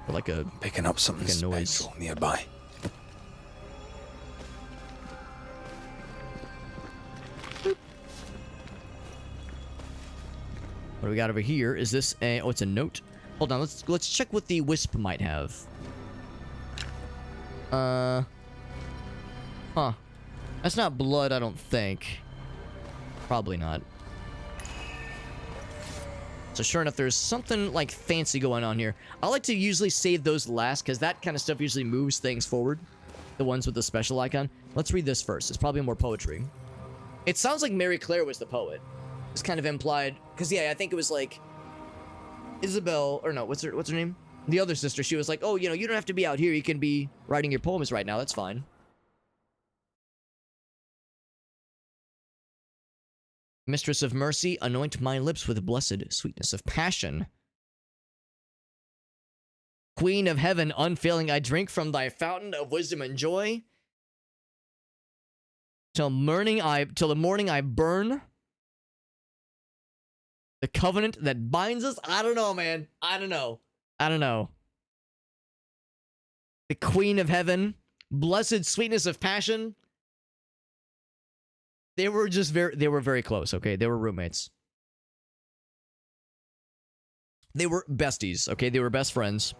Like a picking up something like a noise spectral nearby. What do we got over here? Is this a... Oh, it's a note. Hold on, let's check what the wisp might have. Huh. That's not blood, I don't think. Probably not. So sure enough, there's something, like, fancy going on here. I like to usually save those last, because that kind of stuff usually moves things forward. The ones with the special icon. Let's read this first. It's probably more poetry. It sounds like Mary Claire was the poet. It's kind of implied, because yeah, I think it was like Isabel, or no, what's her name? The other sister. She was like, oh, you know, you don't have to be out here. You can be writing your poems right now. That's fine. Mistress of mercy, anoint my lips with blessed sweetness of passion. Queen of heaven, unfailing, I drink from thy fountain of wisdom and joy. Till the morning I burn. The covenant that binds us. I don't know, man. I don't know. The Queen of heaven, blessed sweetness of passion. They were very close, okay? They were roommates. They were besties, okay? They were best friends.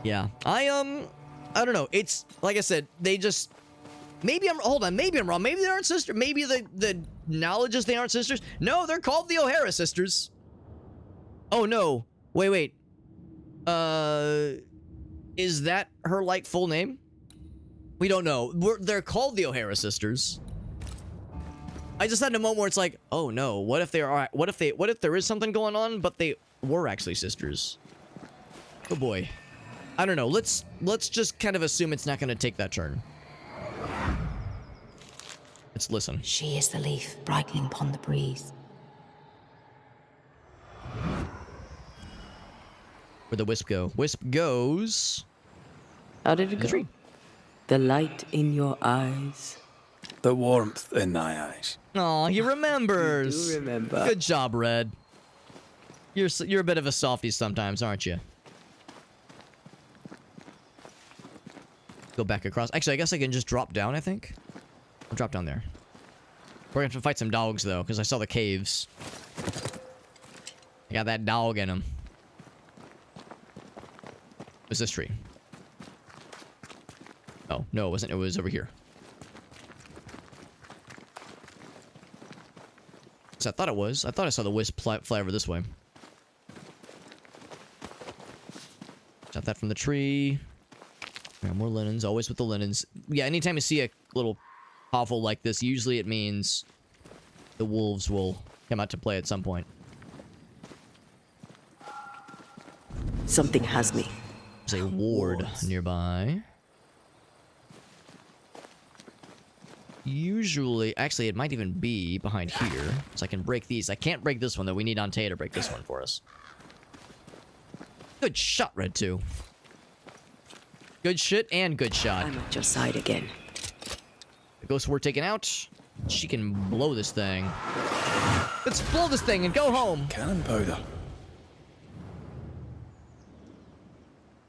Yeah. I don't know. It's, like I said, they just... Maybe I'm... Hold on. Maybe I'm wrong. Maybe they aren't sisters. Maybe the knowledge is they aren't sisters. No, they're called the O'Hara sisters. Oh, no. Wait. Is that her, like, full name? We don't know. They're called the O'Hara sisters. I just had a moment where it's like, oh no, what if there is something going on, but they were actually sisters? Oh boy. I don't know. Let's just kind of assume it's not going to take that turn. Let's listen. She is the leaf brightening upon the breeze. Where'd the wisp go? Wisp goes... How did it the go? tree. The light in your eyes. The warmth in thy eyes. Aw, he remembers. You do remember. Good job, Red. You're a bit of a softie sometimes, aren't you? Go back across. Actually, I guess I can just drop down, I think. I'll drop down there. We're gonna have to fight some dogs, though, because I saw the caves. I got that dog in them. What's this tree? Oh, no, it wasn't. It was over here. So I thought it was. I thought I saw the wisp fly over this way. Got that from the tree. Yeah, more linens. Always with the linens. Yeah, anytime you see a little hovel like this, usually it means the wolves will come out to play at some point. Something has me. There's a ward nearby. Usually, actually, it might even be behind here, so I can break these. I can't break this one, though. We need Ante to break this one for us. Good shot, Red 2. Good shit and good shot. I'm at your side again. The ghost ward taken out. She can blow this thing. Let's blow this thing and go home. Cannon powder.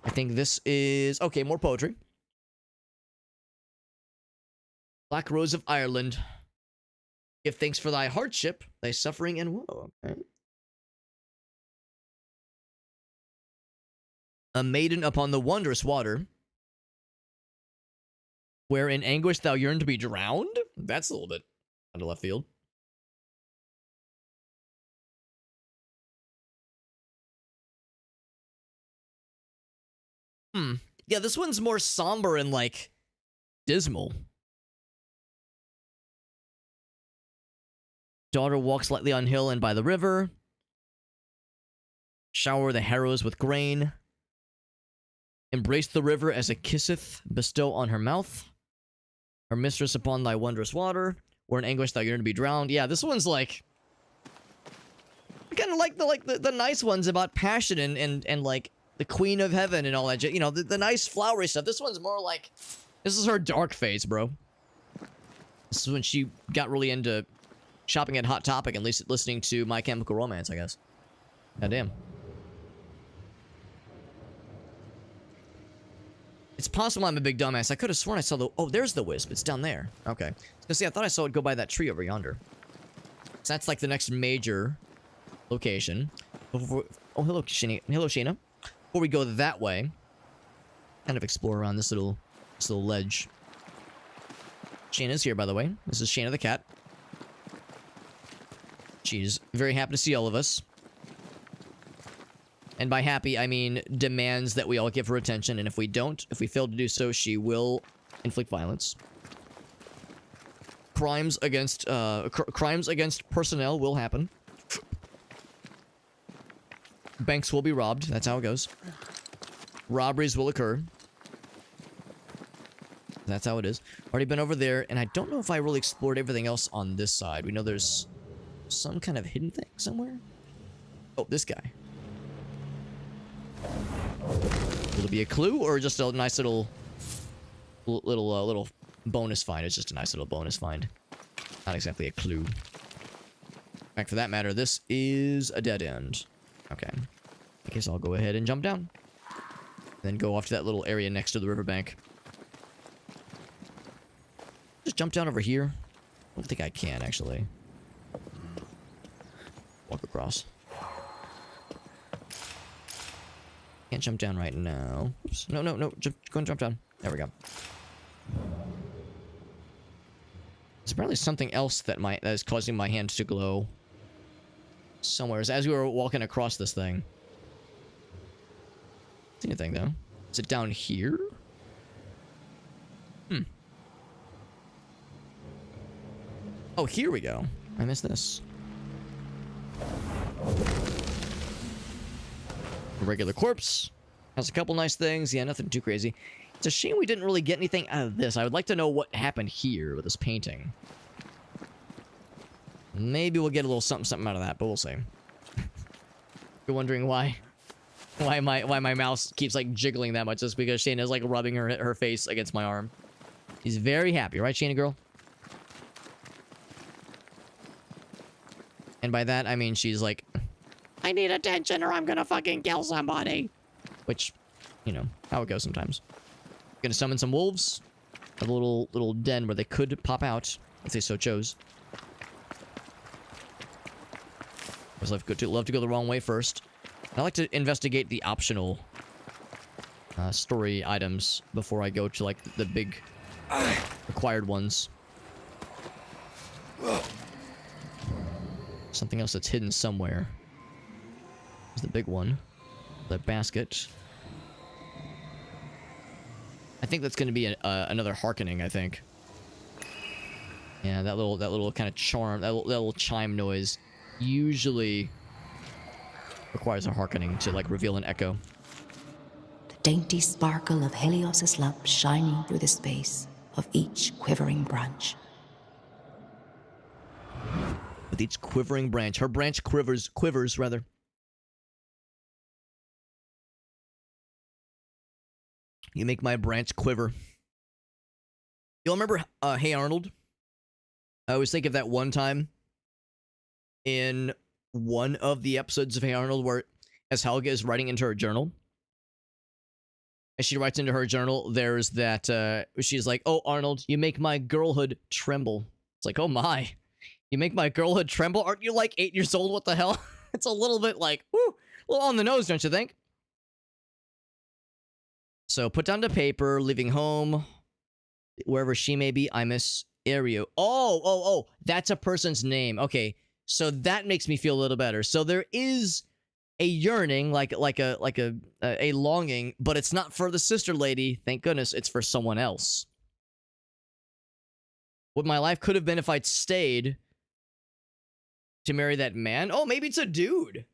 I think this is... Okay, more poetry. Black Rose of Ireland. Give thanks for thy hardship, thy suffering and woe. Okay. A maiden upon the wondrous water, where in anguish thou yearn to be drowned? That's a little bit out of left field. Yeah, this one's more somber and, like, dismal. Daughter walks lightly on hill and by the river. Shower the harrows with grain. Embrace the river as it kisseth. Bestow on her mouth. Her mistress upon thy wondrous water. Or in anguish thou yearn to be drowned. Yeah, this one's like... I kind of like the nice ones about passion and like the queen of heaven and all that. You know, the nice flowery stuff. This one's more like... This is her dark phase, bro. This is when she got really into... shopping at Hot Topic and listening to My Chemical Romance, I guess. Goddamn. It's possible I'm a big dumbass. I could have sworn I saw the... Oh, there's the wisp. It's down there. Okay. Because, see, I thought I saw it go by that tree over yonder. So that's like the next major location. Before... Oh, hello, Sheena. Hello, Sheena. Before we go that way, kind of explore around this little ledge. Sheena's here, by the way. This is Sheena the cat. She's very happy to see all of us. And by happy, I mean demands that we all give her attention, and if we fail to do so, she will inflict violence. Crimes against personnel will happen. Banks will be robbed. That's how it goes. Robberies will occur. That's how it is. Already been over there, and I don't know if I really explored everything else on this side. We know there's some kind of hidden thing somewhere. Oh, this guy. Will it be a clue or just a nice little bonus find? It's just a nice little bonus find. Not exactly a clue. In fact, for that matter, this is a dead end. Okay. I guess I'll go ahead and jump down. Then go off to that little area next to the riverbank. just jump down over here? I don't think I can, actually. Walk across. Can't jump down right now. Oops. No, no, no. Go and jump down. There we go. There's apparently something else that is causing my hand to glow. Somewhere. As we were walking across this thing. See anything, though? Is it down here? Oh, here we go. I missed this. A regular corpse. Has a couple nice things. Yeah, nothing too crazy. It's a shame we didn't really get anything out of this. I would like to know what happened here with this painting. Maybe we'll get a little something out of that, but we'll see. You're wondering why my mouse keeps like jiggling that much. Just because Shayna's like rubbing her face against my arm. She's very happy, right, Shayna girl? And by that, I mean she's like, I need attention or I'm gonna fucking kill somebody. Which, you know, how it goes sometimes. Gonna summon some wolves. A little den where they could pop out if they so chose. I'd love to go the wrong way first. I like to investigate the optional story items before I go to like the big required ones. Something else that's hidden somewhere. Is the big one. The basket. I think that's going to be another hearkening, I think. Yeah, that little kind of charm, that little chime noise usually requires a hearkening to like reveal an echo. The dainty sparkle of Helios's lamp shining through the space of each quivering branch. With each quivering branch. Her branch quivers rather. You make my branch quiver. You'll remember Hey Arnold? I always think of that one time in one of the episodes of Hey Arnold where as Helga is writing into her journal. As she writes into her journal, there's that, she's like, oh, Arnold, you make my girlhood tremble. It's like, oh my. You make my girlhood tremble? Aren't you like 8 years old? What the hell? It's a little bit like, woo, a little on the nose, don't you think? So put down the paper, leaving home, wherever she may be. I miss Ario. Oh, that's a person's name. Okay, so that makes me feel a little better. So there is a yearning, like a longing, but it's not for the sister lady. Thank goodness, it's for someone else. What my life could have been if I'd stayed to marry that man. Oh, maybe it's a dude.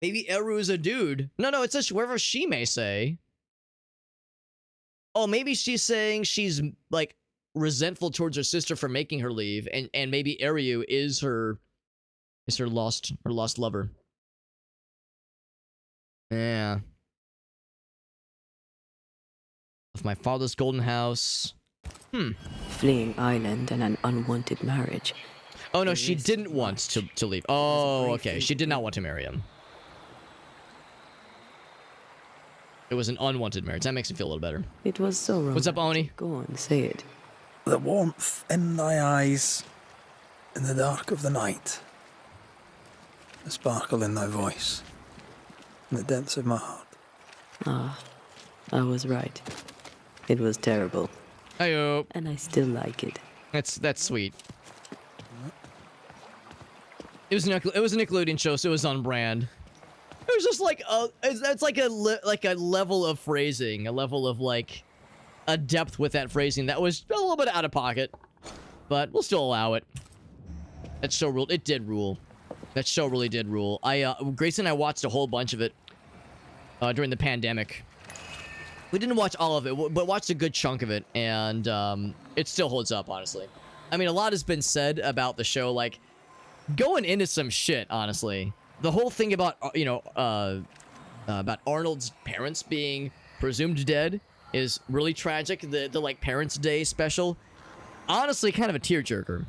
Maybe Eru is a dude. No, it's just wherever she may say. Oh, maybe she's saying she's like resentful towards her sister for making her leave, and maybe Eru is her lost lover. Yeah. Of my father's golden house. Fleeing island and an unwanted marriage. Oh no, she didn't want to leave. Oh, okay. She did not want to marry him. It was an unwanted marriage. That makes me feel a little better. It was so romantic. What's up, Oni? Go on, say it. The warmth in thy eyes, in the dark of the night. The sparkle in thy voice, in the depths of my heart. Ah, I was right. It was terrible. Hi-yo. And I still like it. That's sweet. It was a Nickelodeon show, so it was on brand. It was just like it's like a level of phrasing, a level of like a depth with that phrasing that was a little bit out of pocket, but we'll still allow it. That show ruled. It did rule. That show really did rule. Grace and I watched a whole bunch of it during the pandemic. We didn't watch all of it, but watched a good chunk of it, and it still holds up, honestly. I mean, a lot has been said about the show, like going into some shit, honestly. The whole thing about, about Arnold's parents being presumed dead is really tragic. The like Parents' Day special, honestly, kind of a tearjerker.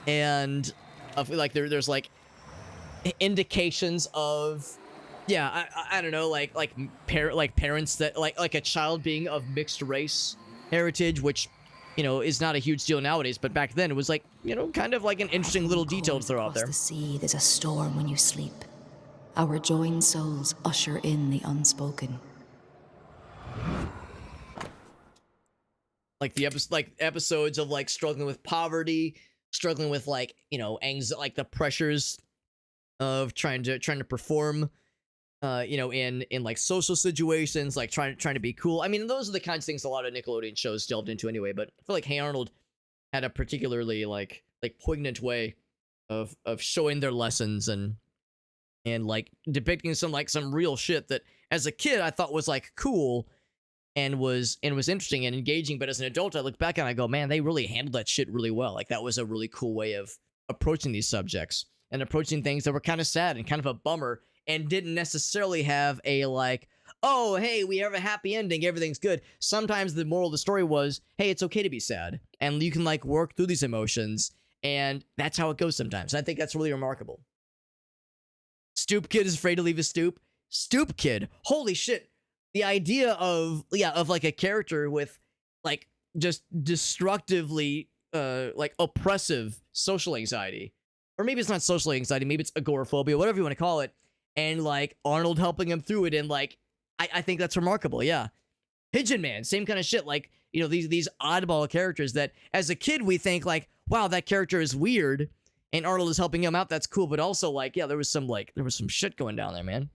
And I feel like there's like indications of, yeah, I don't know, like parents that like a child being of mixed race heritage, which you know, is not a huge deal nowadays, but back then it was like, you know, kind of like an interesting little detail to throw out Across there. the sea, there's a storm when you sleep. Our joined souls usher in the unspoken. Like the episodes of like struggling with poverty, struggling with like, you know, like the pressures of trying to perform, you know, in like social situations, like trying to be cool. I mean, those are the kinds of things a lot of Nickelodeon shows delved into anyway. But I feel like Hey Arnold had a particularly like poignant way of showing their lessons and like depicting some real shit that as a kid I thought was like cool and was interesting and engaging. But as an adult, I look back and I go, man, they really handled that shit really well. Like that was a really cool way of approaching these subjects and approaching things that were kind of sad and kind of a bummer and didn't necessarily have a like, oh, hey, we have a happy ending, everything's good. Sometimes the moral of the story was, hey, it's okay to be sad and you can like work through these emotions, and that's how it goes sometimes. I think that's really remarkable. Stoop Kid is afraid to leave his stoop. Stoop Kid, holy shit. The idea of like a character with like just destructively like oppressive social anxiety, or maybe it's not social anxiety, maybe it's agoraphobia, whatever you want to call it, and like Arnold helping him through it, and like I think that's remarkable. Yeah, Pigeon Man, same kind of shit. Like, you know, these oddball characters that as a kid we think like, wow, that character is weird, and Arnold is helping him out. That's cool, but also like, yeah, there was some shit going down there, man.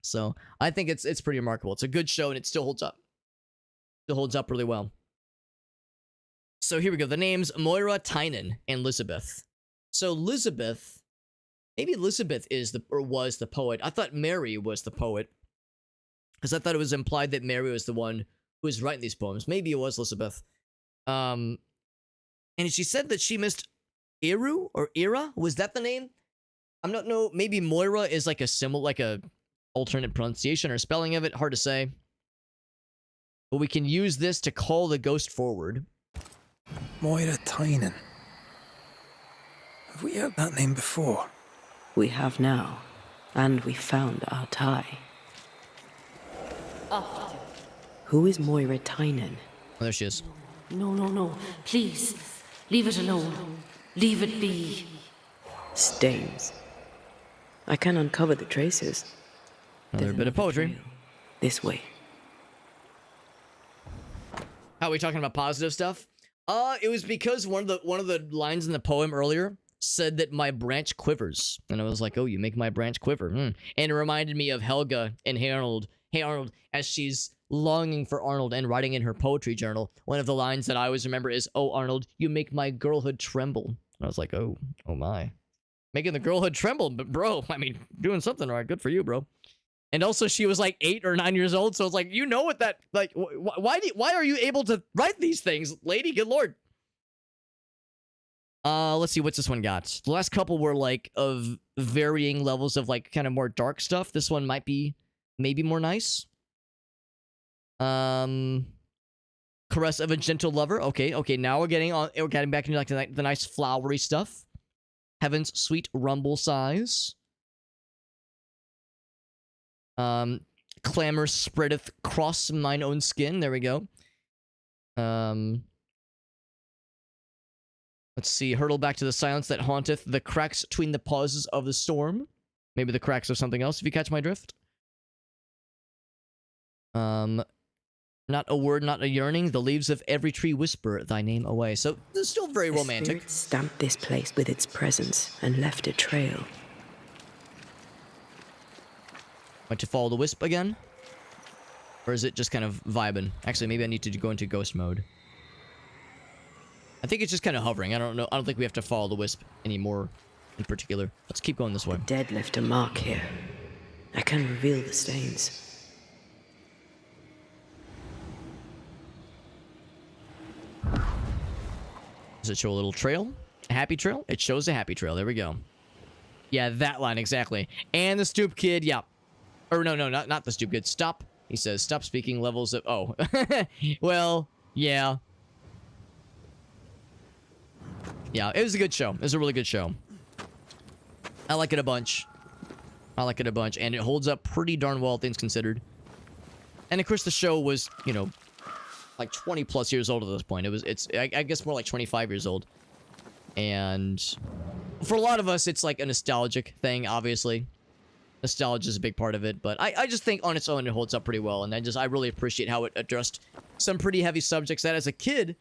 So I think it's pretty remarkable. It's a good show and it still holds up. Still holds up really well. So here we go. The names Moira, Tynan, and Elizabeth. So Elizabeth, maybe Elizabeth was the poet. I thought Mary was the poet, because I thought it was implied that Mary was the one who was writing these poems. Maybe it was Elizabeth. And she said that she missed Eru or Ira. Was that the name? I'm not know. Maybe Moira is like a symbol, like a alternate pronunciation or spelling of it. Hard to say. But we can use this to call the ghost forward. Moira Tynan. Have we heard that name before? We have now, and we found our tie. Who is Moira Tynan? Oh, there she is. No, no, no. Please, leave it alone. Leave it be. Stains. I can uncover the traces. Another bit of poetry. Trail. This way. How are we talking about positive stuff? It was because one of the lines in the poem earlier said that my branch quivers, and I was like, oh, you make my branch quiver. And it reminded me of Helga and Hey Arnold, as she's longing for Arnold and writing in her poetry journal. One of the lines that I always remember is, oh, Arnold, you make my girlhood tremble. And I was like, oh my. Making the girlhood tremble, but bro, I mean, doing something right. Good for you, bro. And also, she was like 8 or 9 years old, so it's like, you know what that, like, why are you able to write these things, lady? Good lord. Let's see, what's this one got? The last couple were like of varying levels of like kind of more dark stuff. This one might be maybe more nice. Caress of a gentle lover. Okay, now we're getting back into like the nice flowery stuff. Heaven's sweet rumble sighs. Clamor spreadeth cross mine own skin. There we go. Let's see. Hurtle back to the silence that haunteth the cracks between the pauses of the storm. Maybe the cracks of something else, if you catch my drift. Not a word, not a yearning. The leaves of every tree whisper thy name away. So this is still very romantic. The spirit stamped this place with its presence and left a trail. Want to follow the wisp again? Or is it just kind of vibing? Actually, maybe I need to go into ghost mode. I think it's just kind of hovering. I don't know. I don't think we have to follow the wisp anymore in particular. Let's keep going this way. The dead left a mark here. I can reveal the stains. Does it show a little trail? A happy trail? It shows a happy trail. There we go. Yeah, that line, exactly. And the Stoop Kid, yeah. Or no, not the Stoop Kid. Stop. He says, stop speaking levels of... Oh. Well, yeah. Yeah, it was a good show. It was a really good show. I like it a bunch. And it holds up pretty darn well, things considered. And of course, the show was, you know, like 20 plus years old at this point. I guess more like 25 years old. And for a lot of us, it's like a nostalgic thing, obviously. Nostalgia is a big part of it, but I just think on its own it holds up pretty well, and I really appreciate how it addressed some pretty heavy subjects that as a kid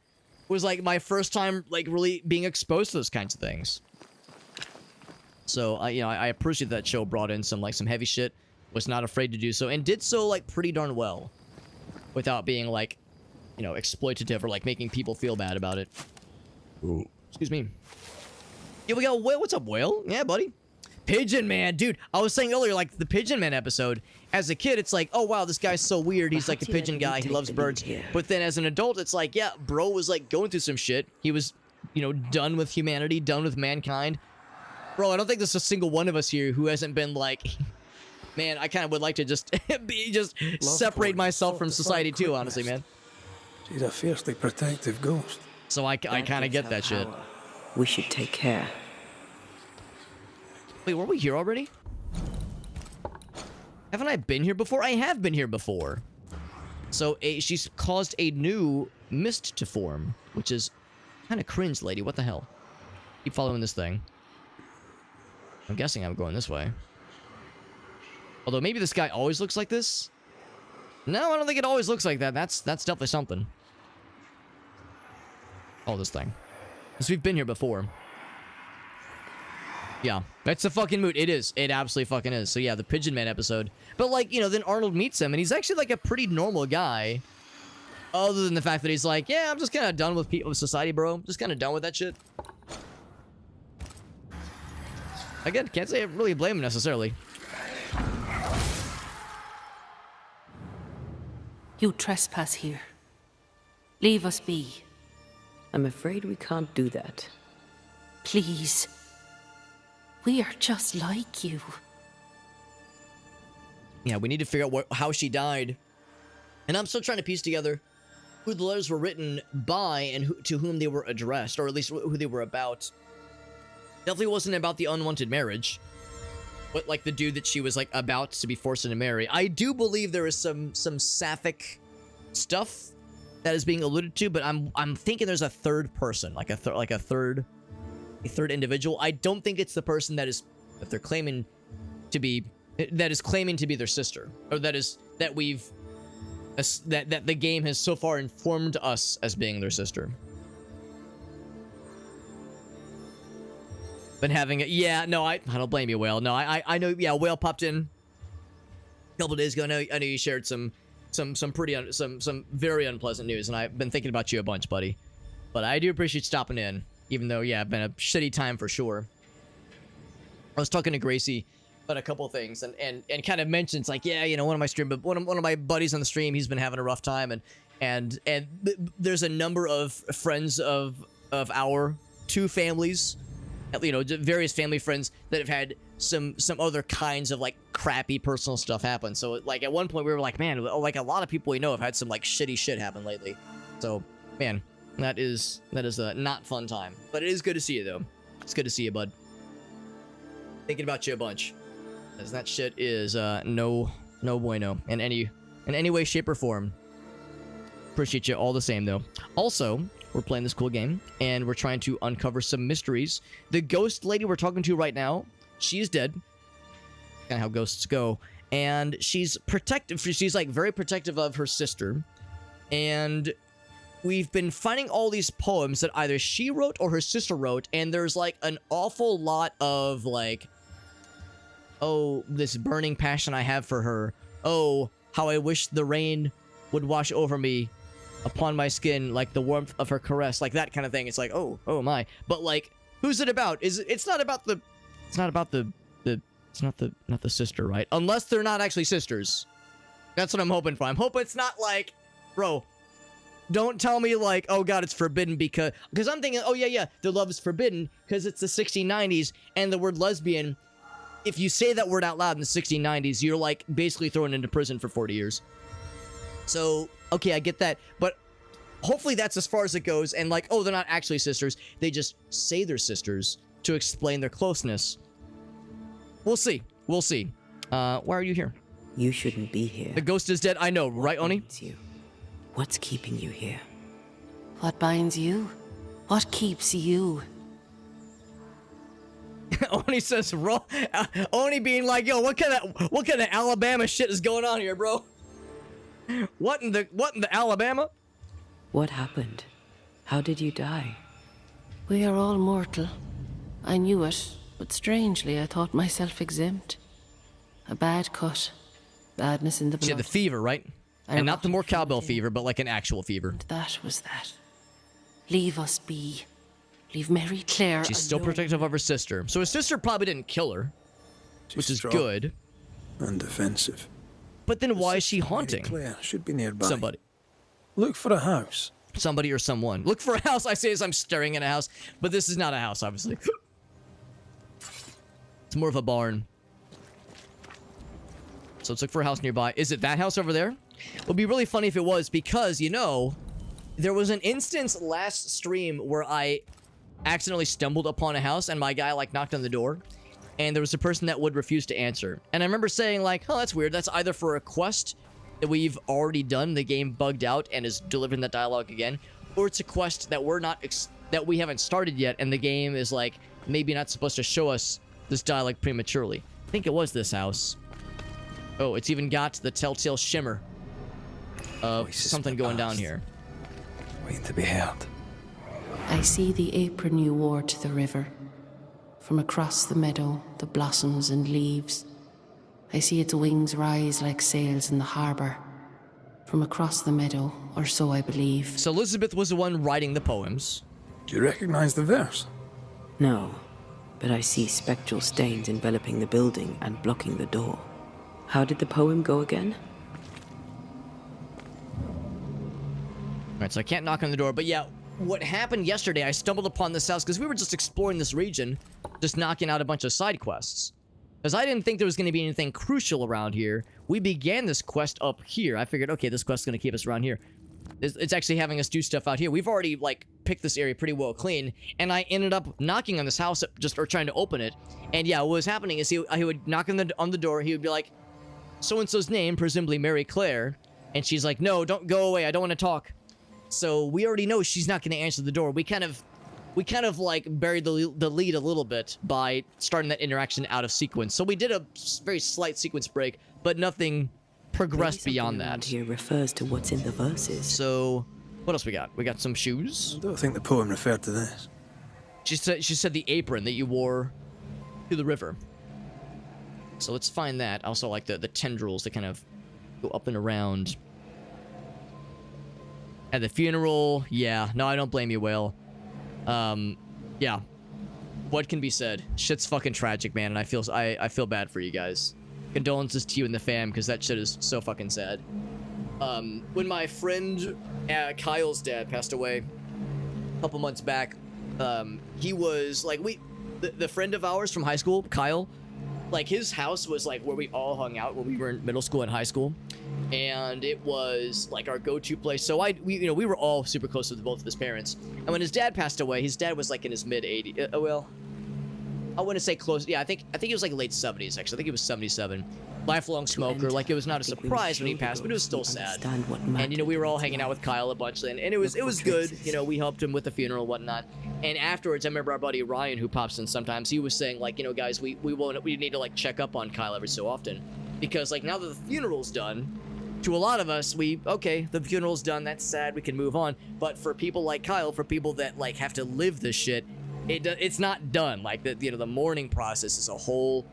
was like my first time like really being exposed to those kinds of things. So I appreciate that show brought in some heavy shit, was not afraid to do so, and did so like pretty darn well without being like, exploitative or like making people feel bad about it. Ooh. Excuse me. Yeah, we got Whale. What's up, Whale? Yeah, buddy. Pigeon Man, dude. I was saying earlier, like the Pigeon Man episode. As a kid, it's like, oh wow, this guy's so weird. He's like a pigeon guy. He loves birds. But then as an adult, it's like, yeah, bro was like going through some shit. He was, done with humanity, done with mankind. Bro, I don't think there's a single one of us here who hasn't been like, man, I kind of would like to just separate myself from society too, honestly, man. She's a fiercely protective ghost. So I kind of get that shit. We should take care. Wait, were we here already? Haven't I been here before? I have been here before. So she's caused a new mist to form, which is kind of cringe, lady. What the hell? Keep following this thing. I'm guessing I'm going this way. Although maybe this guy always looks like this. No, I don't think it always looks like that. That's definitely something. Oh, this thing. Because we've been here before. Yeah, that's a fucking mood. It is. It absolutely fucking is. So yeah, the Pigeon Man episode. But like, then Arnold meets him, and he's actually like a pretty normal guy. Other than the fact that he's like, yeah, I'm just kind of done with society, bro. Just kind of done with that shit. Again, can't say I really blame him necessarily. You trespass here. Leave us be. I'm afraid we can't do that. Please. We are just like you. Yeah, we need to figure out how she died. And I'm still trying to piece together who the letters were written by and to whom they were addressed, or at least who they were about. Definitely wasn't about the unwanted marriage. But like the dude that she was like about to be forced to marry. I do believe there is some sapphic stuff that is being alluded to, but I'm thinking there's a third person, like a third individual. I don't think it's the person that they're claiming to be, that is claiming to be their sister, or that the game has so far informed us as being their sister. Been having it. Yeah, no, I don't blame you, Whale. No, I know. Yeah, Whale popped in a couple days ago. I know you shared some very unpleasant news, and I've been thinking about you a bunch, buddy. But I do appreciate stopping in, even though yeah, it's been a shitty time for sure. I was talking to Gracie about a couple things, and kind of mentions like, yeah, one of my buddies on the stream, he's been having a rough time, and there's a number of friends of our two families. Various family friends that have had some other kinds of like crappy personal stuff happen. So like at one point we were like, man, like a lot of people we know have had some like shitty shit happen lately. So man, that is a not fun time. But it is good to see you though. It's good to see you, bud. Thinking about you a bunch, as that shit is no bueno in any way, shape, or form. Appreciate you all the same though. Also, we're playing this cool game, and we're trying to uncover some mysteries. The ghost lady we're talking to right now, she is dead. Kind of how ghosts go. And she's protective. She's like very protective of her sister. And we've been finding all these poems that either she wrote or her sister wrote, and there's like an awful lot of like, oh, this burning passion I have for her. Oh, how I wish the rain would wash over me, upon my skin, like the warmth of her caress, like that kind of thing. It's like, oh my. But like, who's it about? It's not the sister, right? Unless they're not actually sisters. That's what I'm hoping for. I'm hoping it's not like, bro, don't tell me like, oh god, it's forbidden because I'm thinking, oh yeah, their love is forbidden because it's the 1690s, and the word lesbian, if you say that word out loud in the 1690s, you're like basically thrown into prison for 40 years. So, okay, I get that, but hopefully that's as far as it goes, and like, oh, they're not actually sisters, they just say they're sisters to explain their closeness. We'll see. Why are you here? You shouldn't be here. The ghost is dead, I know, right, Oni? You. What's keeping you here? What binds you? What keeps you? Oni says, Oni being like, yo, what kind of Alabama shit is going on here, bro? What in the Alabama? What happened? How did you die? We are all mortal. I knew it, but strangely I thought myself exempt. A bad cut. Badness in the blood. She had the fever, right? And not the more cowbell fever, but like an actual fever. And that was that. Leave us be. Leave Mary Claire She's still alone. protective of her sister. So his sister probably didn't kill her, which is strong good. And defensive. But then why is she Mary haunting Claire should be nearby. somebody? Look for a house. Somebody or someone. Look for a house, I say as I'm staring at a house. But this is not a house, obviously. It's more of a barn. So let's look for a house nearby. Is it that house over there? It would be really funny if it was, because, you know, there was an instance last stream where I accidentally stumbled upon a house and my guy, like, knocked on the door. And there was a person that would refuse to answer. And I remember saying, like, oh, that's weird. That's either for a quest that we've already done, the game bugged out and is delivering that dialogue again, or it's a quest that that we haven't started yet, and the game is, like, maybe not supposed to show us this dialogue prematurely. I think it was this house. Oh, it's even got the telltale shimmer of Voices something going down here. Waiting to be heard. I see the apron you wore to the river. From across the meadow, the blossoms and leaves. I see its wings rise like sails in the harbour. From across the meadow, or so I believe. So Elizabeth was the one writing the poems. Do you recognize the verse? No, but I see spectral stains enveloping the building and blocking the door. How did the poem go again? Alright, so I can't knock on the door, but yeah, what happened yesterday, I stumbled upon this house because we were just exploring this region, just knocking out a bunch of side quests. Because I didn't think there was going to be anything crucial around here. We began this quest up here. I figured, okay, this quest's going to keep us around here. It's actually having us do stuff out here. We've already, like, picked this area pretty well clean, and I ended up knocking on this house, or trying to open it. And yeah, what was happening is he would knock on the door, he would be like, so-and-so's name, presumably Mary Claire, and she's like, no, don't go away, I don't want to talk. So we already know she's not going to answer the door. We kind of like buried the lead a little bit by starting that interaction out of sequence. So we did a very slight sequence break, but nothing progressed beyond that. Here refers to what's in the verses. So what else we got? We got some shoes. I don't think the poem referred to this. She said the apron that you wore to the river. So let's find that. Also like the tendrils that kind of go up and around. At the funeral, yeah. No, I don't blame you, Whale. Yeah. What can be said? Shit's fucking tragic, man, and I feel bad for you guys. Condolences to you and the fam, because that shit is so fucking sad. When my friend Kyle's dad passed away a couple months back, he was like, the friend of ours from high school, Kyle, like his house was like where we all hung out when we were in middle school and high school, and it was like our go-to place. So we were all super close with both of his parents, and when his dad passed away, his dad was like in his mid-80s. Well, I wouldn't say close. Yeah, I think he was like late 70s actually. I think he was 77. Lifelong smoker. Like it was not a surprise when he passed, but it was still sad. And we were all hanging out with Kyle a bunch, and it was good. We helped him with the funeral and whatnot. And afterwards, I remember our buddy Ryan, who pops in sometimes, he was saying like, guys, we need to like check up on Kyle every so often, because like now that the funeral's done, to a lot of us, the funeral's done. That's sad. We can move on. But for people like Kyle, for people that like have to live this shit, it's not done. Like the mourning process is a whole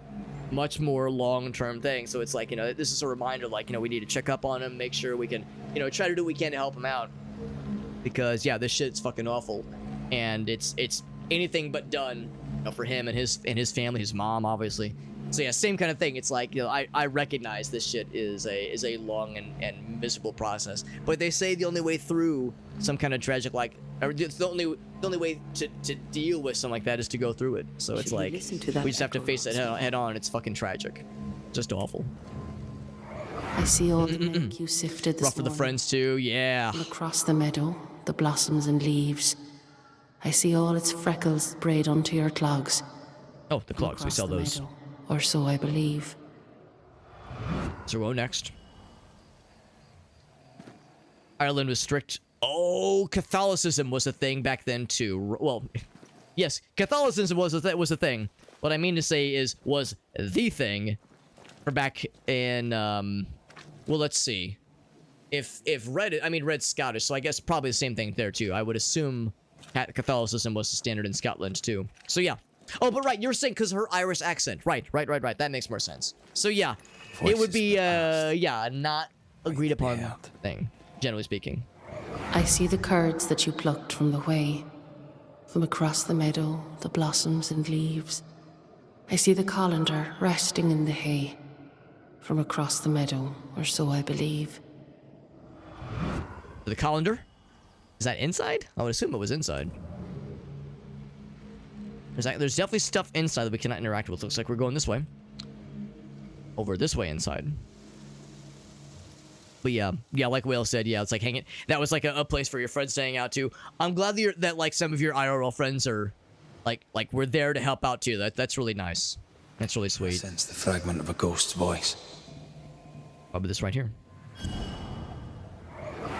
much more long-term thing. So it's like, this is a reminder, like, we need to check up on him, make sure we can, try to do what we can to help him out, because yeah, this shit's fucking awful, and it's anything but done, for him and his family, his mom, obviously. So yeah, same kind of thing. It's like, I recognize this shit is a long and miserable process, but they say the only way through some kind of tragic, like, or the only way to deal with something like that is to go through it. So it's like, we just have to face it head on. It's fucking tragic. Just awful. I see all the milk you sifted this Rough for the morning. friends too, yeah. And across the meadow, the blossoms and leaves. I see all its freckles braid onto your clogs. Oh, the clogs, we Across sell the those. meadow, or so I believe. So we'll go next. Ireland was strict. Oh, Catholicism was a thing back then too. Well, yes, Catholicism was a thing. What I mean to say was the thing for back in, well, let's see. If Red's Scottish, so I guess probably the same thing there too. I would assume Catholicism was the standard in Scotland too. So yeah. Oh, but right, you're saying because her Irish accent. Right. That makes more sense. So yeah, it would be, yeah, not agreed upon thing, generally speaking. I see the curds that you plucked from the way, from across the meadow, the blossoms and leaves. I see the colander resting in the hay, from across the meadow, or so I believe. The colander? Is that inside? I would assume it was inside. There's definitely stuff inside that we cannot interact with. Looks like we're going this way. Over this way inside. But yeah, like Whale said, yeah, it's like hanging. That was like a place for your friends to hang out to. I'm glad that like some of your IRL friends are, like we're there to help out too. That's really nice. That's really sweet. I sense the fragment of a ghost's voice. Probably this right here.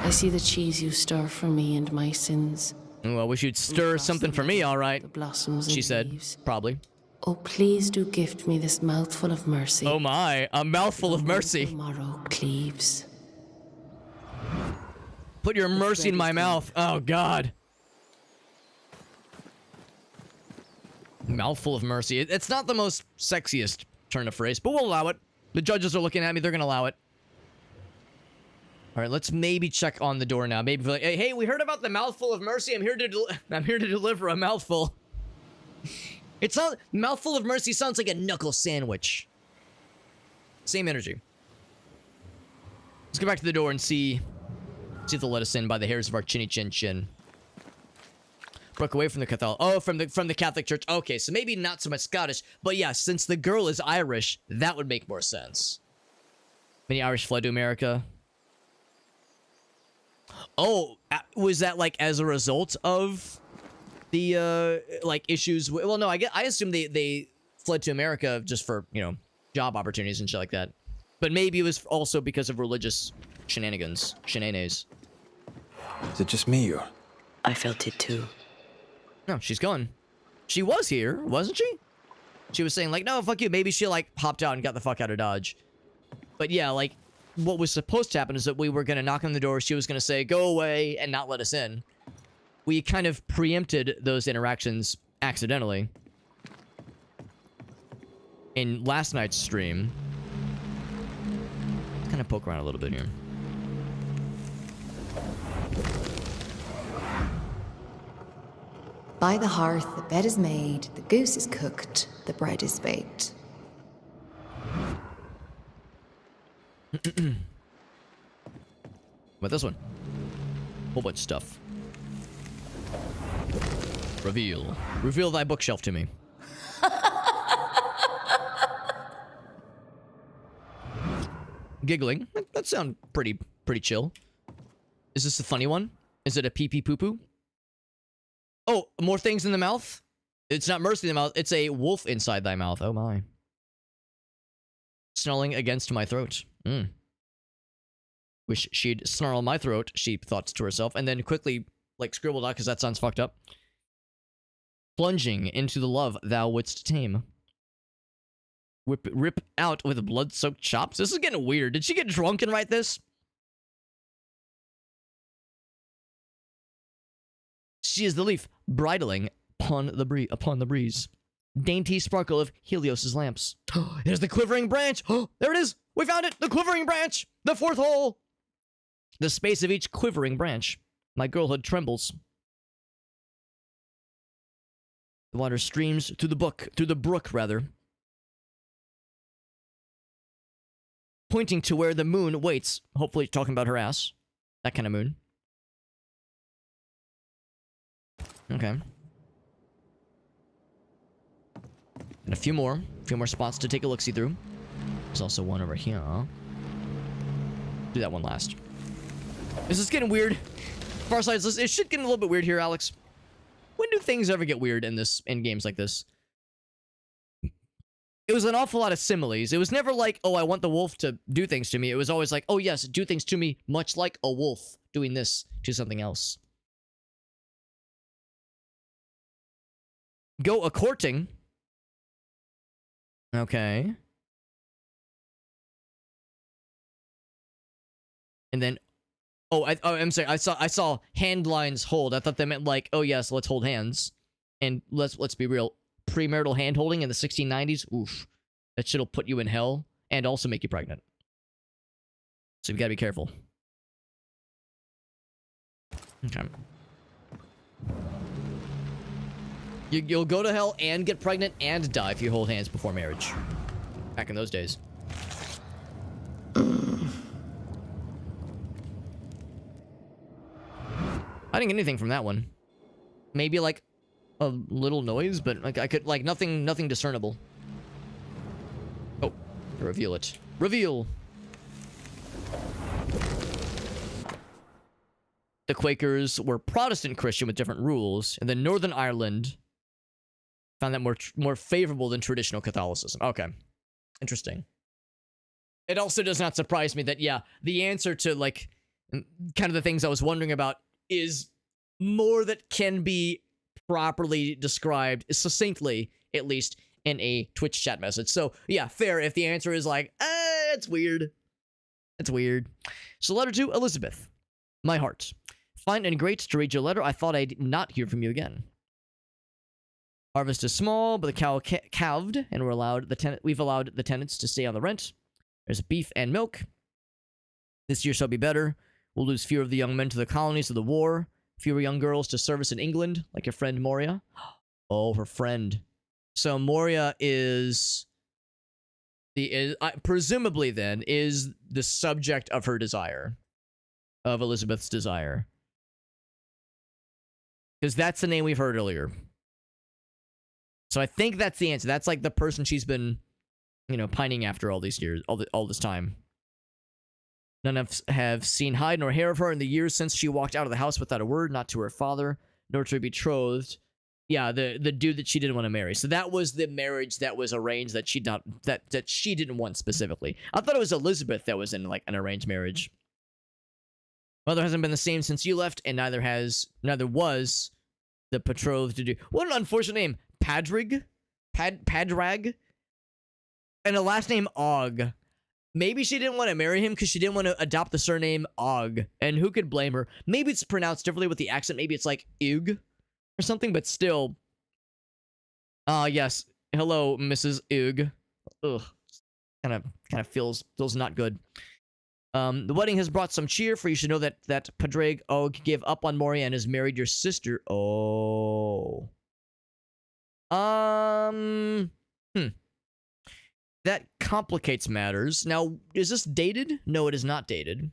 I see the cheese you stir for me and my sins. Well, I wish you'd stir something for me, all right. The blossoms She and said, leaves. probably. Oh, please do gift me this mouthful of mercy. Oh my, a mouthful of mercy. Tomorrow cleaves. Put your mercy in my mouth. Oh God. Mouthful of mercy. It's not the most sexiest turn of phrase, but we'll allow it. The judges are looking at me. They're gonna allow it. All right, let's maybe check on the door now. Maybe like, hey, we heard about the mouthful of mercy. I'm here to deliver a mouthful. It's not mouthful of mercy. Sounds like a knuckle sandwich. Same energy. Let's go back to the door and see if they'll let us in by the hairs of our chinny chin chin. Broke away from the Catholic. Oh, from the Catholic Church. Okay, so maybe not so much Scottish, but yeah, since the girl is Irish, that would make more sense. Many Irish fled to America. Oh, was that like as a result of the like issues? Well, no, I assume they fled to America just for, you know, job opportunities and shit like that. But maybe it was also because of religious shenanigans. Is it just me or? I felt it too. No, she's gone. She was here, wasn't she? She was saying like, no, fuck you. Maybe she like popped out and got the fuck out of Dodge. But yeah, like what was supposed to happen is that we were going to knock on the door. She was going to say, go away and not let us in. We kind of preempted those interactions accidentally. In last night's stream. Let's kind of poke around a little bit here. By the hearth, the bed is made, the goose is cooked, the bread is baked. What about this one? Whole bunch of stuff. Reveal thy bookshelf to me. Giggling. That sounds pretty chill. Is this a funny one? Is it a pee pee poo poo? Oh, more things in the mouth? It's not mercy in the mouth. It's a wolf inside thy mouth. Oh my. Snarling against my throat. Wish she'd snarl my throat, she thought to herself, and then quickly, like, scribbled out because that sounds fucked up. Plunging into the love thou wouldst tame. Rip out with blood-soaked chops. This is getting weird. Did she get drunk and write this? She is the leaf, bridling upon the breeze. Dainty sparkle of Helios's lamps. There's the quivering branch. Oh, there it is. We found it. The quivering branch. The fourth hole. The space of each quivering branch. My girlhood trembles. The water streams through the brook, rather. Pointing to where the moon waits. Hopefully talking about her ass. That kind of moon. Okay. And a few more spots to take a look-see through. There's also one over here. Do that one last. This is getting weird. Farsight, it should get a little bit weird here, Alex. When do things ever get weird in games like this? It was an awful lot of similes. It was never like, oh, I want the wolf to do things to me. It was always like, oh, yes, do things to me, much like a wolf doing this to something else. Go a-courting. Okay. And then, I'm sorry. I saw hand lines hold. I thought they meant like, oh yes, let's hold hands. And let's be real. Premarital hand holding in the 1690s. Oof, that shit'll put you in hell and also make you pregnant. So you gotta be careful. Okay. You'll go to hell and get pregnant and die if you hold hands before marriage. Back in those days. I didn't get anything from that one. Maybe like a little noise, but like I could like nothing discernible. Oh, reveal it. Reveal. The Quakers were Protestant Christian with different rules, and then Northern Ireland found that more favorable than traditional Catholicism. Okay, interesting. It also does not surprise me that yeah, the answer to like kind of the things I was wondering about is more that can be properly described succinctly, at least in a Twitch chat message. So yeah, fair if the answer is like, it's weird. It's weird. So letter to Elizabeth. My heart. Fine and great to read your letter. I thought I'd not hear from you again. Harvest is small, but the cow calved, and we've allowed the tenants to stay on the rent. There's beef and milk. This year shall be better. We'll lose fewer of the young men to the colonies of the war. Fewer young girls to service in England, like your friend Moria. Oh, her friend. So Moria is presumably then is the subject of her desire, of Elizabeth's desire, because that's the name we've heard earlier. So I think that's the answer. That's like the person she's been, pining after all these years, all this time. None have seen hide nor hair of her in the years since she walked out of the house without a word, not to her father, nor to her betrothed. Yeah, the dude that she didn't want to marry. So that was the marriage that was arranged that she didn't want specifically. I thought it was Elizabeth that was in like an arranged marriage. Mother hasn't been the same since you left, and neither was the betrothed to do. What an unfortunate name. Padraig? Padraig? And a last name Og. Maybe she didn't want to marry him because she didn't want to adopt the surname Og. And who could blame her? Maybe it's pronounced differently with the accent. Maybe it's like Ug or something, but still. Yes. Hello, Mrs. Ug. Ugh. Kind of feels not good. The wedding has brought some cheer, for you should know that Padraig Og gave up on Moria and has married your sister. Oh. That complicates matters. Now, is this dated? No, it is not dated.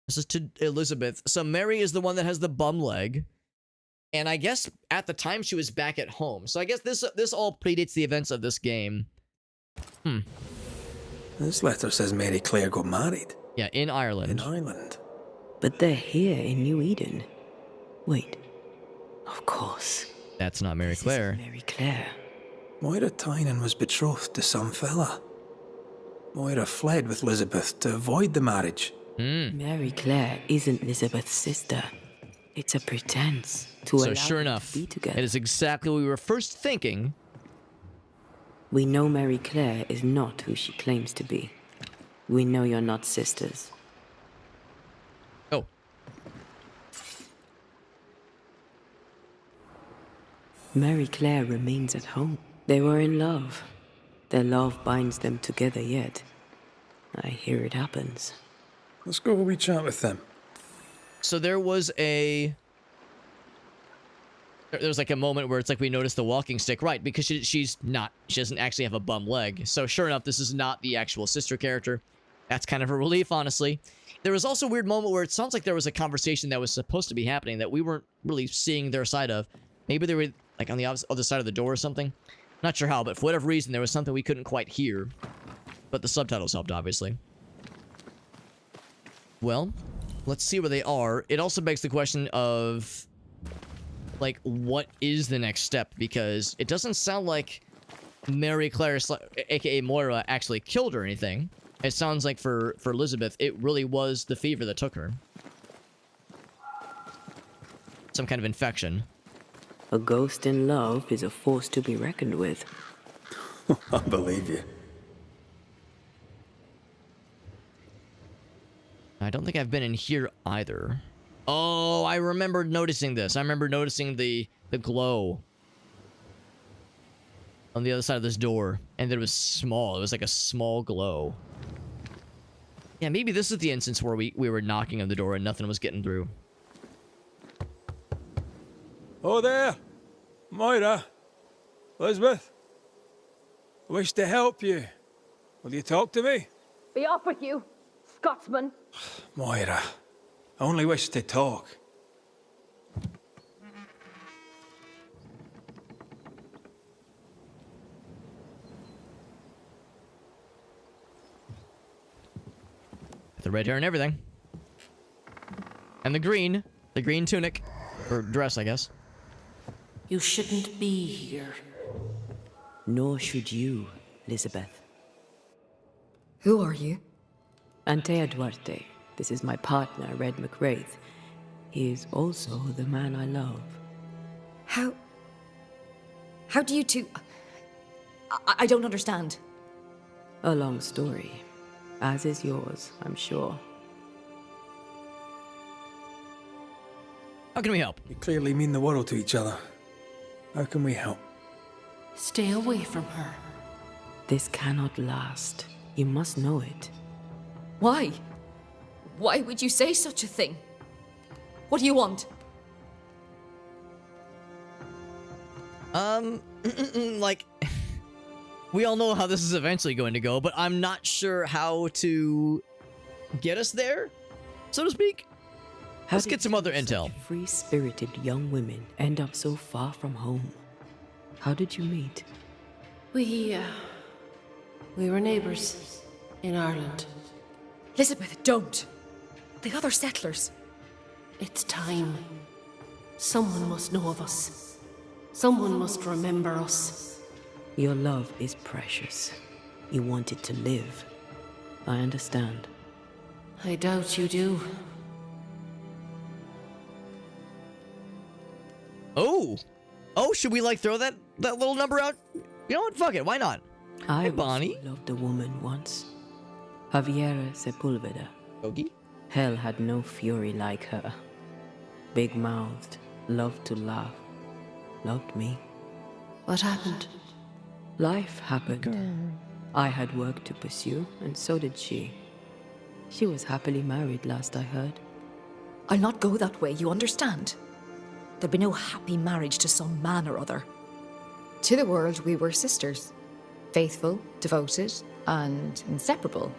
This is to Elizabeth. So Mary is the one that has the bum leg. And I guess at the time she was back at home. So I guess this all predates the events of this game. This letter says Mary Claire got married. Yeah, in Ireland. In Ireland. But they're here in New Eden. Wait. Of course. That's not Mary Claire. Mary Claire. Moira Tynan was betrothed to some fella. Moira fled with Elizabeth to avoid the marriage. Mary Claire isn't Elizabeth's sister. It's a pretense to allow So sure them enough, to be together. it is exactly what we were first thinking. We know Mary Claire is not who she claims to be. We know you're not sisters. Oh. Mary Claire remains at home. They were in love. Their love binds them together yet. I hear it happens. Let's go a wee chat with them. So there was like a moment where it's like we noticed the walking stick, right? Because she doesn't actually have a bum leg. So sure enough, this is not the actual sister character. That's kind of a relief, honestly. There was also a weird moment where it sounds like there was a conversation that was supposed to be happening that we weren't really seeing their side of. Maybe they were like on the other side of the door or something. Not sure how, but for whatever reason, there was something we couldn't quite hear. But the subtitles helped, obviously. Well, let's see where they are. It also begs the question of, like, what is the next step? Because it doesn't sound like Mary Claire, aka Moira, actually killed her or anything. It sounds like for Elizabeth, it really was the fever that took her. Some kind of infection. A ghost in love is a force to be reckoned with. I believe you. I don't think I've been in here either. Oh, I remember noticing this. I remember noticing the glow on the other side of this door, and it was small. It was like a small glow. Yeah, maybe this is the instance where we were knocking on the door and nothing was getting through. Oh there, Moira, Elizabeth. I wish to help you. Will you talk to me? Be off with you, Scotsman. Moira, I only wish to talk. The red hair and everything. And the green tunic. Or dress, I guess. You shouldn't be here. Nor should you, Elizabeth. Who are you? Antea Duarte. This is my partner, Red McWraith. He is also the man I love. How do you two... I don't understand. A long story. As is yours, I'm sure. How can we help? You clearly mean the world to each other. How can we help? Stay away from her. This cannot last. You must know it. Why? Why would you say such a thing? What do you want? Like, we all know how this is eventually going to go, but I'm not sure how to get us there, so to speak. How Let's did get some other two intel. such free-spirited young women end up so far from home? How did you meet? We were neighbors in Ireland. Elizabeth, don't. The other settlers. It's time. Someone must know of us. Someone must remember us. Your love is precious. You want it to live. I understand. I doubt you do. Oh, should we like throw that little number out? You know what? Fuck it. Why not? I Hey, Bonnie. also loved a woman once. Javiera Sepulveda. Okie. Hell had no fury like her. Big-mouthed, loved to laugh, loved me. What happened? Life happened. I had work to pursue, and so did she. She was happily married, last I heard. I'll not go that way, you understand? There'll be no happy marriage to some man or other. To the world, we were sisters. Faithful, devoted, and inseparable.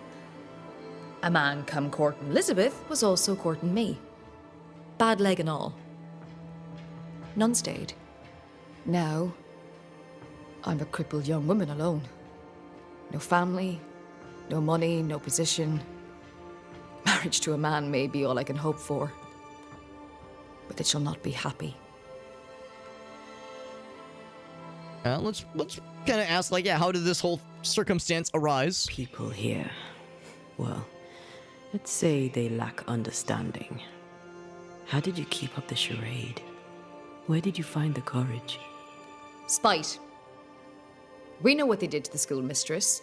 A man come courting Elizabeth was also courting me. Bad leg and all. None stayed. Now, I'm a crippled young woman alone. No family, no money, no position. Marriage to a man may be all I can hope for. But it shall not be happy. Let's kind of ask, like, yeah, how did this whole circumstance arise? People here, well, let's say they lack understanding. How did you keep up the charade? Where did you find the courage? Spite. We know what they did to the schoolmistress.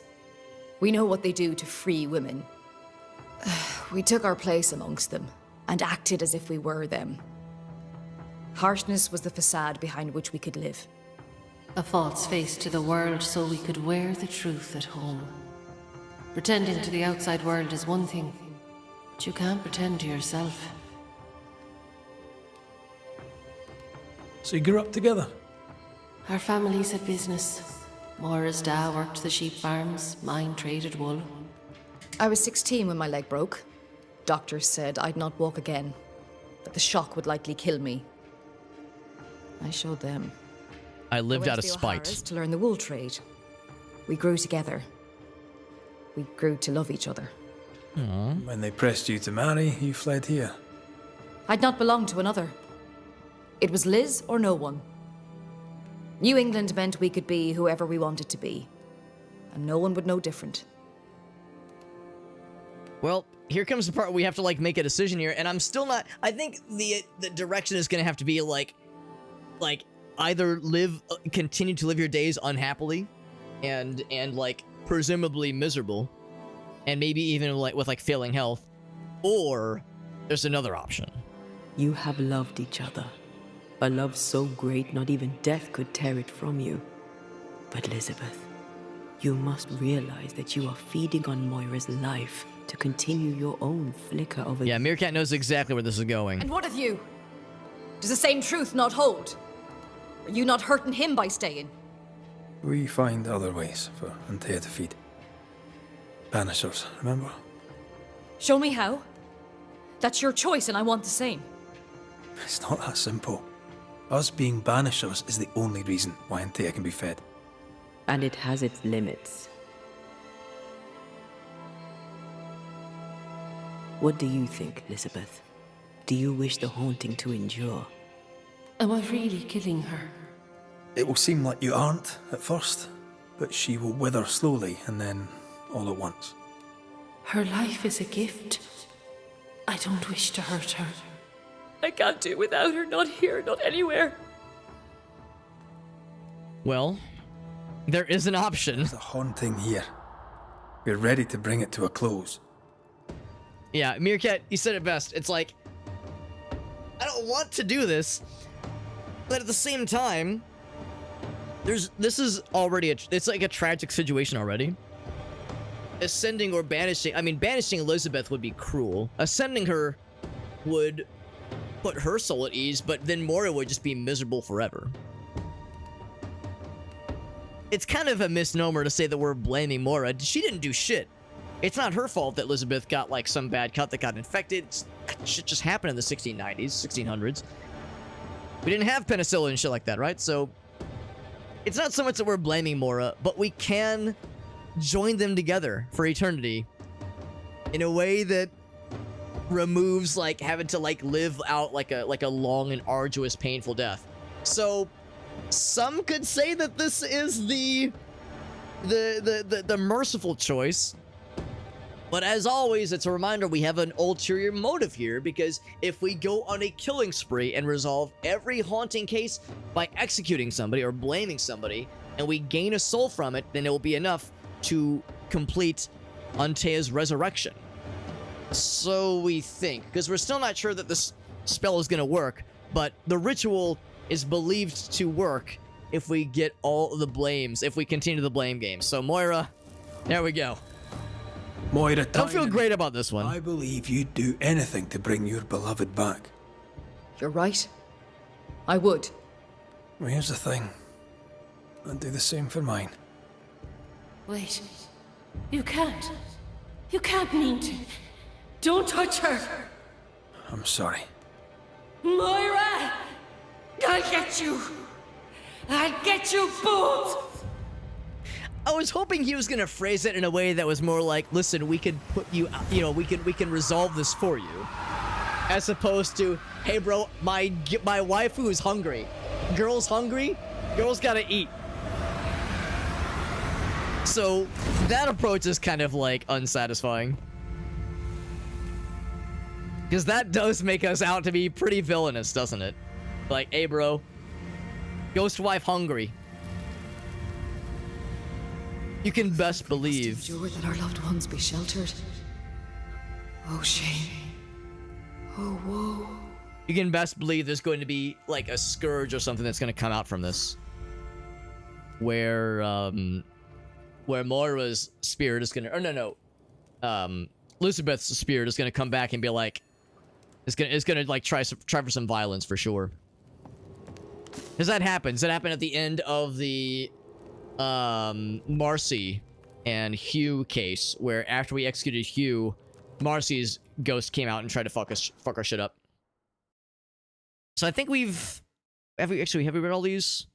We know what they do to free women. We took our place amongst them and acted as if we were them. Harshness was the facade behind which we could live. A false face to the world so we could wear the truth at home. Pretending to the outside world is one thing, but you can't pretend to yourself. So you grew up together? Our families had business. Moira's dad worked the sheep farms, mine traded wool. I was 16 when my leg broke. Doctors said I'd not walk again, that the shock would likely kill me. I showed them. I I lived went out of to the spite. O'Hara's to learn the wool trade. We grew together. We grew to love each other. When they pressed you to marry, you fled here. I'd not belonged to another. It was Liz or no one. New England meant we could be whoever we wanted to be. And no one would know different. Well, here comes the part where we have to, like, make a decision here, and I'm still not... I think the direction is gonna have to be, like, either continue to live your days unhappily, and like, presumably miserable, and maybe even, like, with, like, failing health, or there's another option. You have loved each other. A love so great not even death could tear it from you. But Elizabeth, you must realize that you are feeding on Moira's life to continue your own flicker of a... Yeah, Meerkat knows exactly where this is going. And what of you? Does the same truth not hold? Are you not hurting him by staying? We find other ways for Antea to feed. Banishers, remember? Show me how. That's your choice and I want the same. It's not that simple. Us being Banishers is the only reason why Antea can be fed. And it has its limits. What do you think, Elizabeth? Do you wish the haunting to endure? Am I really killing her? It will seem like you aren't at first, but she will wither slowly and then all at once. Her life is a gift. I don't wish to hurt her. I can't do without her, not here, not anywhere. Well, there is an option. There's a haunting here. We're ready to bring it to a close. Yeah, Meerkat, you said it best. It's like, I don't want to do this, but at the same time, this is already it's like a tragic situation already. Ascending or banishing, I mean, banishing Elizabeth would be cruel. Ascending her would put her soul at ease, but then Moira would just be miserable forever. It's kind of a misnomer to say that we're blaming Moira. She didn't do shit. It's not her fault that Elizabeth got, like, some bad cut that got infected. Shit just happened in the 1690s, 1600s. We didn't have penicillin and shit like that, right? So, it's not so much that we're blaming Moira, but we can join them together for eternity in a way that removes, like, having to, like, live out like a long and arduous, painful death. So, some could say that this is the merciful choice. But as always, it's a reminder we have an ulterior motive here, because if we go on a killing spree and resolve every haunting case by executing somebody or blaming somebody, and we gain a soul from it, then it will be enough to complete Antea's resurrection. So we think, because we're still not sure that this spell is going to work, but the ritual is believed to work if we get all the blames, if we continue the blame game. So Moira, there we go. Moira, I don't feel great about this one. I believe you'd do anything to bring your beloved back. You're right. I would. Well, here's the thing. I'd do the same for mine. Wait. You can't. You can't mean to. Don't touch her. I'm sorry. Moira! I'll get you. I'll get you both. I was hoping he was gonna phrase it in a way that was more like, listen, we could put you, you know, we can resolve this for you. As opposed to, hey bro, my waifu is hungry. Girl's hungry? Girl's gotta eat. So, that approach is kind of, like, unsatisfying. Because that does make us out to be pretty villainous, doesn't it? Like, hey bro, ghost wife hungry. You can best believe. Endure that our loved ones be sheltered. Oh, shame. Oh, woe. You can best believe there's going to be, like, a scourge or something that's going to come out from this. Where Moira's spirit is going to... Or no. Elizabeth's spirit is going to come back and be like... It's gonna like, try for some violence for sure. Because that happens. That happened at the end of the... Marcy and Hugh case, where after we executed Hugh, Marcy's ghost came out and tried to fuck our shit up. So I think have we read all these?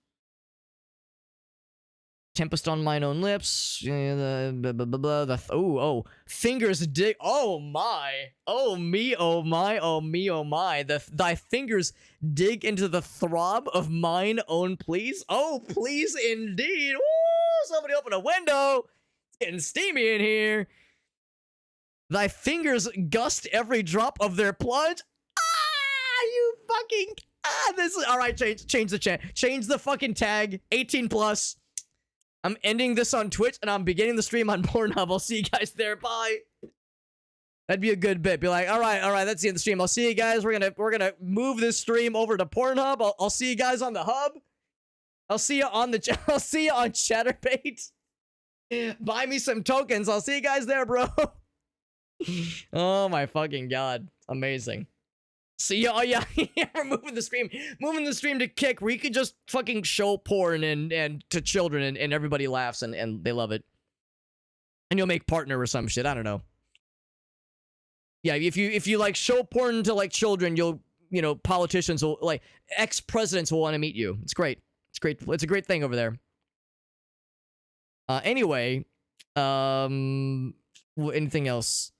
Tempest on mine own lips. Fingers dig. Oh my. Oh me. Oh my. Oh me. Oh my. Thy fingers dig into the throb of mine own please. Oh please indeed. Woo! Somebody open a window. It's getting steamy in here. Thy fingers gust every drop of their plunge. Ah, you fucking. Ah, this is all right. Change the chat. Change the fucking tag. 18 plus. I'm ending this on Twitch, and I'm beginning the stream on Pornhub. I'll see you guys there. Bye. That'd be a good bit. Be like, all right, that's the end of the stream. I'll see you guys. We're gonna move this stream over to Pornhub. I'll see you guys on the hub. I'll see you on the. I'll see you on ChatterBait. Buy me some tokens. I'll see you guys there, bro. Oh my fucking god, amazing. See ya. Oh yeah, we're moving the stream to Kick, where you can just fucking show porn and to children and everybody laughs and they love it. And you'll make partner or some shit. I don't know. Yeah, if you like show porn to like children, politicians will like ex-presidents will want to meet you. It's great. It's great. It's a great thing over there. Anyway, anything else?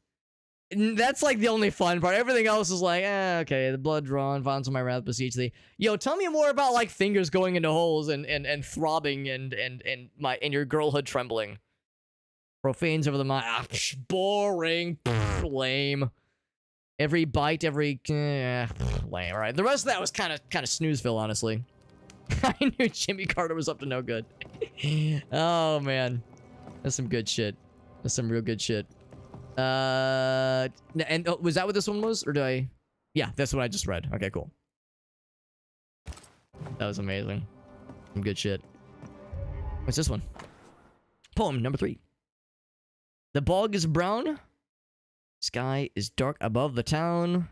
That's like the only fun part. Everything else is like, okay, the blood drawn, violence on my wrath beseech thee. Yo, tell me more about like fingers going into holes and throbbing and your girlhood trembling. Profanes over the mind. Boring. Lame. Every bite, every lame. All right, the rest of that was kind of snoozeville, honestly. I knew Jimmy Carter was up to no good. Oh man, that's some good shit. That's some real good shit. And was that what this one was, or did I? Yeah, that's what I just read. Okay, cool. That was amazing. Some good shit. What's this one? Poem number 3. The bog is brown. Sky is dark above the town.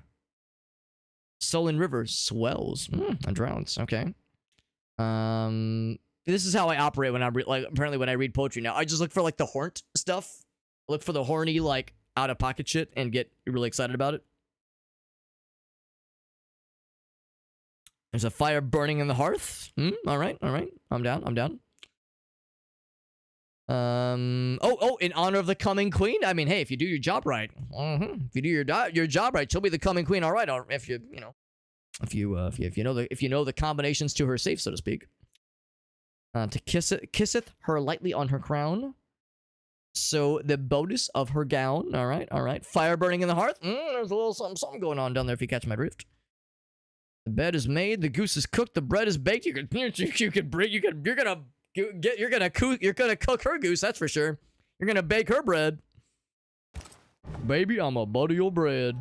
Sullen river swells and drowns. Okay. This is how I operate when I apparently when I read poetry now. I just look for like the horned stuff. Look for the horny, like, out-of-pocket shit and get really excited about it. There's a fire burning in the hearth. All right. I'm down. In honor of the coming queen. I mean, hey, if you do your job right, if you do your job right, she'll be the coming queen. All right, or if you know the combinations to her safe, so to speak. To kisseth her lightly on her crown. So the bonus of her gown. All right. Fire burning in the hearth. There's a little something going on down there, if you catch my drift. The bed is made. The goose is cooked. The bread is baked. You're gonna cook her goose. That's for sure. You're gonna bake her bread. Baby, I'm a butter your bread.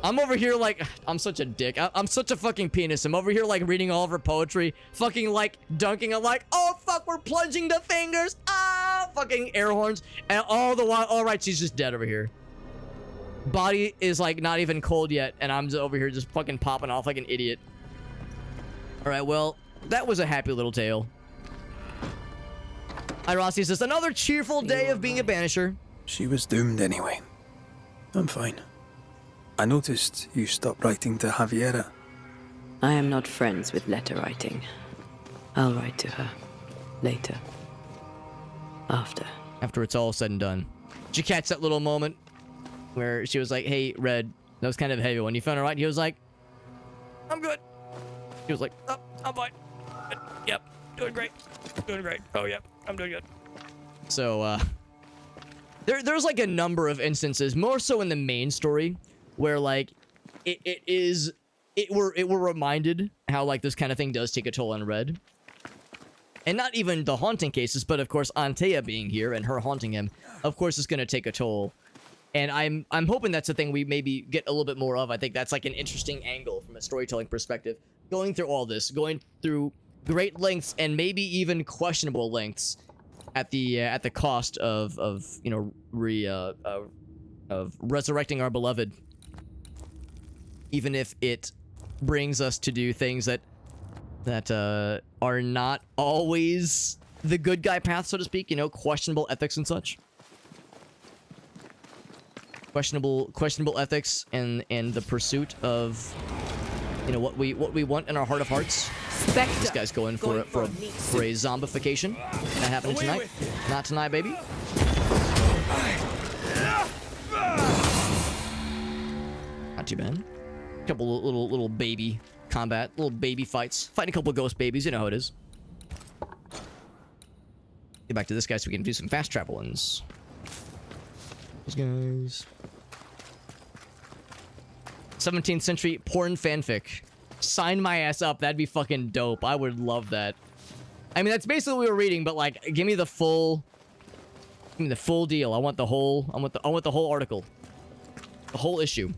I'm over here like, I'm such a dick. I'm such a fucking penis. I'm over here like reading all of her poetry. Fucking like dunking. I'm like, oh fuck, we're plunging the fingers. Ah, fucking air horns. And all the while, all right, she's just dead over here. Body is like not even cold yet. And I'm just over here just fucking popping off like an idiot. All right, well, that was a happy little tale. Rossi says, another cheerful day of being a banisher. She was doomed anyway. I'm fine. I noticed you stopped writing to Javiera. I am not friends with letter writing. I'll write to her. Later. After it's all said and done. Did you catch that little moment where she was like, hey, Red, that was kind of a heavy one. You found it right? He was like, I'm good. He was like, oh, I'm fine. Yep, doing great. Oh, yep, I'm doing good. So, there's like a number of instances, more so in the main story, where like we're reminded how like this kind of thing does take a toll on Red. And not even the haunting cases, but of course Antea being here and her haunting him, of course, is going to take a toll. And I'm hoping that's a thing we maybe get a little bit more of. I think that's like an interesting angle from a storytelling perspective. Going through all this, going through great lengths and maybe even questionable lengths at the cost of resurrecting our beloved. Even if it brings us to do things that are not always the good guy path, so to speak, questionable ethics and such. Questionable ethics and the pursuit of what we want in our heart of hearts. Spectre. This guy's going for a zombification. That happening tonight? Not tonight, baby. Not too bad. Couple little baby combat, little baby fights. Fighting a couple ghost babies, you know how it is. Get back to this guy so we can do some fast travel-ins. Those guys. 17th century porn fanfic. Sign my ass up. That'd be fucking dope. I would love that. I mean, that's basically what we were reading, but like, give me the full deal. I want the whole, I want the whole article. The whole issue.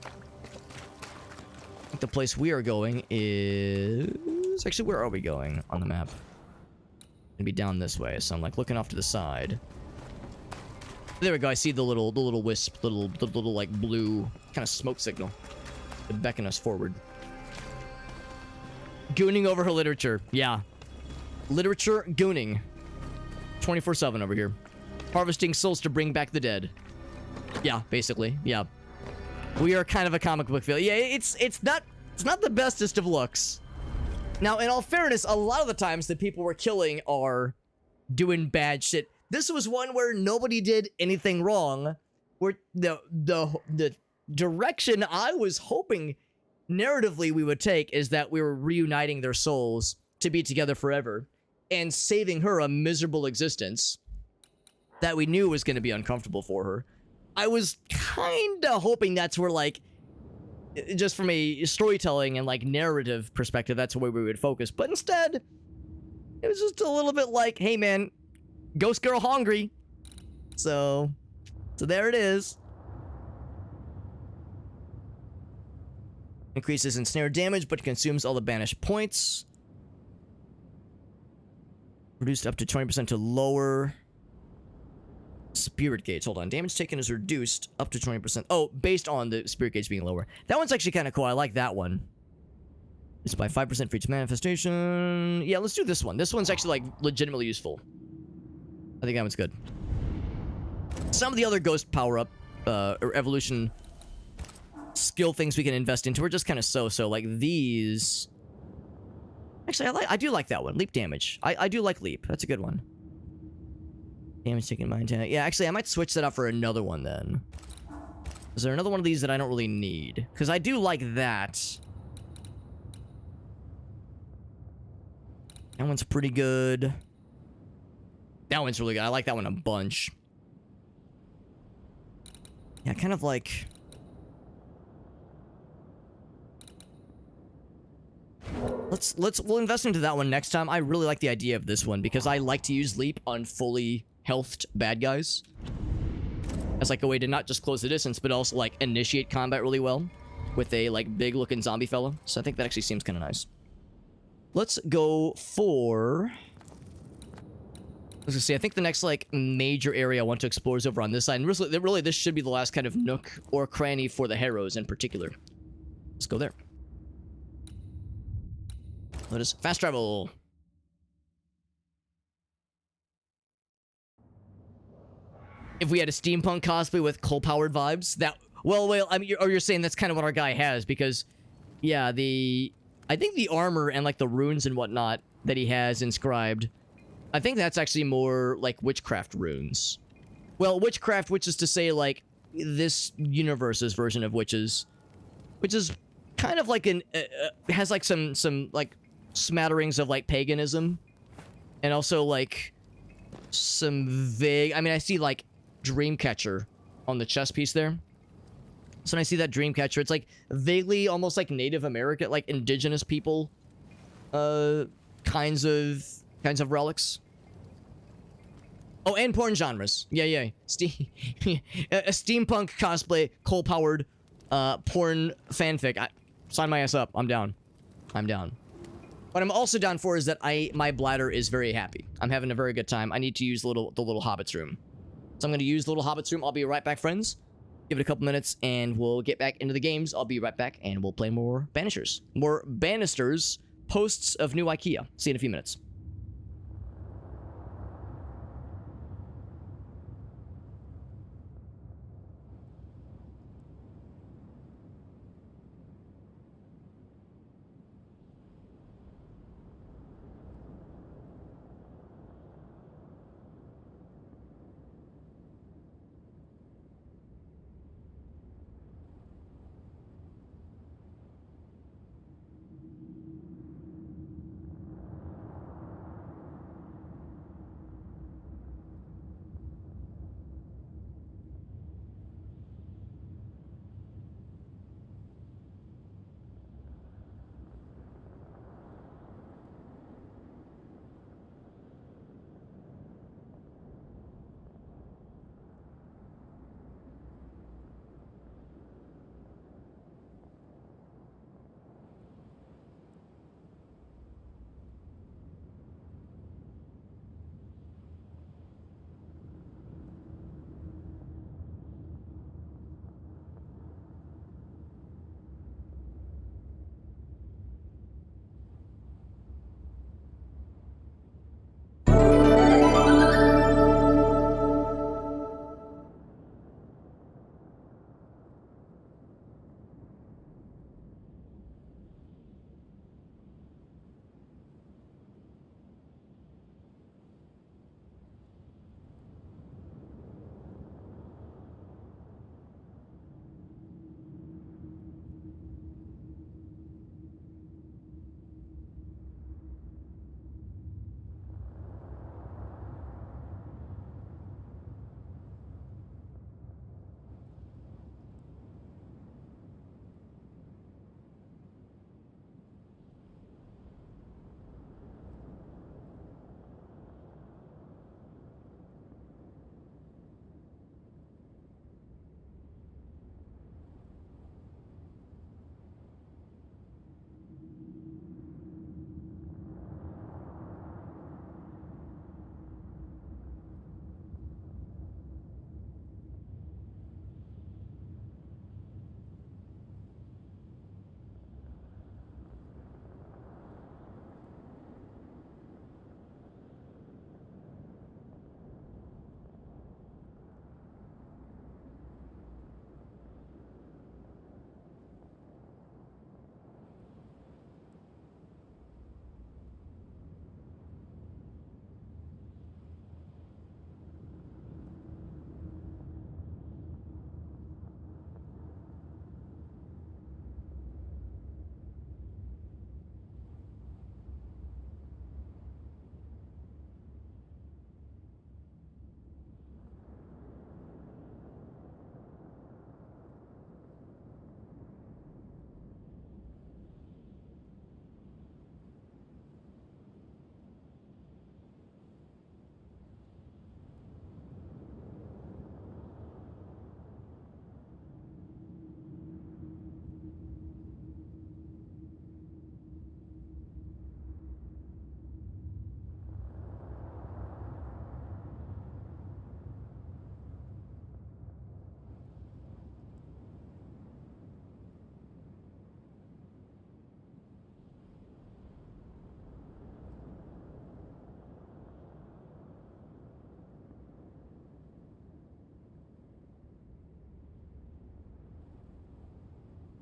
I think the place we are going is... Actually, where are we going on the map? Gonna be down this way, so I'm like looking off to the side. There we go. I see the little wisp, the little like blue kind of smoke signal to beckon us forward. Gooning over her literature. Yeah. Literature gooning. 24/7 over here. Harvesting souls to bring back the dead. Yeah, basically. Yeah. We are kind of a comic book feel. Yeah, it's not the bestest of looks. Now, in all fairness, a lot of the times the people we're killing are doing bad shit. This was one where nobody did anything wrong. Where the direction I was hoping narratively we would take is that we were reuniting their souls to be together forever and saving her a miserable existence that we knew was going to be uncomfortable for her. I was kind of hoping that's where, like, just from a storytelling and, like, narrative perspective, that's where we would focus. But instead, it was just a little bit like, hey, man, ghost girl hungry. So there it is. Increases ensnare damage, but consumes all the banished points. Reduced up to 20% to lower spirit gauge. Hold on. Damage taken is reduced up to 20%. Oh, based on the spirit gauge being lower. That one's actually kind of cool. I like that one. It's by 5% for each manifestation. Yeah, let's do this one. This one's actually, like, legitimately useful. I think that one's good. Some of the other ghost power-up, or evolution skill things we can invest into are just kind of so-so. Like these... Actually, I do like that one. Leap damage. I do like leap. That's a good one. Damage taken by antenna. Yeah, actually, I might switch that out for another one then. Is there another one of these that I don't really need? Because I do like that. That one's pretty good. That one's really good. I like that one a bunch. Yeah, kind of like... We'll invest into that one next time. I really like the idea of this one because I like to use leap on fully healthed bad guys as like a way to not just close the distance, but also like initiate combat really well with a like big looking zombie fella. So I think that actually seems kind of nice. Let's go for... I was gonna say, I think the next like major area I want to explore is over on this side. And really this should be the last kind of nook or cranny for the heroes in particular. Let's go there. Let us fast travel. If we had a steampunk cosplay with coal-powered vibes, that... Well, I mean, you're saying that's kind of what our guy has, because... Yeah, I think the armor and, like, the runes and whatnot that he has inscribed, I think that's actually more, like, witchcraft runes. Well, witchcraft, which is to say, like, this universe's version of witches, which is kind of like an... has, like, some, like... smatterings of like paganism and also like some vague... I mean, I see like Dreamcatcher on the chest piece there. So when I see that Dreamcatcher, it's like vaguely almost like Native American, like indigenous people kinds of relics. Oh, and porn genres. Yeah. A steampunk cosplay, coal-powered porn fanfic. Sign my ass up. I'm down. What I'm also down for is that my bladder is very happy. I'm having a very good time. I need to use the little hobbit's room. So I'm going to use the little hobbit's room. I'll be right back, friends. Give it a couple minutes, and we'll get back into the games. I'll be right back, and we'll play more Banishers. More Banisters, posts of new IKEA. See you in a few minutes.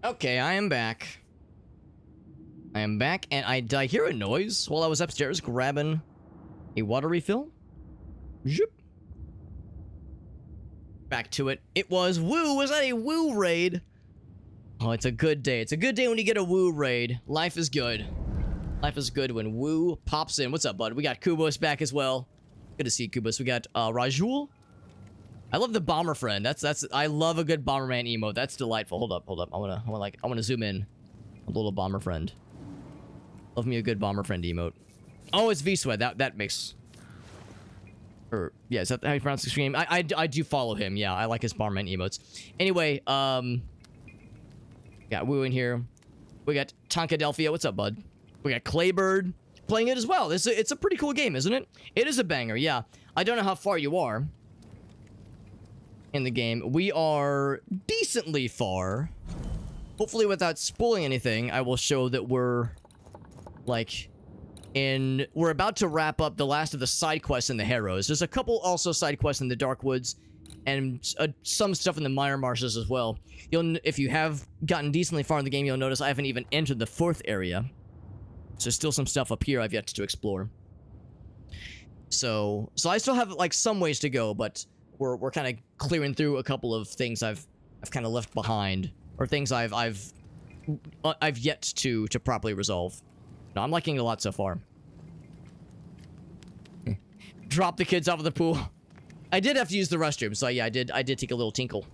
Okay, I am back. I am back, and did I hear a noise while I was upstairs grabbing a water refill? Zoop. Back to it. It was woo. Was that a woo raid? Oh, it's a good day. It's a good day when you get a woo raid. Life is good. Life is good when woo pops in. What's up, bud? We got Kubos back as well. Good to see you, Kubos. We got Rajul. I love the bomber friend. I love a good bomberman emote. That's delightful. Hold up. I wanna zoom in. A little bomber friend. Love me a good bomber friend emote. Oh, it's V-Sweat. That makes. Or yeah, is that how you pronounce the stream? I do follow him. Yeah, I like his bomberman emotes. Anyway, got Woo in here. We got Tonkadelphia. What's up, bud? We got Claybird playing it as well. It's a pretty cool game, isn't it? It is a banger. Yeah. I don't know how far you are in the game. We are decently far. Hopefully, without spoiling anything, I will show that we're like we're about to wrap up the last of the side quests in the Harrows. There's a couple also side quests in the Dark Woods and some stuff in the Minor Marshes as well. If you have gotten decently far in the game, you'll notice I haven't even entered the 4th area. So there's still some stuff up here I've yet to explore. So I still have like some ways to go, but we're kind of clearing through a couple of things I've kind of left behind, or things I've yet to properly resolve. No, I'm liking it a lot so far. Drop the kids off of the pool. I did have to use the restroom, so yeah, I did take a little tinkle.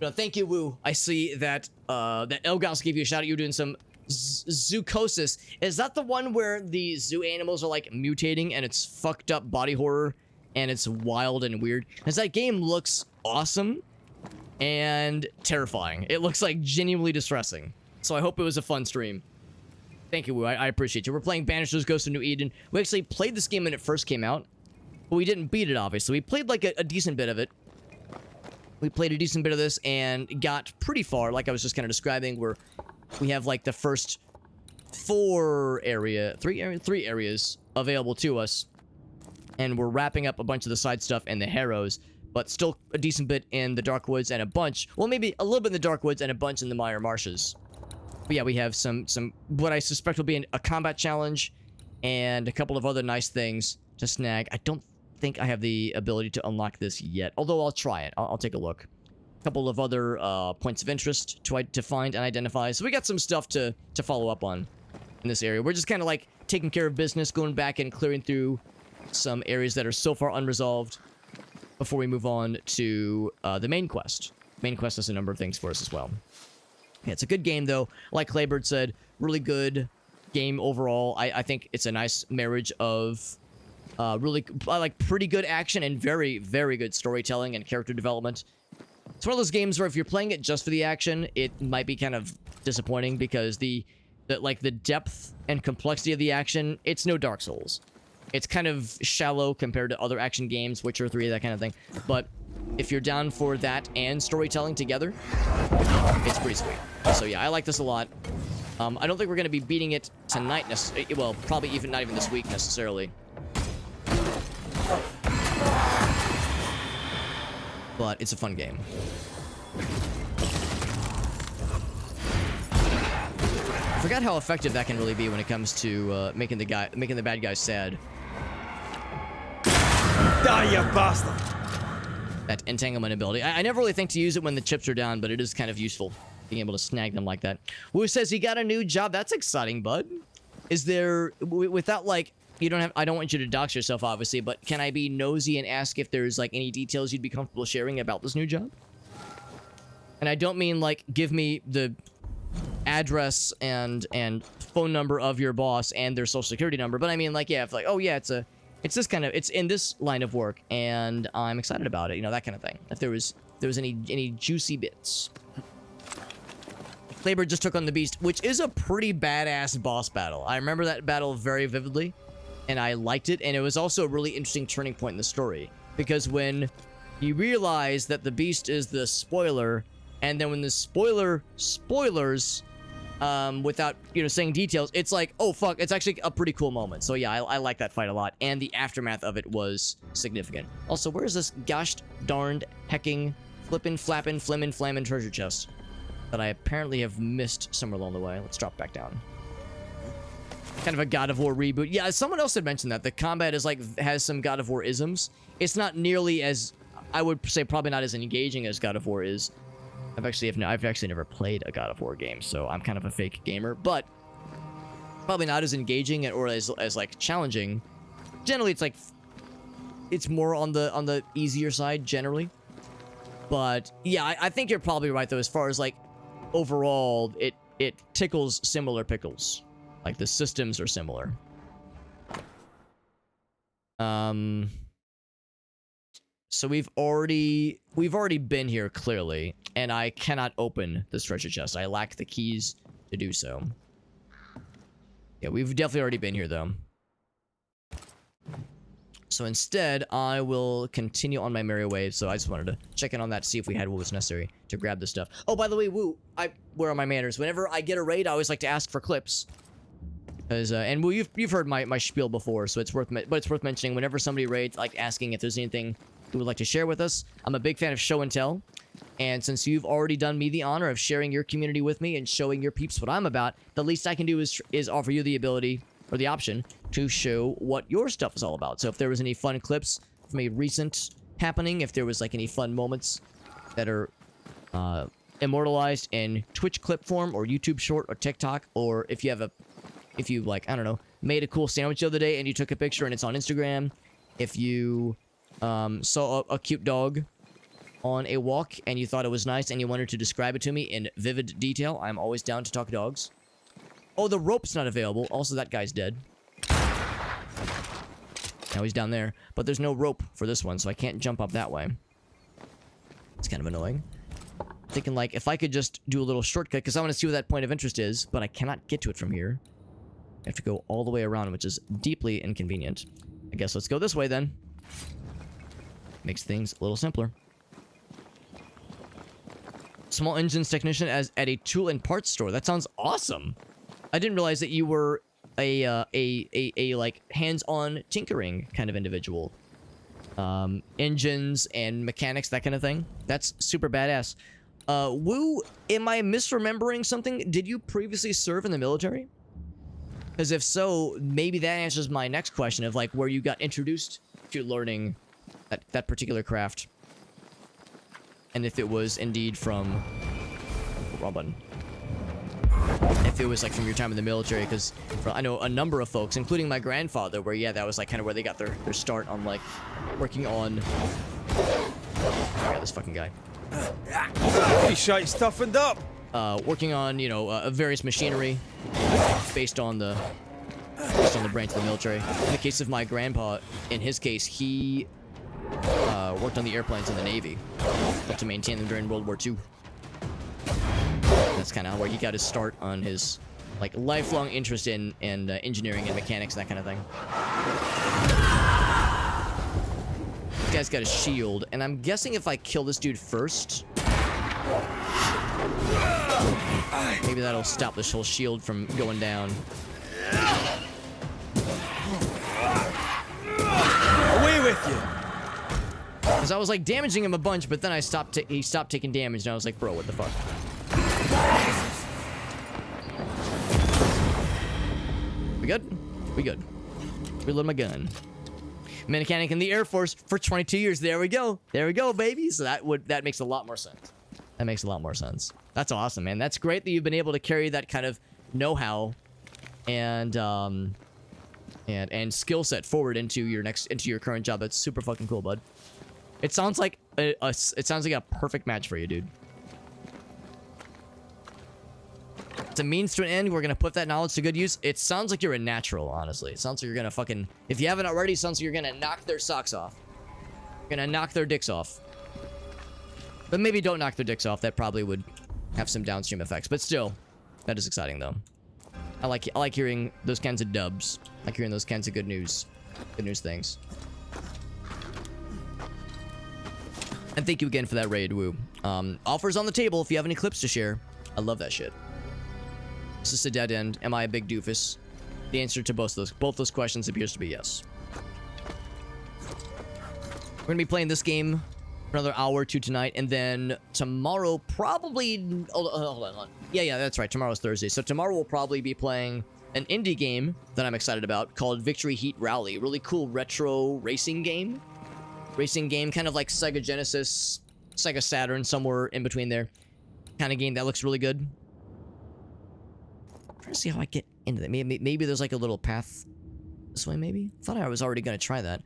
Thank you, Woo. I see that that Elgos gave you a shout out. You're doing some zoocosis. Is that the one where the zoo animals are like mutating and it's fucked up body horror and it's wild and weird? Because that game looks awesome and terrifying. It looks like genuinely distressing. So I hope it was a fun stream. Thank you, Woo. I appreciate you. We're playing Banishers Ghost of New Eden. We actually played this game when it first came out, but we didn't beat it, obviously. We played like a decent bit of it. We played a decent bit of this and got pretty far, like I was just kind of describing, where we have like the first three areas available to us, and we're wrapping up a bunch of the side stuff in the Harrows, but still a decent bit in the Dark Woods and a bunch, well, maybe a little bit in the Dark Woods and a bunch in the Minor Marshes. But yeah, we have some what I suspect will be a combat challenge and a couple of other nice things to snag. I don't think I have the ability to unlock this yet, although I'll try it. I'll take a look. A couple of other points of interest to find and identify. So we got some stuff to follow up on in this area. We're just kind of like taking care of business, going back and clearing through some areas that are so far unresolved before we move on to the main quest. Main quest has a number of things for us as well. Yeah, it's a good game, though. Like Claybird said, really good game overall. I think it's a nice marriage of pretty good action and very, very good storytelling and character development. It's one of those games where if you're playing it just for the action, it might be kind of disappointing because the depth and complexity of the action, it's no Dark Souls. It's kind of shallow compared to other action games, Witcher 3, that kind of thing. But if you're down for that and storytelling together, it's pretty sweet. So yeah, I like this a lot. I don't think we're going to be beating it tonight, well, probably not even this week necessarily. But it's a fun game. I forgot how effective that can really be when it comes to making the bad guys sad. Die, you bastard! That entanglement ability. I never really think to use it when the chips are down, but it is kind of useful being able to snag them like that. Woo says he got a new job. That's exciting, bud. Is there, without like, I don't want you to dox yourself, obviously, but can I be nosy and ask if there's like any details you'd be comfortable sharing about this new job? And I don't mean like give me the address and phone number of your boss and their social security number, but I mean like, yeah, if like, oh yeah, it's this kind of, it's in this line of work and I'm excited about it, you know, that kind of thing. If there was any juicy bits. Claybird just took on the Beast, which is a pretty badass boss battle. I remember that battle very vividly, and I liked it, and it was also a really interesting turning point in the story. Because when you realize that the Beast is the spoiler, and then when the spoilers, without, saying details, it's like, oh fuck, it's actually a pretty cool moment. So yeah, I like that fight a lot, and the aftermath of it was significant. Also, where's this gosh darned hecking, flippin', flappin', flimmin', flammin' treasure chest? that I apparently have missed somewhere along the way. Let's drop back down. Kind of a God of War reboot. Yeah, someone else had mentioned that the combat is like has some God of War isms. It's not nearly as, I would say, probably not as engaging as God of War is. I've actually never played a God of War game, so I'm kind of a fake gamer, but probably not as engaging or as like challenging. Generally, it's like it's more on the easier side generally. But yeah, I think you're probably right though. As far as like overall, it tickles similar pickles. Like the systems are similar. So we've already been here clearly, and I cannot open this treasure chest. I lack the keys to do so. Yeah, we've definitely already been here though. So instead, I will continue on my merry way. So I just wanted to check in on that, see if we had what was necessary to grab this stuff. Oh, by the way, Woo, where are my manners? Whenever I get a raid, I always like to ask for clips. Because, and Woo, you've heard my spiel before, so it's worth mentioning. Whenever somebody raids, like asking if there's anything you would like to share with us. I'm a big fan of show and tell. And since you've already done me the honor of sharing your community with me and showing your peeps what I'm about, the least I can do is offer you the ability or the option to show what your stuff is all about. So if there was any fun clips from a recent happening, if there was like any fun moments that are immortalized in Twitch clip form or YouTube short or TikTok, or if you like, I don't know, made a cool sandwich the other day and you took a picture and it's on Instagram, if you saw a cute dog on a walk and you thought it was nice and you wanted to describe it to me in vivid detail, I'm always down to talk dogs. Oh, the rope's not available. Also, that guy's dead. Now he's down there. But there's no rope for this one, so I can't jump up that way. It's kind of annoying. Thinking, like, if I could just do a little shortcut, because I want to see what that point of interest is, but I cannot get to it from here. I have to go all the way around, which is deeply inconvenient. I guess let's go this way, then. Makes things a little simpler. Small engines technician at a tool and parts store. That sounds awesome. I didn't realize that you were a like hands-on tinkering kind of individual. Engines and mechanics, that kind of thing. That's super badass. Woo, am I misremembering something? Did you previously serve in the military? Because if so, maybe that answers my next question of like where you got introduced to learning that particular craft. And if it was indeed from... Wrong button. If it was like from your time in the military, because I know a number of folks, including my grandfather, where yeah, that was like kind of where they got their start on like working on... I got this fucking guy. He shite toughened up. Working on, you know, various machinery based on the branch of the military. In the case of my grandpa, in his case, he worked on the airplanes in the Navy, to maintain them during World War II. That's kind of where he got his start on his like lifelong interest in engineering and mechanics and that kind of thing. This guy's got a shield, and I'm guessing if I kill this dude first, maybe that'll stop this whole shield from going down. Away with you. Because I was like damaging him a bunch, but then he stopped taking damage, and I was like, bro, what the fuck? We good? We good. Reload my gun. Mechanic in the Air Force for 22 years. There we go. There we go, baby. So that makes a lot more sense. That makes a lot more sense. That's awesome, man. That's great that you've been able to carry that kind of know-how and skill set forward into your current job. That's super fucking cool, bud. It sounds like a perfect match for you, dude. It's a means to an end. We're gonna put that knowledge to good use. It sounds like you're a natural, honestly. It sounds like you're gonna fucking, if you haven't already, it sounds like you're gonna knock their socks off. You're gonna knock their dicks off. But maybe don't knock their dicks off. That probably would have some downstream effects. But still, that is exciting though. I like hearing those kinds of dubs. I like hearing those kinds of good news things. And thank you again for that raid, Woo. Offers on the table if you have any clips to share. I love that shit. Is this a dead end? Am I a big doofus? The answer to both those questions appears to be yes. We're gonna be playing this game another hour or two tonight, and then tomorrow probably... Hold on. Yeah, that's right. Tomorrow's Thursday. So tomorrow we'll probably be playing an indie game that I'm excited about called Victory Heat Rally. Really cool retro racing game. Kind of like Sega Genesis, Sega Saturn, somewhere in between there. Kind of game that looks really good. I'm trying to see how I get into that. Maybe there's like a little path this way, maybe? I thought I was already going to try that.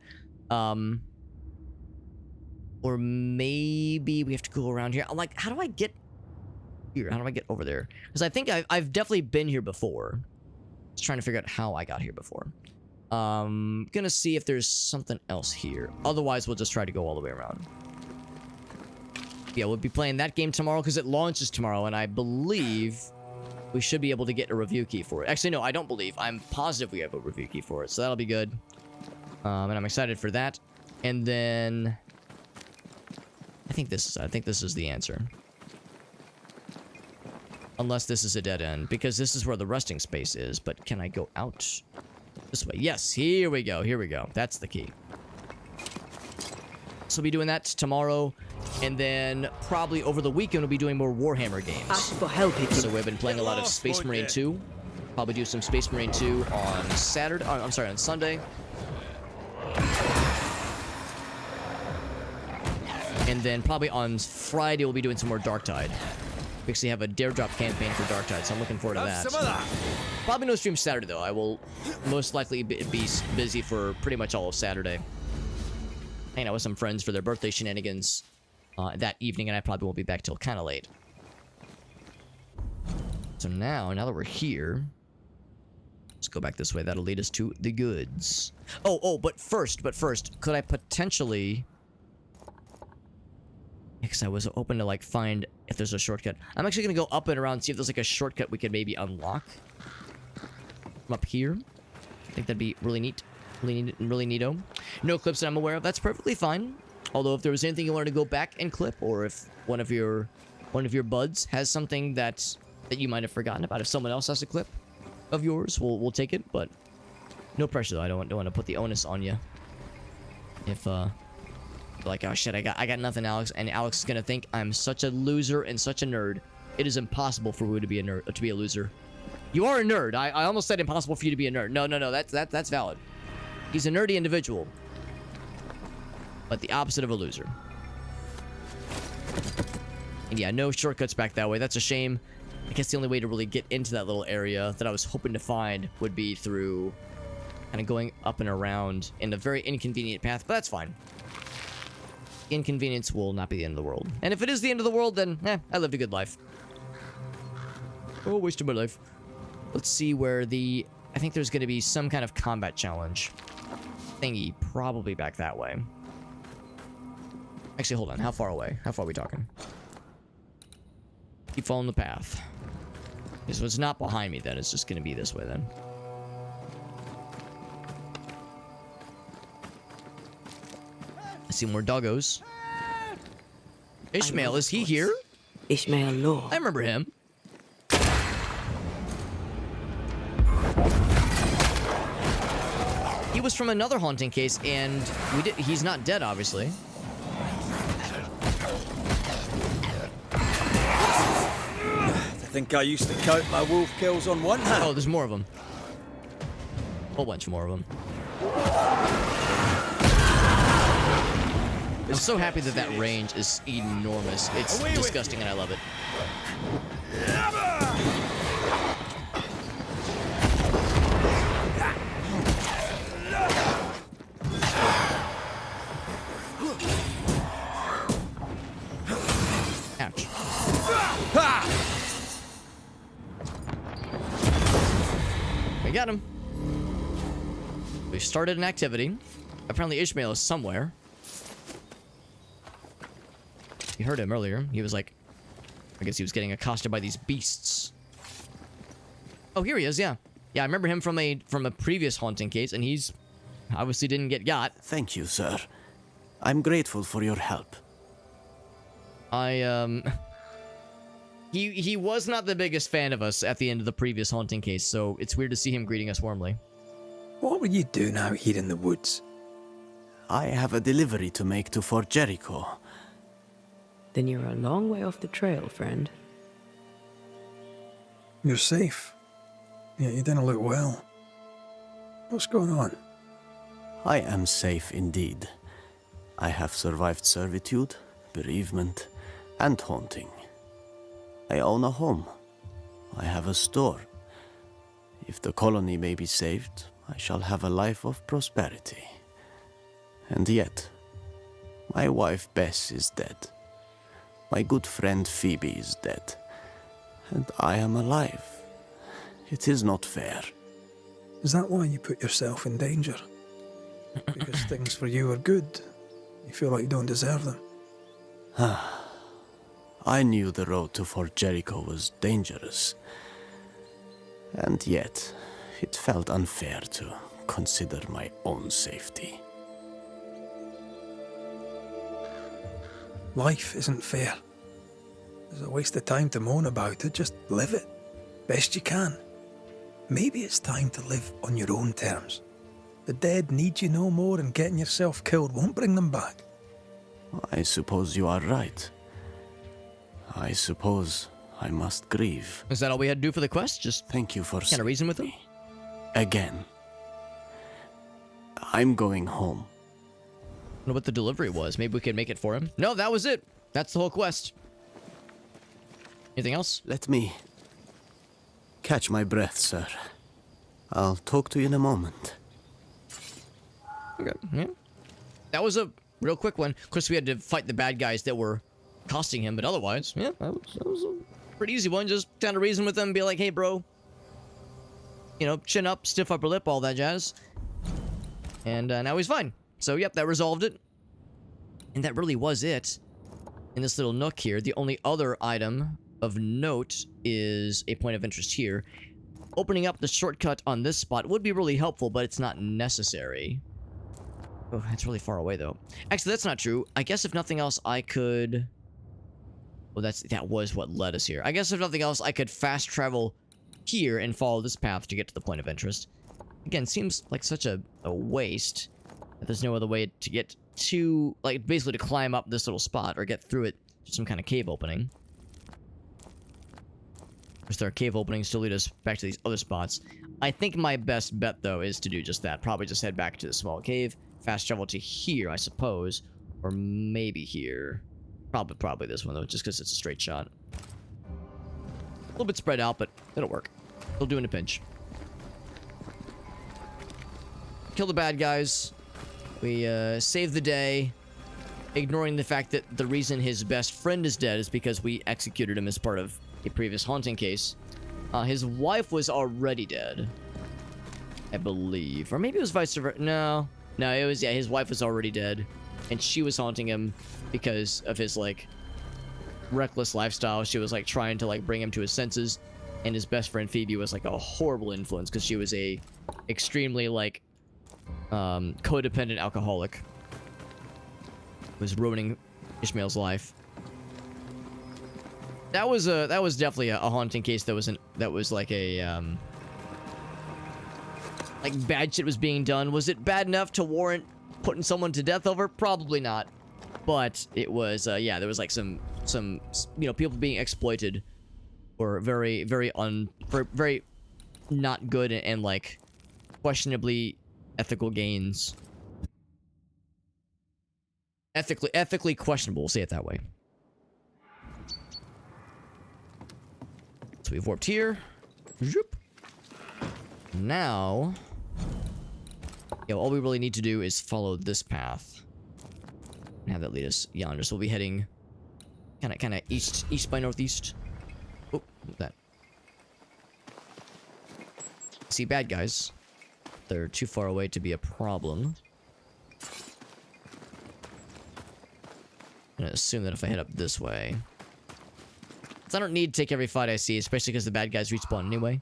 Or maybe we have to go around here. I'm like, how do I get here? How do I get over there? Because I think I've definitely been here before. Just trying to figure out how I got here before. Gonna see if there's something else here. Otherwise, we'll just try to go all the way around. Yeah, we'll be playing that game tomorrow because it launches tomorrow, and I believe we should be able to get a review key for it. Actually, no, I don't believe. I'm positive we have a review key for it, so that'll be good. And I'm excited for that. And then I think this is the answer. Unless this is a dead end, because this is where the resting space is. But can I go out this way? Yes, here we go. That's the key. So we'll be doing that tomorrow, and then probably over the weekend we'll be doing more Warhammer games. Ask for help if you... So we've been playing a lot of Space Marine 2. Probably do some Space Marine 2 on Saturday. I'm sorry, on Sunday. And then probably on Friday we'll be doing some more Darktide. We actually have a Dare Drop campaign for Darktide, so I'm looking forward to that. Probably no stream Saturday, though. I will most likely be busy for pretty much all of Saturday. Hanging out with some friends for their birthday shenanigans that evening, and I probably won't be back till kind of late. So now that we're here, let's go back this way. That'll lead us to the goods. But first, could I potentially... Because I was hoping to, like, find if there's a shortcut. I'm actually going to go up and around, see if there's, like, a shortcut we could maybe unlock. From up here. I think that'd be really neat. Really neato. No clips that I'm aware of. That's perfectly fine. Although, if there was anything you wanted to go back and clip, or if one of your buds has something that you might have forgotten about, if someone else has a clip of yours, we'll take it. But no pressure, though. I don't want to put the onus on you. If, like, oh shit, I got nothing, Alex, and Alex is gonna think I'm such a loser and such a nerd. It is impossible for you to be a nerd, to be a loser. You are a nerd. I almost said impossible for you to be a nerd. No, that's valid. He's a nerdy individual, but the opposite of a loser. And yeah, no shortcuts back that way. That's a shame. I guess the only way to really get into that little area that I was hoping to find would be through kind of going up and around in a very inconvenient path, but that's fine. Inconvenience will not be the end of the world. And if it is the end of the world, then, I lived a good life. Oh, wasted my life. Let's see where I think there's going to be some kind of combat challenge thingy, probably back that way. Actually, hold on. How far away? How far are we talking? Keep following the path. Okay, so it's not behind me, then. It's just going to be this way, then. I see more doggos. Ishmael, is he here? Ishmael Law. I remember him. He was from another haunting case, and he's not dead, obviously. I think I used to count my wolf kills on one hand. Oh, there's more of them. A whole bunch more of them. I'm so happy that range is enormous. It's disgusting and I love it. Ouch. We got him. We started an activity. Apparently Ishmael is somewhere. You heard him earlier. He was like, I guess he was getting accosted by these beasts. Oh, here he is. Yeah, I remember him from a previous haunting case, and he's obviously didn't get got. Thank you, sir. I'm grateful for your help. He was not the biggest fan of us at the end of the previous haunting case, so it's weird to see him greeting us warmly. What were you doing out here in the woods? I have a delivery to make to Fort Jericho. Then you're a long way off the trail, friend. You're safe. Yeah, you didn't look well. What's going on? I am safe indeed. I have survived servitude, bereavement, and haunting. I own a home. I have a store. If the colony may be saved, I shall have a life of prosperity. And yet, my wife Bess is dead. My good friend Phoebe is dead. And I am alive. It is not fair. Is that why you put yourself in danger? Because things for you are good? You feel like you don't deserve them? I knew the road to Fort Jericho was dangerous. And yet, it felt unfair to consider my own safety. Life isn't fair. It's a waste of time to moan about it. Just live it. Best you can. Maybe it's time to live on your own terms. The dead need you no more, and getting yourself killed won't bring them back. I suppose you are right. I suppose I must grieve. Is that all we had to do for the quest? Just Thank you for kind of reason with them? me. Again. I'm going home. I don't know what the delivery was. Maybe we could make it for him. No, that was it. That's the whole quest. Anything else? Let me catch my breath, sir. I'll talk to you in a moment. Okay. Yeah. That was a real quick one. Of course, we had to fight the bad guys that were costing him, but otherwise, yeah, that was a pretty easy one. Just kind of reason with them, be like, hey, bro. You know, chin up, stiff upper lip, all that jazz. And now he's fine. So, yep, that resolved it. And that really was it. In this little nook here, the only other item of note is a point of interest here. Opening up the shortcut on this spot would be really helpful, but it's not necessary. Oh, that's really far away, though. Actually, that's not true. I guess if nothing else, I could... Well, that was what led us here. I guess if nothing else, I could fast travel here and follow this path to get to the point of interest. Again, seems like such a waste that there's no other way to get to... Like, basically to climb up this little spot or get through it to some kind of cave opening. Because there are cave openings to lead us back to these other spots. I think my best bet, though, is to do just that. Probably just head back to the small cave. Fast travel to here, I suppose. Or maybe here. Probably this one, though, just because it's a straight shot. A little bit spread out, but it'll work. It'll do in a pinch. Kill the bad guys. We save the day. Ignoring the fact that the reason his best friend is dead is because we executed him as part of a previous haunting case. His wife was already dead, I believe. Or maybe it was vice versa. No, it was, yeah, his wife was already dead. And she was haunting him because of his, like, reckless lifestyle. She was, like, trying to, like, bring him to his senses. And his best friend, Phoebe, was, like, a horrible influence because she was a extremely, like, codependent alcoholic. Was ruining Ishmael's life. That was definitely a haunting case that was like a like bad shit was being done. Was it bad enough to warrant putting someone to death over? Probably not. But it was yeah, there was like some you know, people being exploited for very not good and like questionably ethical gains. Ethically questionable, we'll say it that way. So we've warped here. Zoop. Now, yeah, all we really need to do is follow this path and have that lead us yonder. So we'll be heading kind of east by northeast. Oh, that. See bad guys. They're too far away to be a problem. I'm gonna assume that if I head up this way, so I don't need to take every fight I see, especially because the bad guys respawn anyway.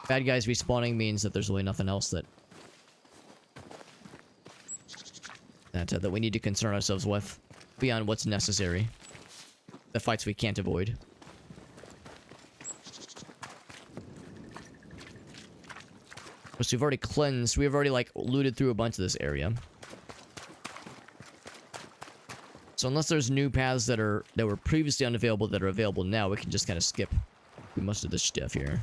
Bad guys respawning means that there's really nothing else that we need to concern ourselves with beyond what's necessary. The fights we can't avoid. So we've already cleansed. We've already like looted through a bunch of this area. So unless there's new paths that were previously unavailable that are available now, we can just kind of skip most of this stuff here.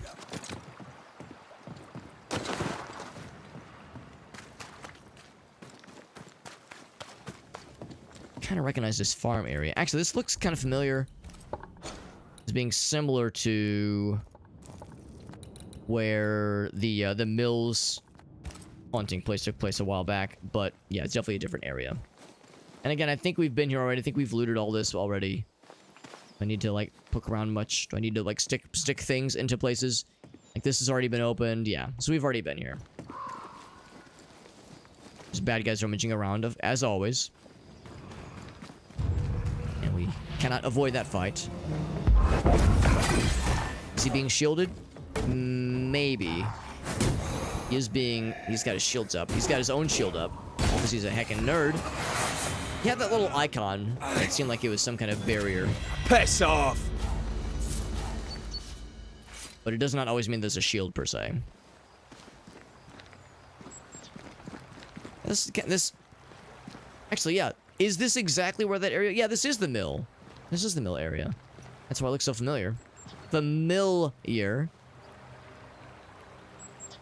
Kind of recognize this farm area. Actually, this looks kind of familiar as being similar to where the Mills haunting place took place a while back, but yeah, it's definitely a different area. And again, I think we've been here already. I think we've looted all this already. I need to like poke around much. Do I need to like stick things into places? Like this has already been opened. Yeah, so we've already been here. There's bad guys rummaging around, as always. And we cannot avoid that fight. Is he being shielded? Maybe. He's got his shields up. He's got his own shield up. Because he's a heckin' nerd. He had that little icon that seemed like it was some kind of barrier. Piss off! But it does not always mean there's a shield, per se. This... Actually, yeah. Is this exactly where that area... Yeah, this is the mill. This is the mill area. That's why it looks so familiar. The mill year.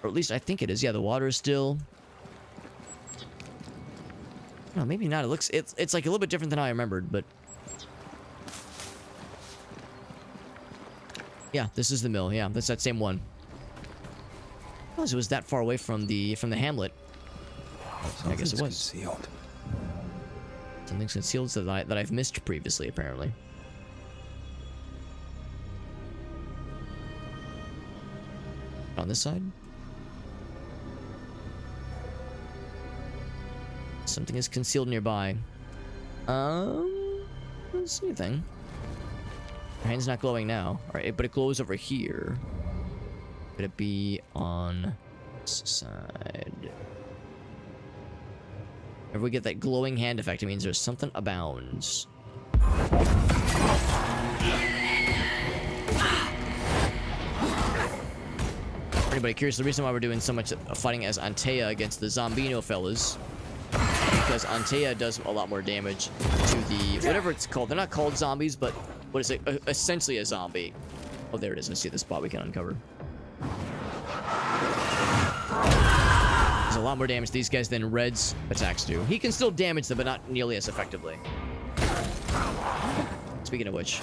Or at least I think it is. Yeah, the water is still... No, maybe not. It looks... It's like a little bit different than I remembered, but... Yeah, this is the mill. Yeah, that's that same one. Oh, it was that far away from the hamlet. I guess it was. Concealed. Something's concealed that I've missed previously, apparently. On this side? Something is concealed nearby. Let's see anything. Your hand's not glowing now. Alright, but it glows over here. Could it be on this side? If we get that glowing hand effect, it means there's something abounds. For anybody curious, the reason why we're doing so much fighting as Antea against the Zombino fellas, because Antea does a lot more damage to the whatever it's called. They're not called zombies, but what is it? Essentially a zombie. Oh, there it is. I see the spot we can uncover. There's a lot more damage to these guys than Red's attacks do. He can still damage them, but not nearly as effectively. Speaking of which,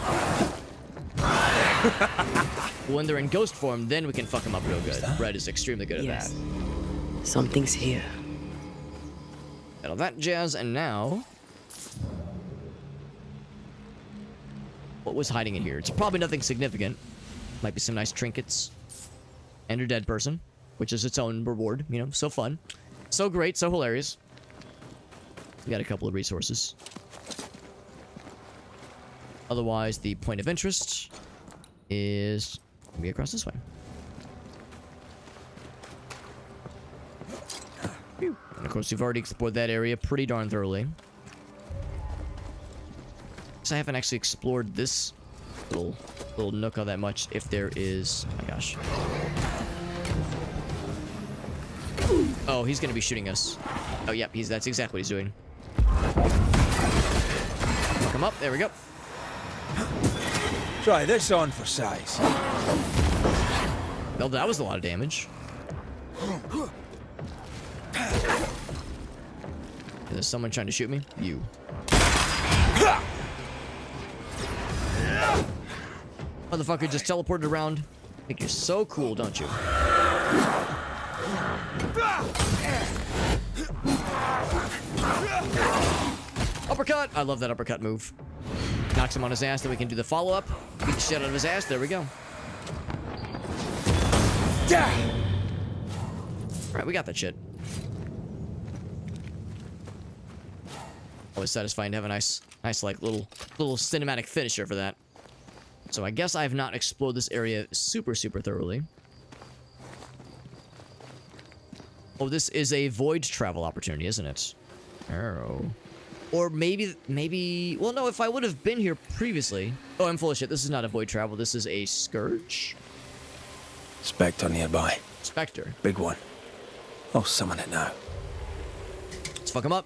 when they're in ghost form, then we can fuck them up real good. Red is extremely good at Yes. that. Something's here. And all that jazz, and now... What was hiding in here? It's probably nothing significant. Might be some nice trinkets. And a dead person, which is its own reward. You know, so fun. So great, so hilarious. We got a couple of resources. Otherwise, the point of interest is maybe across this way. And of course, we've already explored that area pretty darn thoroughly. So I haven't actually explored this little nook all that much. If there is, oh my gosh. Oh, he's gonna be shooting us. Oh, yep, that's exactly what he's doing. Come up, there we go. Try this on for size. Well, that was a lot of damage. There's someone trying to shoot me. You. Motherfucker just teleported around. I think you're so cool, don't you? Uppercut! I love that uppercut move. Knocks him on his ass, then we can do the follow-up. Beat the shit out of his ass. There we go. Alright, we got that shit. Always satisfying to have a nice like little cinematic finisher for that. So I guess I have not explored this area super thoroughly. Oh, this is a void travel opportunity, isn't it? Oh. Or maybe... Well, no, if I would have been here previously... Oh, I'm full of shit. This is not a void travel. This is a scourge. Spectre nearby. Spectre. Big one. I'll summon it now. Let's fuck him up.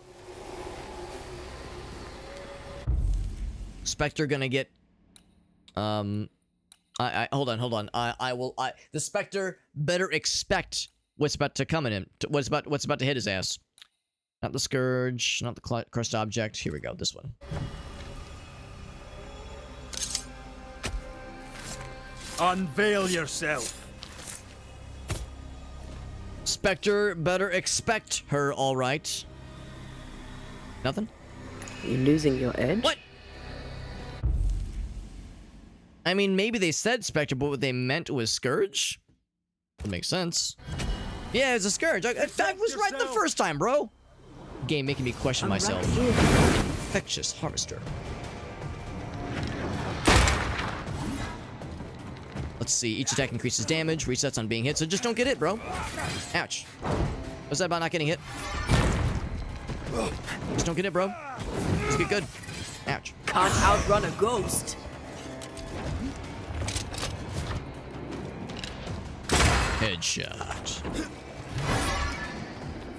Spectre gonna get... hold on. The Spectre better expect what's about to come at him. What's about to hit his ass. Not the Scourge, not the cursed object. Here we go, this one. Unveil yourself. Spectre better expect her, alright. Nothing? You losing your edge? What? I mean, maybe they said Spectre, but what they meant was Scourge? That makes sense. Yeah, it's a Scourge. I was right the first time, bro. Game making me question myself. Infectious Harvester. Let's see. Each attack increases damage, resets on being hit, so just don't get hit, bro. Ouch. What's that about not getting hit? Just don't get hit, bro. Just get good. Ouch. Can't outrun a ghost. Headshot.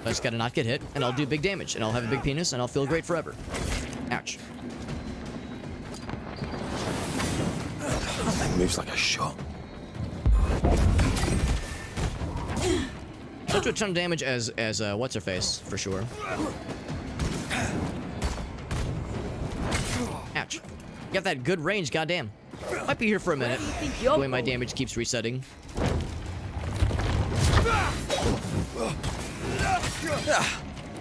I just gotta not get hit, and I'll do big damage, and I'll have a big penis, and I'll feel great forever. Ouch. That thing moves like a shot. Don't do a ton of damage as what's her face for sure. Ouch. Got that good range, goddamn. Might be here for a minute. The way my damage keeps resetting.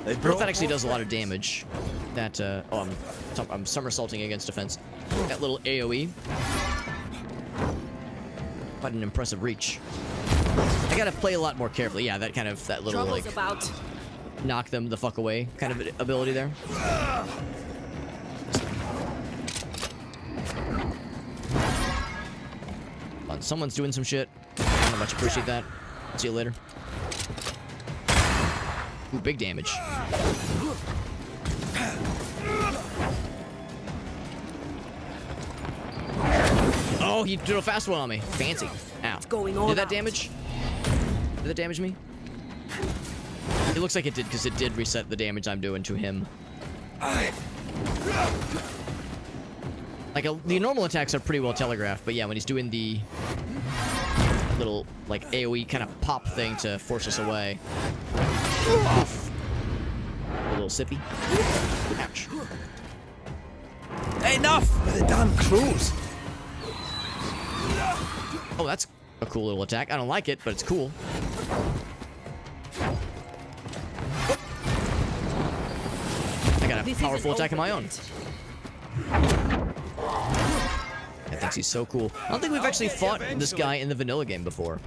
They What if brought that actually does a lot of damage? That I'm somersaulting against defense. That little AoE. Quite an impressive reach. I gotta play a lot more carefully. Yeah, that little like about. knock them the fuck away kind of ability there. Someone's doing some shit. I don't much appreciate that. See you later. Ooh, big damage. Oh, he did a fast one on me. Fancy. Ow. What's going on? Did that damage? Did that damage me? It looks like it did, because it did reset the damage I'm doing to him. Like, the normal attacks are pretty well telegraphed, but yeah, when he's doing the little, like, AoE kind of pop thing to force us away. Off. A little sippy. Ouch. Enough with the damn crows. Oh, that's a cool little attack. I don't like it, but it's cool. I got a powerful attack of my own. I think he's so cool. I don't think we've actually fought this guy in the vanilla game before.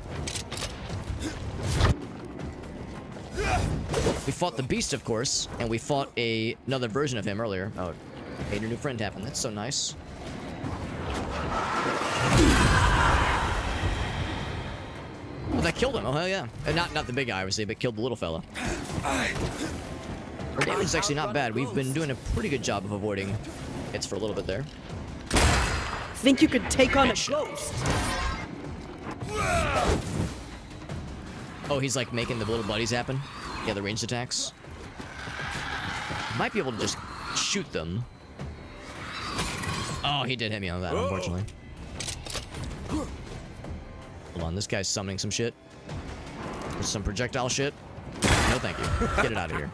We fought the Beast, of course, and we fought another version of him earlier. Oh, made a new friend happen. That's so nice. Oh, that killed him. Oh, hell yeah. Not the big guy, obviously, but killed the little fella. Our damage is actually not bad. We've been doing a pretty good job of avoiding hits for a little bit there. Think you could take on a ghost? Oh, he's like making the little buddies happen? Yeah, the ranged attacks. Might be able to just shoot them. Oh, he did hit me on that, unfortunately. Hold on, this guy's summoning some shit. There's some projectile shit. No, thank you. Get it out of here.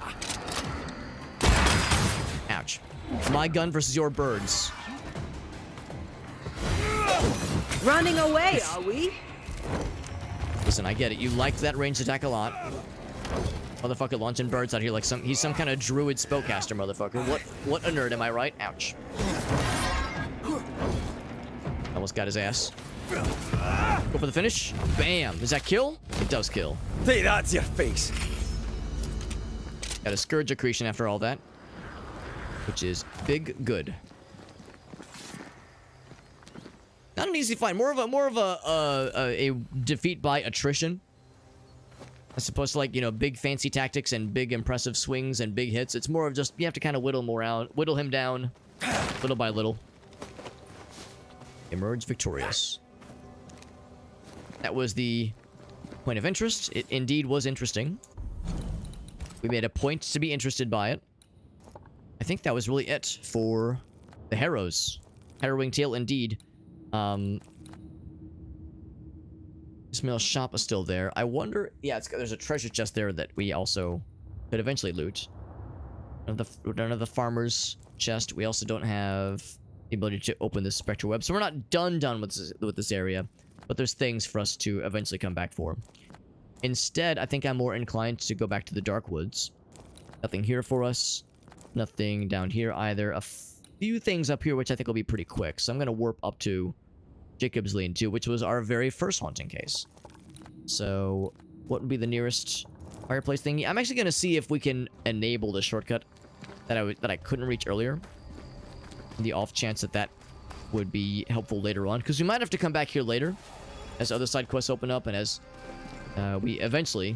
Ouch. My gun versus your birds. Running away, are we? Listen, I get it. You liked that ranged attack a lot. Motherfucker launching birds out here like he's some kind of druid spellcaster, motherfucker. What a nerd, am I right? Ouch. Almost got his ass. Go for the finish. Bam. Does that kill? It does kill. Take that to your face. Got a Scourge accretion after all that, which is big good. Not an easy fight. More of a defeat by attrition. As opposed to, like, you know, big fancy tactics and big impressive swings and big hits. It's more of just, you have to kind of whittle him down little by little. Emerge victorious. That was the point of interest. It indeed was interesting. We made a point to be interested by it. I think that was really it for the Harrows. Harrowing tale indeed. Smell shop is still there. I wonder... Yeah, there's a treasure chest there that we also could eventually loot. None of the farmer's chest. We also don't have the ability to open this spectral web. So we're not done with this area. But there's things for us to eventually come back for. Instead, I think I'm more inclined to go back to the Dark Woods. Nothing here for us. Nothing down here either. A few things up here which I think will be pretty quick. So I'm going to warp up to Jacob's Lean-To, which was our very first haunting case. So, what would be the nearest fireplace thing? I'm actually going to see if we can enable the shortcut that I couldn't reach earlier. The off chance that would be helpful later on. Because we might have to come back here later as other side quests open up and as we eventually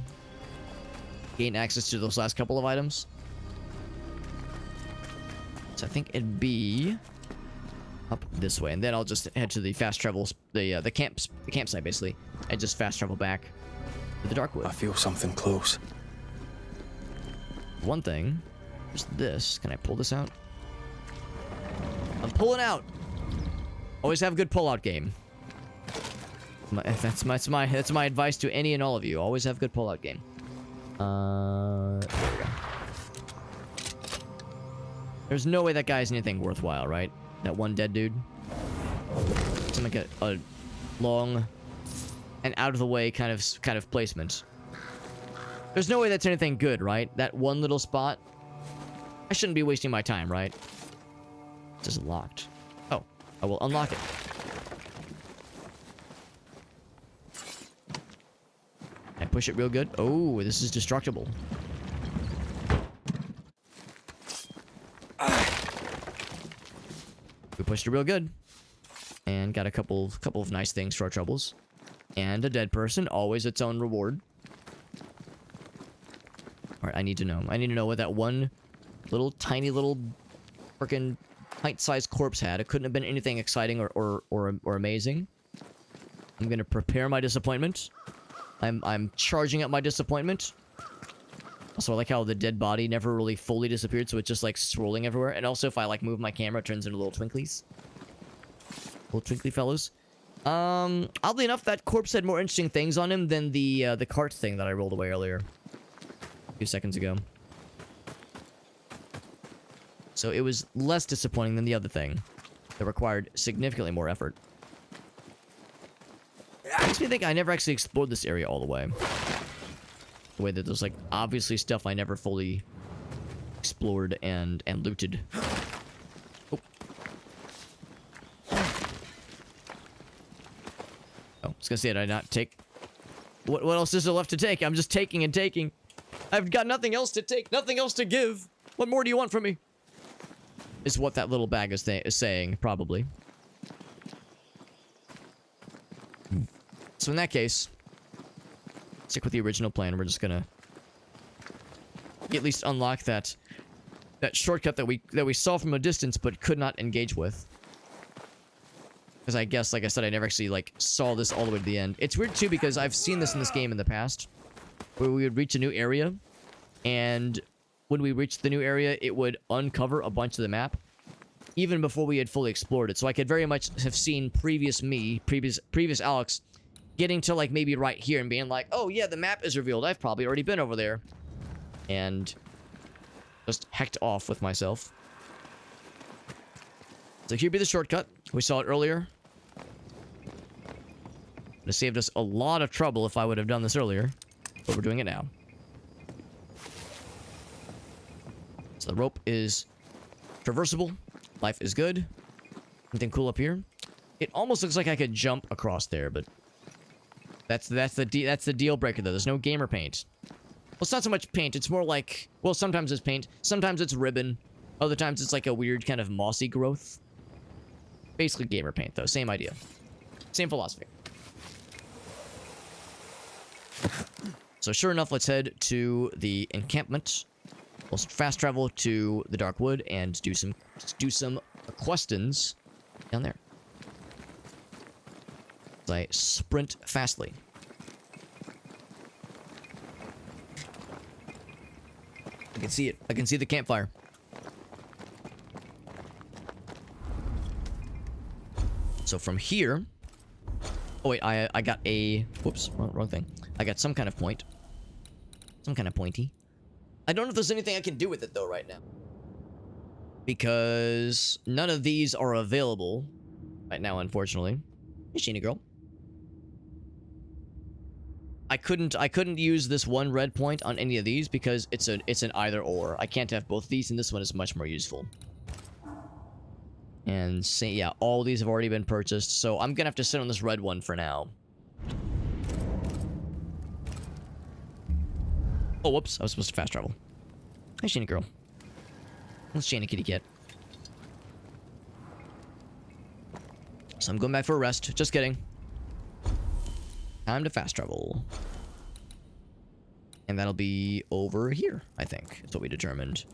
gain access to those last couple of items. So I think it'd be up this way, and then I'll just head to the fast travel, the campsite basically, and just fast travel back to the Darkwood. I feel something close. One thing is this. Can I pull this out? I'm pulling out. Always have a good pull-out game. That's my advice to any and all of you. Always have a good pull-out game. There we go. There's no way that guy's anything worthwhile, right? That one dead dude. Seems like a long and out of the way kind of placement. There's no way that's anything good, right? That one little spot. I shouldn't be wasting my time, right? It's just locked. Oh, I will unlock it. I push it real good. Oh, this is destructible. We pushed it real good. And got a couple of nice things for our troubles. And a dead person, always its own reward. Alright, I need to know. I need to know what that one tiny little freaking pint-sized corpse had. It couldn't have been anything exciting or amazing. I'm gonna prepare my disappointment. I'm charging up my disappointment. Also, I like how the dead body never really fully disappeared, so it's just like swirling everywhere. And also, if I like move my camera, it turns into little twinklies. Little twinkly fellows. Oddly enough, that corpse had more interesting things on him than the cart thing that I rolled away earlier. A few seconds ago. So it was less disappointing than the other thing. That required significantly more effort. It makes me think I never actually explored this area all the way. The way that there's like obviously stuff I never fully explored and looted. Oh. I was gonna say, did I not take... What else is there left to take? I'm just taking and taking. I've got nothing else to take, nothing else to give. What more do you want from me? Is what that little bag is saying, probably. So in that case, stick with the original plan. We're just gonna at least unlock that shortcut that we saw from a distance but could not engage with. Because I guess, like I said, I never actually like saw this all the way to the end. It's weird too because I've seen this in this game in the past, where we would reach a new area, and when we reached the new area, it would uncover a bunch of the map, even before we had fully explored it. So I could very much have seen previous Alex, getting to like maybe right here and being like, oh yeah, the map is revealed. I've probably already been over there. And just hecked off with myself. So here'd be the shortcut. We saw it earlier. It have saved us a lot of trouble if I would have done this earlier. But we're doing it now. So the rope is traversable. Life is good. Anything cool up here? It almost looks like I could jump across there, but that's the deal breaker though. There's no gamer paint. Well, it's not so much paint. It's more like, well, sometimes it's paint. Sometimes it's ribbon. Other times it's like a weird kind of mossy growth. Basically gamer paint though. Same idea. Same philosophy. So sure enough, let's head to the encampment. We'll fast travel to the Dark Wood and do some questions down there. As I sprint fastly. I can see it. I can see the campfire. So from here... Oh, wait, I got a... Whoops, wrong thing. I got some kind of point. Some kind of pointy. I don't know if there's anything I can do with it, though, right now. Because none of these are available right now, unfortunately. Hey, Sheena girl. I couldn't use this one red point on any of these because it's an either or. I can't have both these, and this one is much more useful. And say, yeah, all these have already been purchased, so I'm gonna have to sit on this red one for now. Oh, whoops, I was supposed to fast travel. Hi, Sheena girl. Let's Sheena kitty cat. So I'm going back for a rest. Just kidding. Time to fast travel. And that'll be over here, I think. That's what we determined.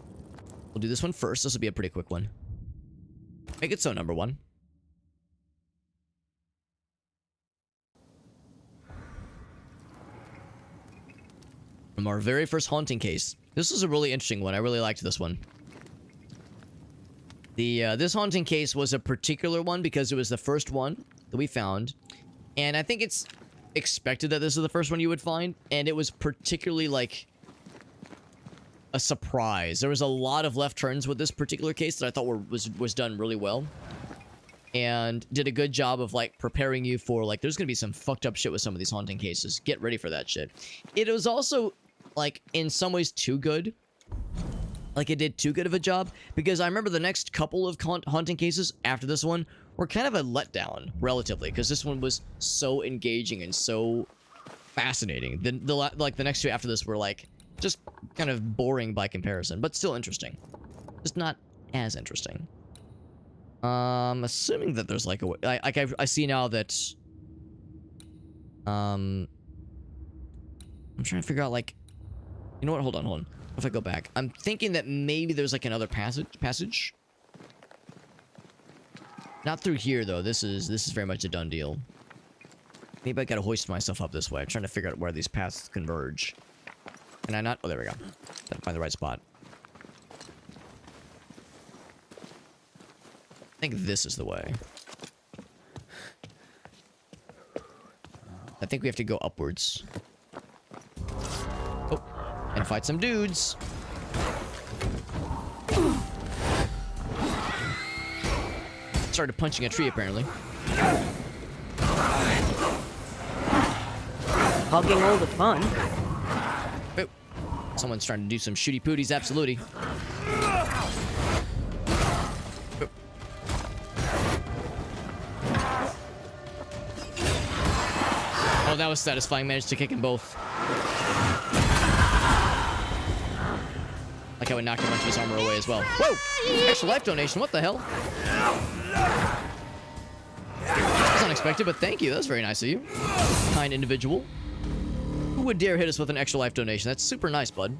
We'll do this one first. This will be a pretty quick one. Make it so, number one. From our very first haunting case. This is a really interesting one. I really liked this one. This haunting case was a particular one because it was the first one that we found. And I think it's expected that this is the first one you would find. And it was particularly, like, a surprise. There was a lot of left turns with this particular case that I thought was done really well. And did a good job of, like, preparing you for, like, there's gonna be some fucked up shit with some of these haunting cases. Get ready for that shit. It was also, like, in some ways too good. Like, it did too good of a job, because I remember the next couple of haunting cases after this one were kind of a letdown, relatively, because this one was so engaging and so fascinating. The next two after this were, like, just kind of boring by comparison, but still interesting. Just not as interesting. Assuming that there's, like, a way... I see now that... I'm trying to figure out, like... You know what? Hold on. What if I go back? I'm thinking that maybe there's, like, another passage. Not through here, though. This is very much a done deal. Maybe I gotta hoist myself up this way. I'm trying to figure out where these paths converge. Can I not? Oh, there we go. Gotta find the right spot. I think this is the way. I think we have to go upwards. Oh, and fight some dudes. Started punching a tree, apparently. Hogging all the fun. Oh, someone's trying to do some shooty pooties, absolutely. Oh, that was satisfying. Managed to kick them both. Like how it knocked a bunch of his armor away as well. Whoa! Extra life donation. What the hell? That was unexpected, but thank you. That was very nice of you. Kind individual. Who would dare hit us with an extra life donation? That's super nice, bud.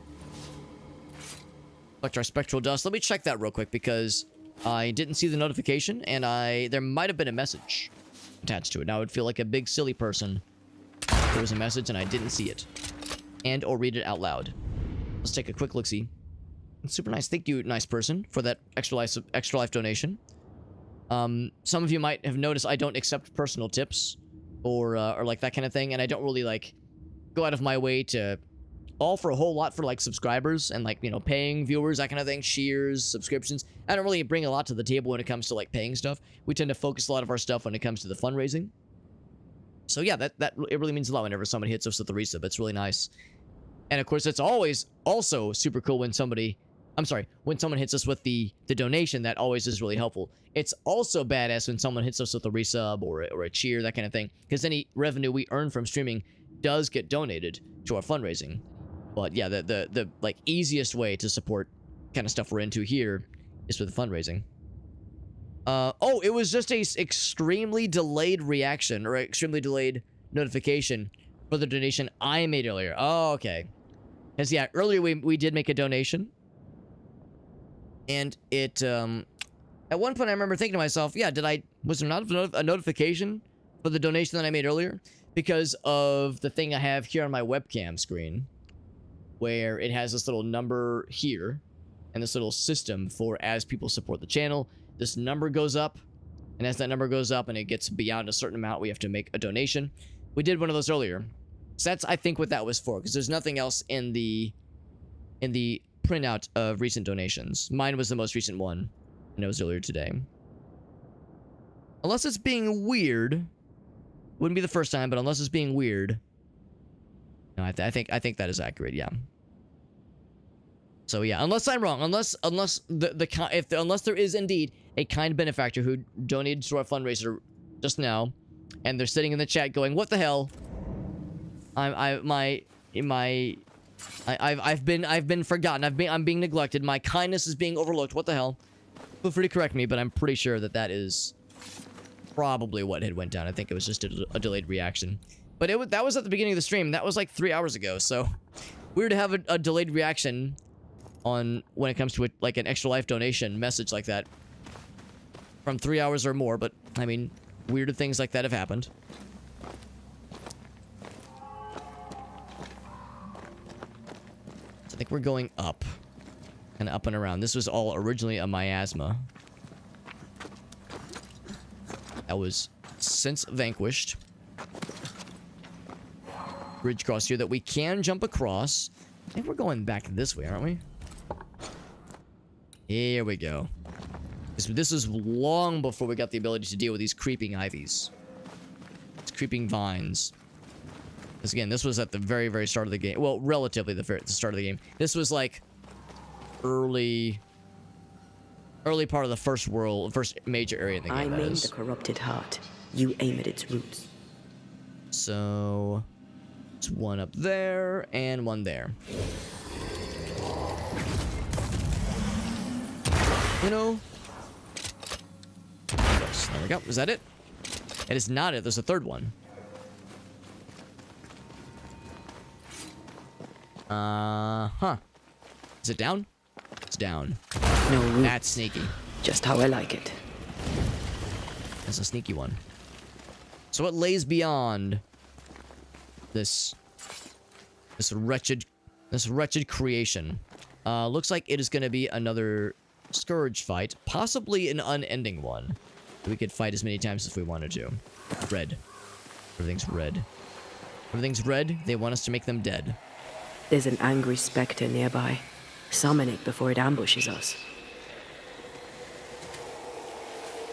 Collect our spectral dust. Let me check that real quick because I didn't see the notification and there might have been a message attached to it. Now I would feel like a big silly person if there was a message and I didn't see it. And or read it out loud. Let's take a quick look-see. Super nice. Thank you, nice person, for that extra life donation. Some of you might have noticed I don't accept personal tips or like that kind of thing, and I don't really like go out of my way to offer a whole lot for like subscribers and like, you know, paying viewers, that kind of thing, shears, subscriptions. I don't really bring a lot to the table when it comes to like paying stuff. We tend to focus a lot of our stuff when it comes to the fundraising. So yeah, it really means a lot whenever somebody hits us with the resub. It's really nice. And of course, it's always also super cool when when someone hits us with the donation. That always is really helpful. It's also badass when someone hits us with a resub or a cheer, that kind of thing, because any revenue we earn from streaming does get donated to our fundraising. But yeah, the like easiest way to support kind of stuff we're into here is with the fundraising. Oh, it was just a extremely delayed reaction or extremely delayed notification for the donation I made earlier. Oh, okay. Because yeah, earlier we did make a donation. And it, at one point I remember thinking to myself, yeah, was there not a notification for the donation that I made earlier? Because of the thing I have here on my webcam screen, where it has this little number here, and this little system for as people support the channel, this number goes up, And as that number goes up and it gets beyond a certain amount, we have to make a donation. We did one of those earlier. So that's, I think, what that was for, because there's nothing else in the printout of recent donations. Mine was the most recent one, and it was earlier today. Unless it's being weird, wouldn't be the first time, but unless it's being weird, no, I think that is accurate. Yeah. So yeah, unless I'm wrong, unless there is indeed a kind benefactor who donated to our fundraiser just now, and they're sitting in the chat going, "What the hell? I've been forgotten. I'm being neglected. My kindness is being overlooked. What the hell?" Feel free to correct me, but I'm pretty sure that is probably what had went down. I think it was just a delayed reaction. But that was at the beginning of the stream. That was like 3 hours ago. So weird to have a delayed reaction on when it comes to like an Extra Life donation message like that from 3 hours or more. But I mean, weirder things like that have happened. So I think we're going up. Kind of up and around. This was all originally a miasma. That was since vanquished. Bridge cross here that we can jump across. I think we're going back this way, aren't we? Here we go. This is long before we got the ability to deal with these creeping ivies. These creeping vines. Because again, this was at the very, very start of the game. Well, relatively the start of the game. This was like early part of the first major area in the game. I mean the corrupted heart. You aim at its roots. So it's one up there and one there. You know. Yes, there we go. Is that it? It is not it. There's a third one. Is it down? It's down. No roots. That's sneaky. Just how I like it. That's a sneaky one. So what lays beyond this wretched creation? Looks like it is going to be another scourge fight, possibly an unending one. We could fight as many times as we wanted to. Red. Everything's red. Everything's red. They want us to make them dead. There's an angry specter nearby. Summon it before it ambushes us.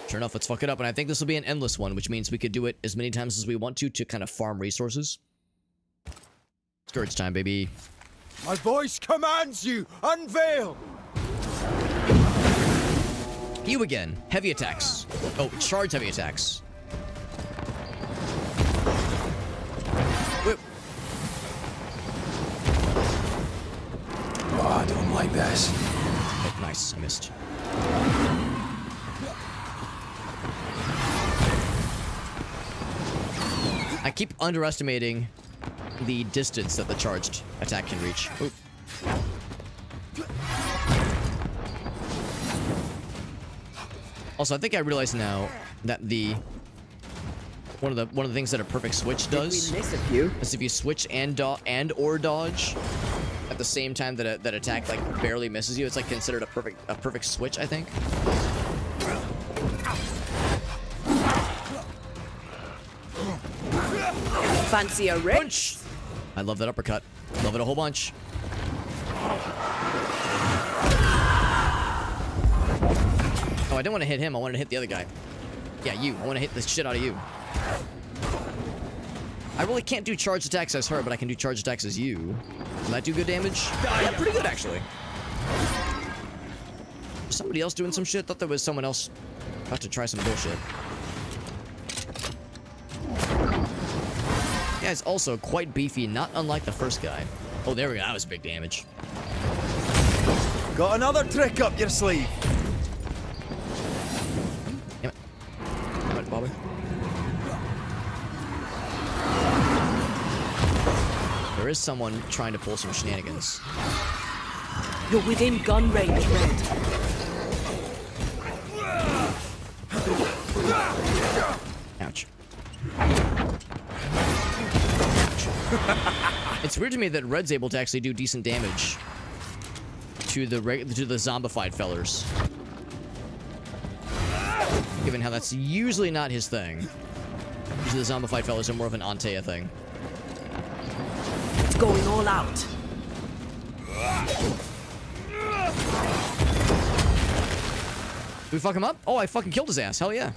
Sure enough, let's fuck it up. And I think this will be an endless one, which means we could do it as many times as we want to kind of farm resources. Scourge time, baby. My voice commands you! Unveil! You again. Heavy attacks. Oh, charge heavy attacks. Whip. Oh, I don't like this. Oh, nice. I missed. I keep underestimating the distance that the charged attack can reach. Oop. Also, I think I realize now that one of the things that a perfect switch does is if you switch and or dodge at the same time that attack like barely misses you, it's like considered a perfect switch, I think. Fancy a rip? Punch! I love that uppercut. Love it a whole bunch. Oh, I didn't want to hit him. I wanted to hit the other guy. Yeah, you. I want to hit the shit out of you. I really can't do charge attacks as her, but I can do charge attacks as you. Does that do good damage? Yeah, pretty good, actually. Is somebody else doing some shit? Thought there was someone else about to try some bullshit. The guy's also quite beefy, not unlike the first guy. Oh, there we go. That was big damage. Got another trick up your sleeve. Damn it. Damn it, Bobby. There is someone trying to pull some shenanigans. You're within gun range, Red. Ouch. It's weird to me that Red's able to actually do decent damage to the zombified fellers. Given how that's usually not his thing. Usually the zombified fellas are more of an Antea thing. It's going all out. Did we fuck him up? Oh, I fucking killed his ass. Hell yeah.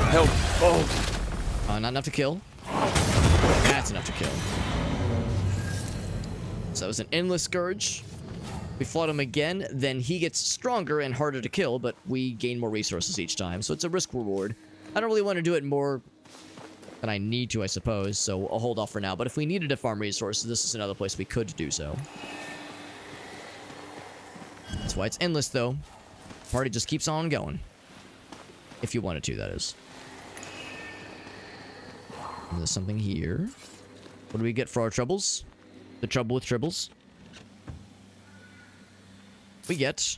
Help. Oh. Not enough to kill. That's enough to kill. So that was an endless scourge. We fought him again, then he gets stronger and harder to kill, but we gain more resources each time, so it's a risk reward. I don't really want to do it more than I need to, I suppose, so I'll hold off for now. But if we needed to farm resources, this is another place we could do so. That's why it's endless, though. Party just keeps on going. If you wanted to, that is. And there's something here. What do we get for our troubles? The trouble with tribbles. We get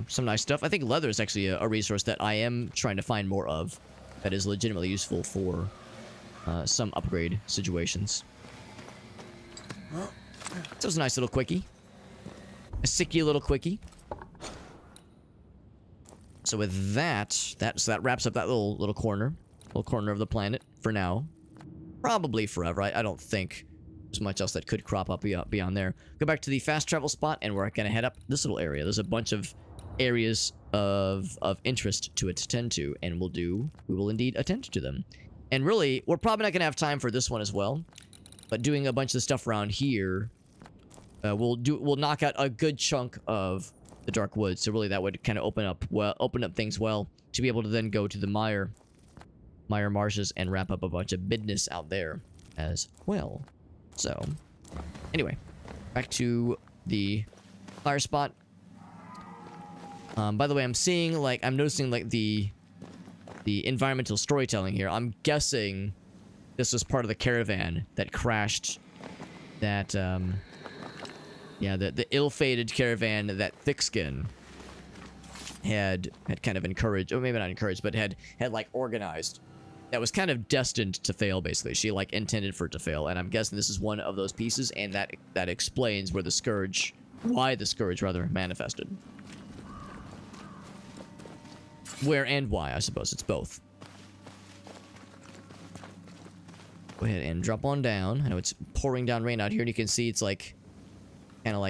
some nice stuff. I think leather is actually a resource that I am trying to find more of. That is legitimately useful for some upgrade situations. So it's a nice little quickie. A sicky little quickie. So with that wraps up that little corner. Little corner of the planet for now. Probably forever. I don't think there's much else that could crop up beyond there. Go back to the fast travel spot, and we're gonna head up this little area. There's a bunch of areas of interest to attend to, and we will indeed attend to them. And really, we're probably not gonna have time for this one as well. But doing a bunch of the stuff around here, we'll knock out a good chunk of the Dark Woods. So really, that would kind of open up things well to be able to then go to the Mire Marshes and wrap up a bunch of business out there as well. So, anyway, back to the fire spot. By the way, I'm noticing like the environmental storytelling here. I'm guessing this was part of the caravan that crashed. That yeah, the ill-fated caravan that Thickskin had kind of encouraged, or maybe not encouraged, but had like organized. That was kind of destined to fail, basically. She, like, intended for it to fail, and I'm guessing this is one of those pieces, and that explains why the Scourge, rather, manifested. Where and why, I suppose. It's both. Go ahead and drop on down. I know it's pouring down rain out here, and you can see it's, like, kind of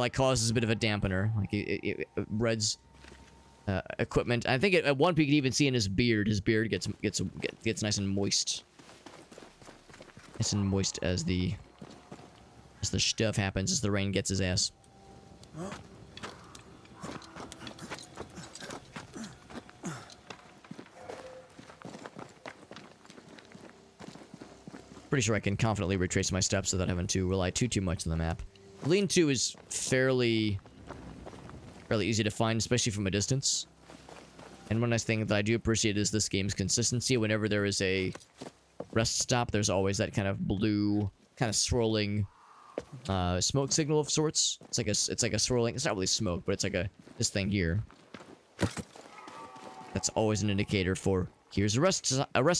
like causes a bit of a dampener. Like, it reds equipment. I think at one peak you can even see in his beard. His beard gets nice and moist. Nice and moist as the stuff happens, as the rain gets his ass. Pretty sure I can confidently retrace my steps without having to rely too much on the map. Lean-to is fairly easy to find, especially from a distance. And one nice thing that I do appreciate is this game's consistency. Whenever there is a rest stop, there's always that kind of blue, kind of swirling smoke signal of sorts. It's like a swirling. It's not really smoke, but it's like this thing here. That's always an indicator for here's a rest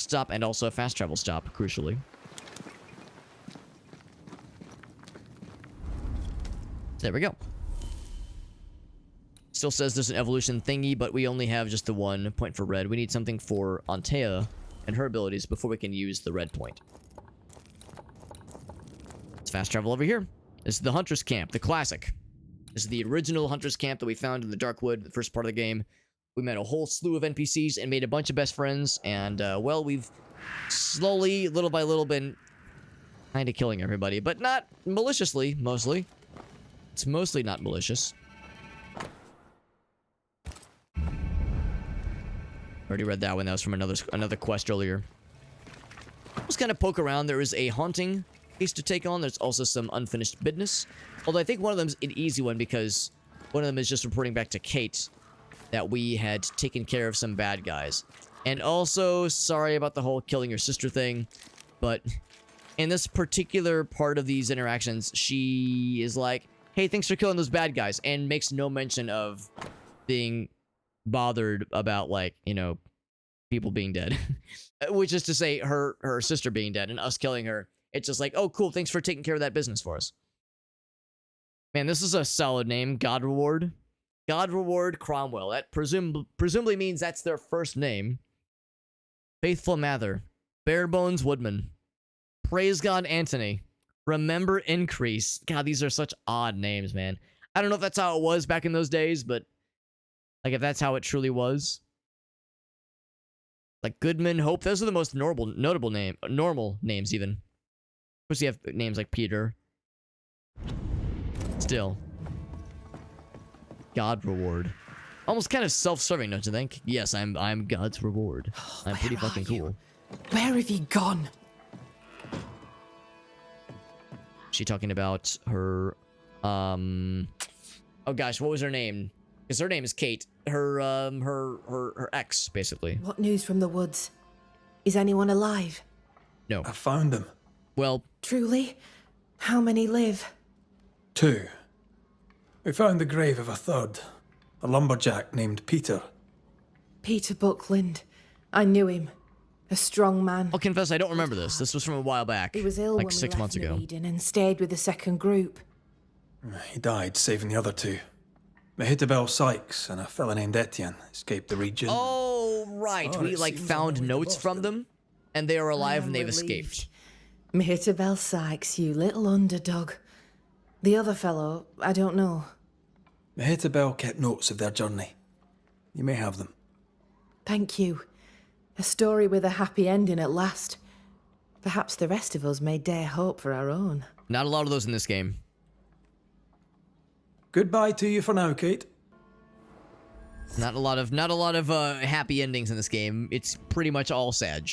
stop and also a fast travel stop, crucially. There we go. Still says there's an evolution thingy, but we only have just the 1 point for red. We need something for Antea and her abilities before we can use the red point. Let's fast travel over here. This is the Hunter's Camp, the classic. This is the original Hunter's Camp that we found in the Darkwood, the first part of the game. We met a whole slew of NPCs and made a bunch of best friends, and, well, we've slowly, little by little, been kind of killing everybody, but not maliciously, mostly. It's mostly not malicious. Already read that one. That was from another quest earlier. Just kind of poke around. There is a haunting case to take on. There's also some unfinished business. Although I think one of them is an easy one because one of them is just reporting back to Kate that we had taken care of some bad guys. And also, sorry about the whole killing your sister thing, but in this particular part of these interactions, she is like, hey, thanks for killing those bad guys, and makes no mention of being bothered about, like, you know, people being dead. Which is to say her sister being dead and us killing her. It's just like, oh, cool, thanks for taking care of that business for us. Man, this is a solid name. God Reward. God Reward Cromwell. That presumably means that's their first name. Faithful Mather. Barebones Woodman. Praise God Antony. Remember Increase. God, these are such odd names, man. I don't know if that's how it was back in those days, but like if that's how it truly was. Like Goodman, Hope, those are the most normal names even. Of course you have names like Peter. Still. God Reward. Almost kind of self-serving, don't you think? Yes, I'm God's reward. I'm pretty fucking cool. Where have you gone? She talking about her oh gosh, what was her name? Because her name is Kate. Her ex, basically. What news from the woods? Is anyone alive? No. I found them. Well, Truly? How many live? 2. We found the grave of a third. A lumberjack named Peter. Peter Buckland. I knew him. A strong man. I'll confess I don't remember this. This was from a while back. He was ill like when 6 we left months ago. Eden and stayed with the second group. He died saving the other 2. Mehitabel Sykes and a fella named Etienne escaped the region. Oh, right. Oh, We it like seems found on the way to notes from Boston. them, and they are alive I and am they've escaped. Mehitabel Sykes, you little underdog. The other fellow, I don't know. Mehitabel kept notes of their journey. You may have them. Thank you. A story with a happy ending at last. Perhaps the rest of us may dare hope for our own. Not a lot of those in this game. Goodbye to you for now, Kate. Not a lot of happy endings in this game. It's pretty much all Sag.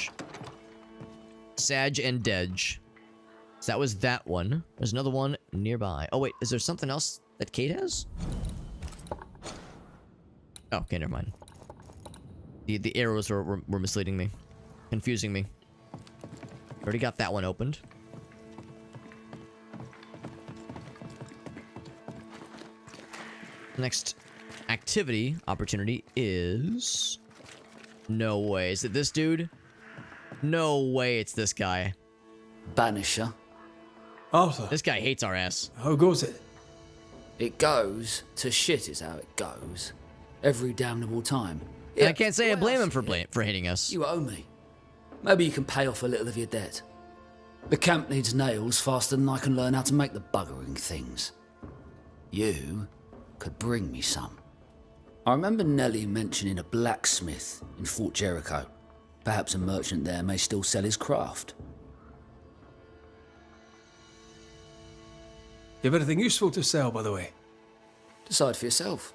Sag and Dej. So that was that one. There's another one nearby. Oh wait, is there something else that Kate has? Oh, okay, never mind. The arrows were misleading me. Confusing me. Already got that one opened. Next activity opportunity is... No way. Is it this dude? No way it's this guy. Banisher. Arthur, This guy hates our ass. how goes it? It goes to shit is how it goes. Every damnable time. And I can't say I what blame else? him for hating us. You owe me. Maybe you can pay off a little of your debt. The camp needs nails faster than I can learn how to make the buggering things. You could bring me some. I remember Nellie mentioning a blacksmith in Fort Jericho. Perhaps a merchant there may still sell his craft. You have anything useful to sell, by the way? Decide for yourself.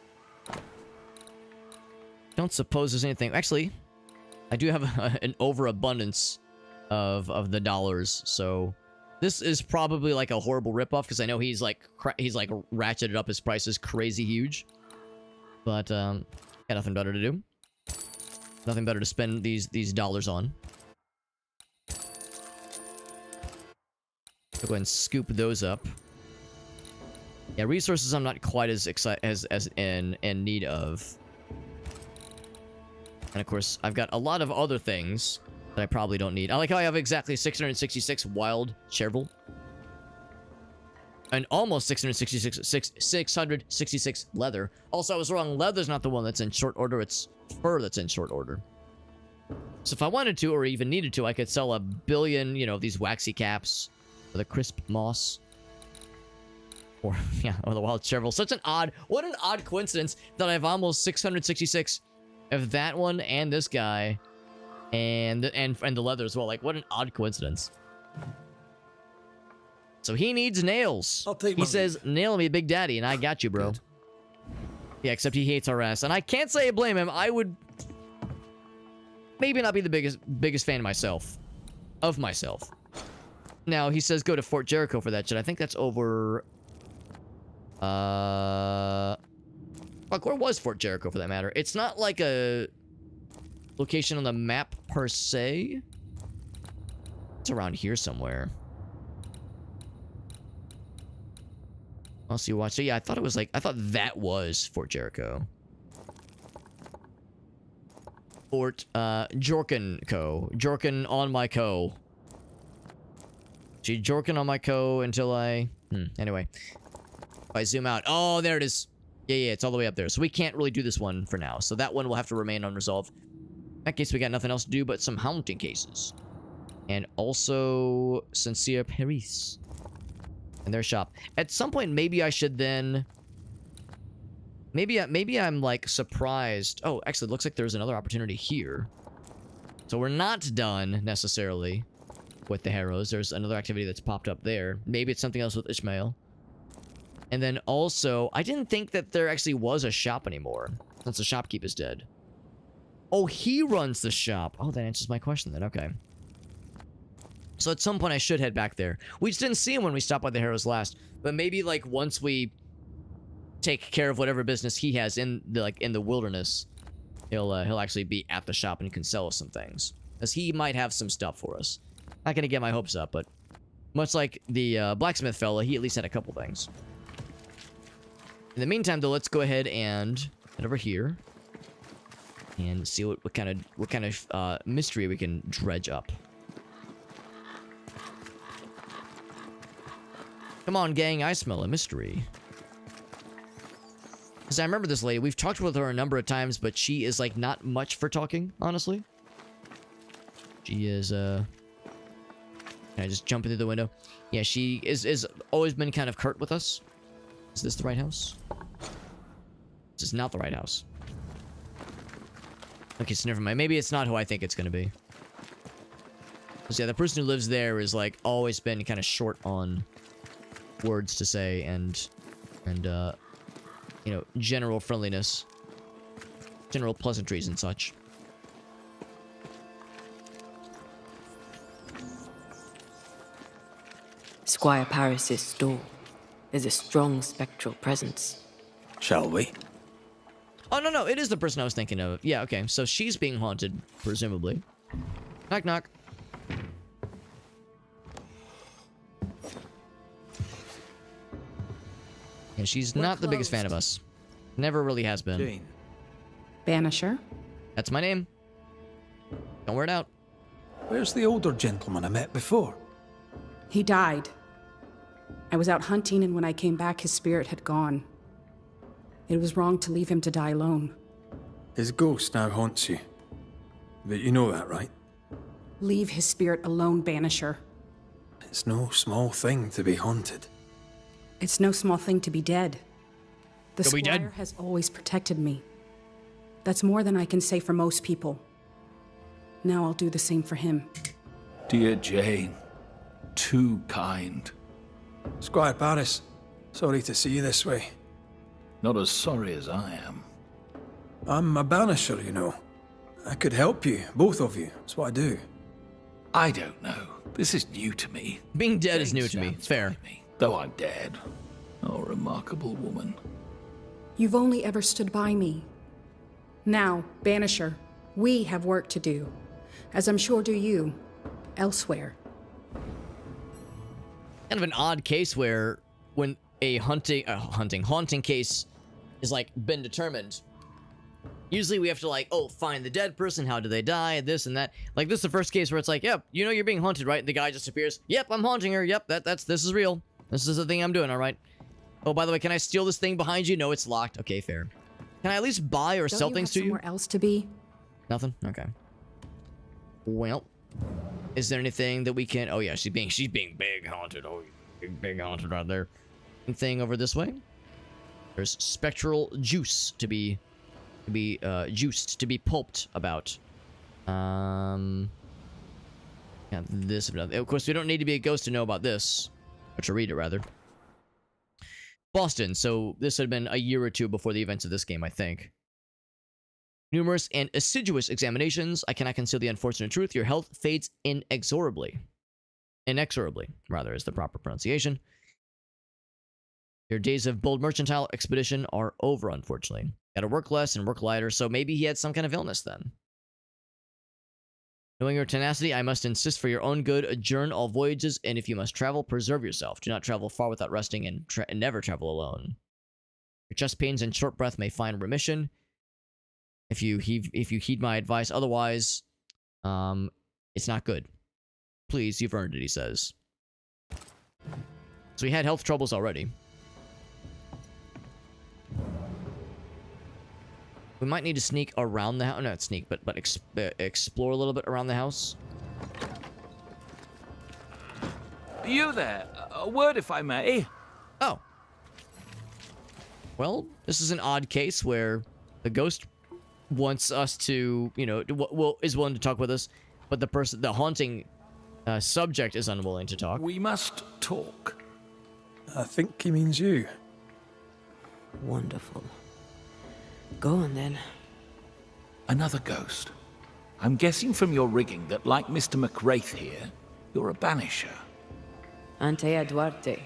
Don't suppose there's anything. Actually, I do have an overabundance of the dollars, so this is probably like a horrible ripoff because I know he's like ratcheted up his prices crazy huge. But got nothing better to do. Nothing better to spend these dollars on. Go ahead and scoop those up. Yeah, resources I'm not quite as in need of. And of course, I've got a lot of other things that I probably don't need. I like how I have exactly 666 wild chervil. And almost 666 leather. Also, I was wrong. Leather's not the one that's in short order. It's fur that's in short order. So if I wanted to, or even needed to, I could sell 1 billion, you know, these waxy caps. Or the crisp moss. Or, yeah, or the wild chervil. What an odd coincidence that I have almost 666 of that one and this guy. And the leather as well. Like, what an odd coincidence. So he needs nails. I'll take He my says, nail me, Big Daddy, and I got you, bro. Good. Yeah, except he hates our ass. And I can't say I blame him. I would maybe not be the biggest fan of myself. Now, he says go to Fort Jericho for that shit. I think that's over... Fuck, where was Fort Jericho for that matter? It's not like a location on the map per se. It's around here somewhere. I'll see watch. So yeah, I thought that was Fort Jericho. Fort Jorkin Co. Jorkin on my co. She jorkin on my co until I anyway. If I zoom out, oh, there it is. Yeah, it's all the way up there. So we can't really do this one for now. So that one will have to remain unresolved. In that case, we got nothing else to do but some haunting cases. And also Sincere Paris. And their shop. At some point, maybe I should then... Maybe I'm, like, surprised. Oh, actually, it looks like there's another opportunity here. So we're not done, necessarily, with the Harrows. There's another activity that's popped up there. Maybe it's something else with Ishmael. And then also, I didn't think that there actually was a shop anymore, since the shopkeep is dead. Oh, he runs the shop. Oh, that answers my question then. Okay. So at some point, I should head back there. We just didn't see him when we stopped by the Harrows last. But maybe, like, once we take care of whatever business he has in the wilderness, he'll actually be at the shop and can sell us some things, because he might have some stuff for us. Not gonna get my hopes up, but much like the blacksmith fella, he at least had a couple things. In the meantime, though, let's go ahead and head over here and see what kind of mystery we can dredge up. Come on, gang, I smell a mystery. Because I remember this lady. We've talked with her a number of times, but she is, like, not much for talking, honestly. She is, Can I just jump into the window? Yeah, she is always been kind of curt with us. Is this the right house? This is not the right house. Okay, so never mind. Maybe it's not who I think it's gonna be. Because, yeah, the person who lives there is, like, always been kind of short on words to say and you know, general friendliness, general pleasantries and such. Squire Paris's store. There's a strong spectral presence. Shall we? Oh, no, it is the person I was thinking of. Yeah, okay, so she's being haunted, presumably. Knock, knock. And she's not the biggest fan of us. Never really has been. Jane. Banisher? That's my name. Don't wear it out. Where's the older gentleman I met before? He died. I was out hunting, and when I came back, his spirit had gone. It was wrong to leave him to die alone. His ghost now haunts you. But you know that, right? Leave his spirit alone, Banisher. It's no small thing to be haunted. It's no small thing to be dead. The You'll be dead. Squire has always protected me. That's more than I can say for most people. Now I'll do the same for him. Dear Jane, too kind. Squire Paris, sorry to see you this way. Not as sorry as I am. I'm a banisher, you know. I could help you, both of you. That's what I do. I don't know. This is new to me. Being dead is Jane new to me. stands Fair. by me, though I'm dead. Oh, remarkable woman. You've only ever stood by me. Now, Banisher, we have work to do, as I'm sure do you, elsewhere. Kind of an odd case where when a haunting case is, like, been determined, usually we have to, like, oh, find the dead person, how did they die, this and that. Like, this is the first case where it's like, yep, you know you're being haunted, right? And the guy just appears, yep, I'm haunting her, yep, this is real. This is the thing I'm doing, all right. Oh, by the way, can I steal this thing behind you? No, it's locked. Okay, fair. Can I at least buy or sell things to you? Somewhere else to be? Nothing? Okay. Well, is there anything that we can... Oh, yeah, she's being big haunted. Oh, big haunted right there. Anything over this way? There's spectral juice to be juiced, to be pulped about. Yeah, this... Of course, we don't need to be a ghost to know about this. Or to read it, rather. Boston, so this had been a year or two before the events of this game, I think. Numerous and assiduous examinations. I cannot conceal the unfortunate truth. Your health fades inexorably. Inexorably, rather, is the proper pronunciation. Your days of bold mercantile expedition are over, unfortunately. Gotta work less and work lighter, so maybe he had some kind of illness then. Knowing your tenacity, I must insist for your own good, adjourn all voyages, and if you must travel, preserve yourself. Do not travel far without resting, and never travel alone. Your chest pains and short breath may find remission if you heed my advice. Otherwise, it's not good. Please, you've earned it, he says. So he had health troubles already. We might need to sneak around the house. Not sneak, but explore a little bit around the house. You there? A word, if I may. Oh. Well, this is an odd case where the ghost wants us to, you know, is willing to talk with us, but the haunting subject is unwilling to talk. We must talk. I think he means you. Wonderful. Go on then. Another ghost. I'm guessing from your rigging that, like Mr. McWraith here, you're a banisher. Antea Duarte.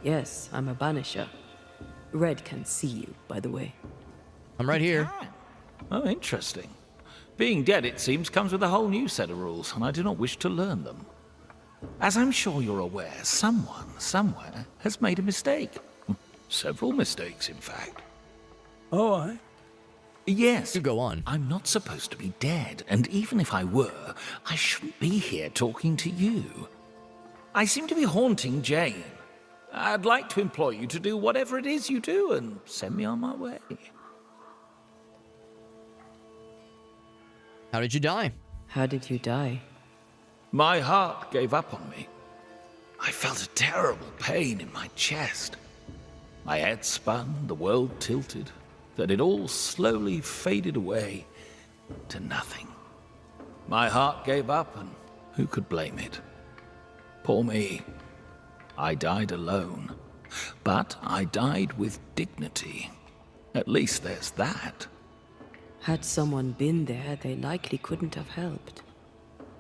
Yes, I'm a banisher. Red can see you, by the way. I'm right here. Oh, interesting. Being dead, it seems, comes with a whole new set of rules, and I do not wish to learn them. As I'm sure you're aware, someone, somewhere, has made a mistake. Several mistakes, in fact. Oh, aye. Yes. You go on. I'm not supposed to be dead, and even if I were, I shouldn't be here talking to you. I seem to be haunting Jane. I'd like to implore you to do whatever it is you do and send me on my way. How did you die? How did you die? My heart gave up on me. I felt a terrible pain in my chest. My head spun, the world tilted, then it all slowly faded away to nothing. My heart gave up, and who could blame it? Poor me. I died alone. But I died with dignity. At least there's that. Had someone been there, they likely couldn't have helped.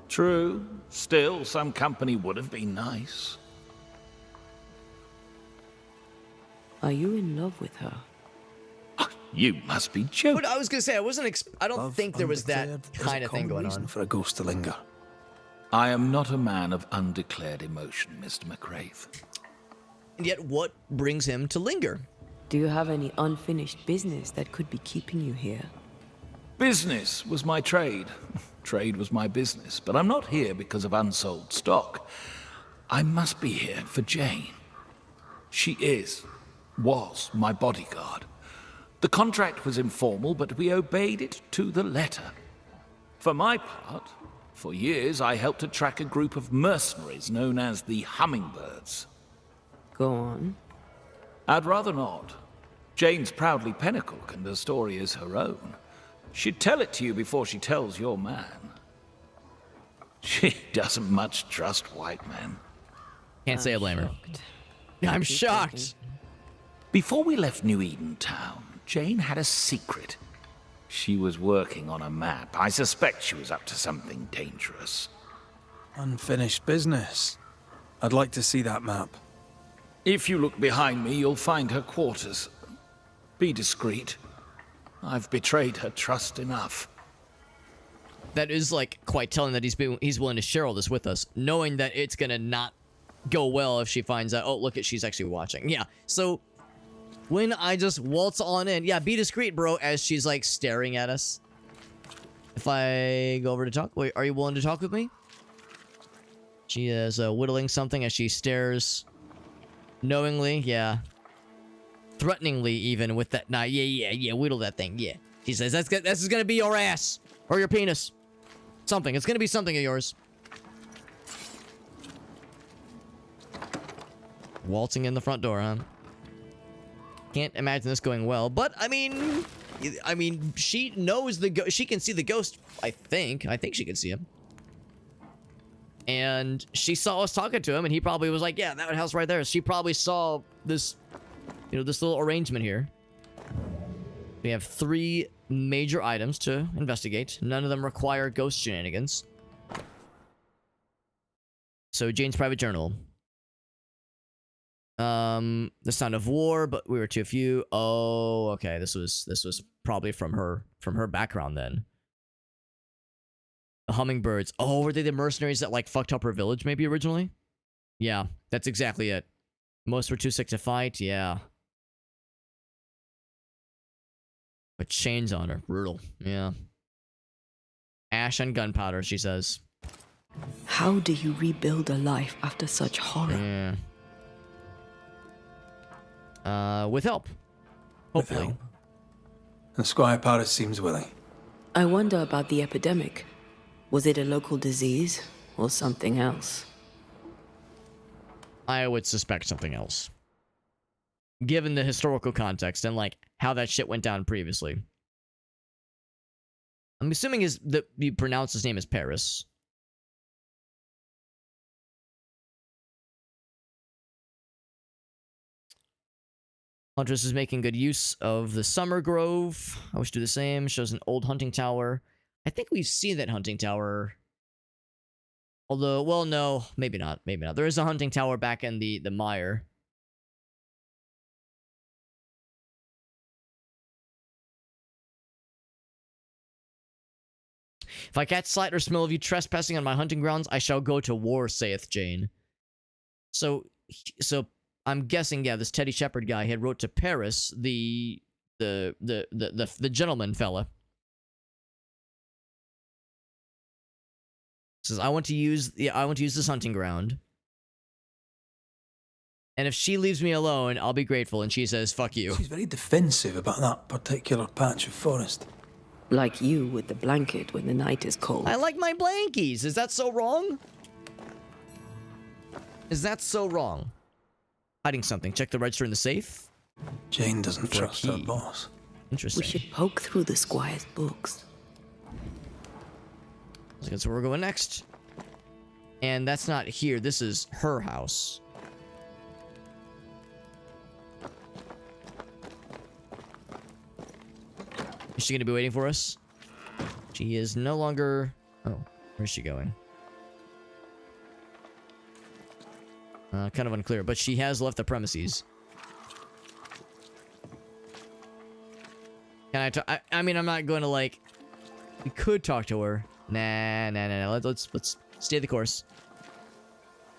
True. Still, some company would have been nice. Are you in love with her? You must be joking. But I was gonna say, I don't Love think there was that undeclared is kind a of thing common going reason on. for a ghost to linger. I am not a man of undeclared emotion, Mr. McWraith. And yet, what brings him to linger? Do you have any unfinished business that could be keeping you here? Business was my trade. Trade was my business. But I'm not here because of unsold stock. I must be here for Jane. She was my bodyguard. The contract was informal, but we obeyed it to the letter. For my part, for years I helped to track a group of mercenaries known as the Hummingbirds. Go on. I'd rather not. Jane's proudly Pennacook, and the story is her own. She'd tell it to you before she tells your man. She doesn't much trust white men. Can't say I blame her. Shocked. I'm Keep shocked. talking. Before we left New Eden Town, Jane had a secret. She was working on a map. I suspect she was up to something dangerous. Unfinished business. I'd like to see that map. If you look behind me, you'll find her quarters. Be discreet. I've betrayed her trust enough. That is like quite telling that he's willing to share all this with us, knowing that it's gonna not go well if she finds out. Oh, look at she's actually watching. Yeah. So when I just waltz on in, yeah, be discreet, bro, as she's like staring at us. If I go over to talk, wait, are you willing to talk with me? She is whittling something as she stares knowingly, yeah. Threateningly, even with that knife. Yeah, whittle that thing, yeah. She says, this is gonna be your ass. Or your penis. Something. It's gonna be something of yours. Waltzing in the front door, huh? Can't imagine this going well, but I mean, she knows she can see the ghost, I think she can see him. And she saw us talking to him, and he probably was like, yeah, that house right there. She probably saw this, this little arrangement here. We have 3 major items to investigate. None of them require ghost shenanigans. So, Jane's private journal. The sound of war, but we were too few. Oh, okay. This was probably from her background then. The hummingbirds. Oh, were they the mercenaries that like fucked up her village maybe originally? Yeah, that's exactly it. Most were too sick to fight. Yeah. With chains on her. Brutal. Yeah. Ash and gunpowder, she says. How do you rebuild a life after such horror? Yeah. With help. Hopefully. With help. And Squire Paris seems willing. I wonder about the epidemic. Was it a local disease or something else? I would suspect something else. Given the historical context and, like, how that shit went down previously. I'm assuming you pronounce his name as Paris. Huntress is making good use of the Summer Grove. I wish to do the same. Shows an old hunting tower. I think we've seen that hunting tower. Although, well, no, maybe not. Maybe not. There is a hunting tower back in the mire. If I catch sight or smell of you trespassing on my hunting grounds, I shall go to war, saith Jane. So I'm guessing, yeah, this Teddy Shepherd guy had wrote to Paris, the gentleman fella. Says, I want to use this hunting ground. And if she leaves me alone, I'll be grateful. And she says, fuck you. She's very defensive about that particular patch of forest. Like you with the blanket when the night is cold. I like my blankies. Is that so wrong? Is that so wrong? Hiding something. Check the register in the safe. Jane doesn't trust her boss. Interesting. We should poke through the squire's books. That's where we're going next. And that's not here. This is her house. Is she going to be waiting for us? She is no longer... Oh, where's she going? Kind of unclear, but she has left the premises. Can I talk? I mean, I'm not going to, like... We could talk to her. Nah. Let's stay the course.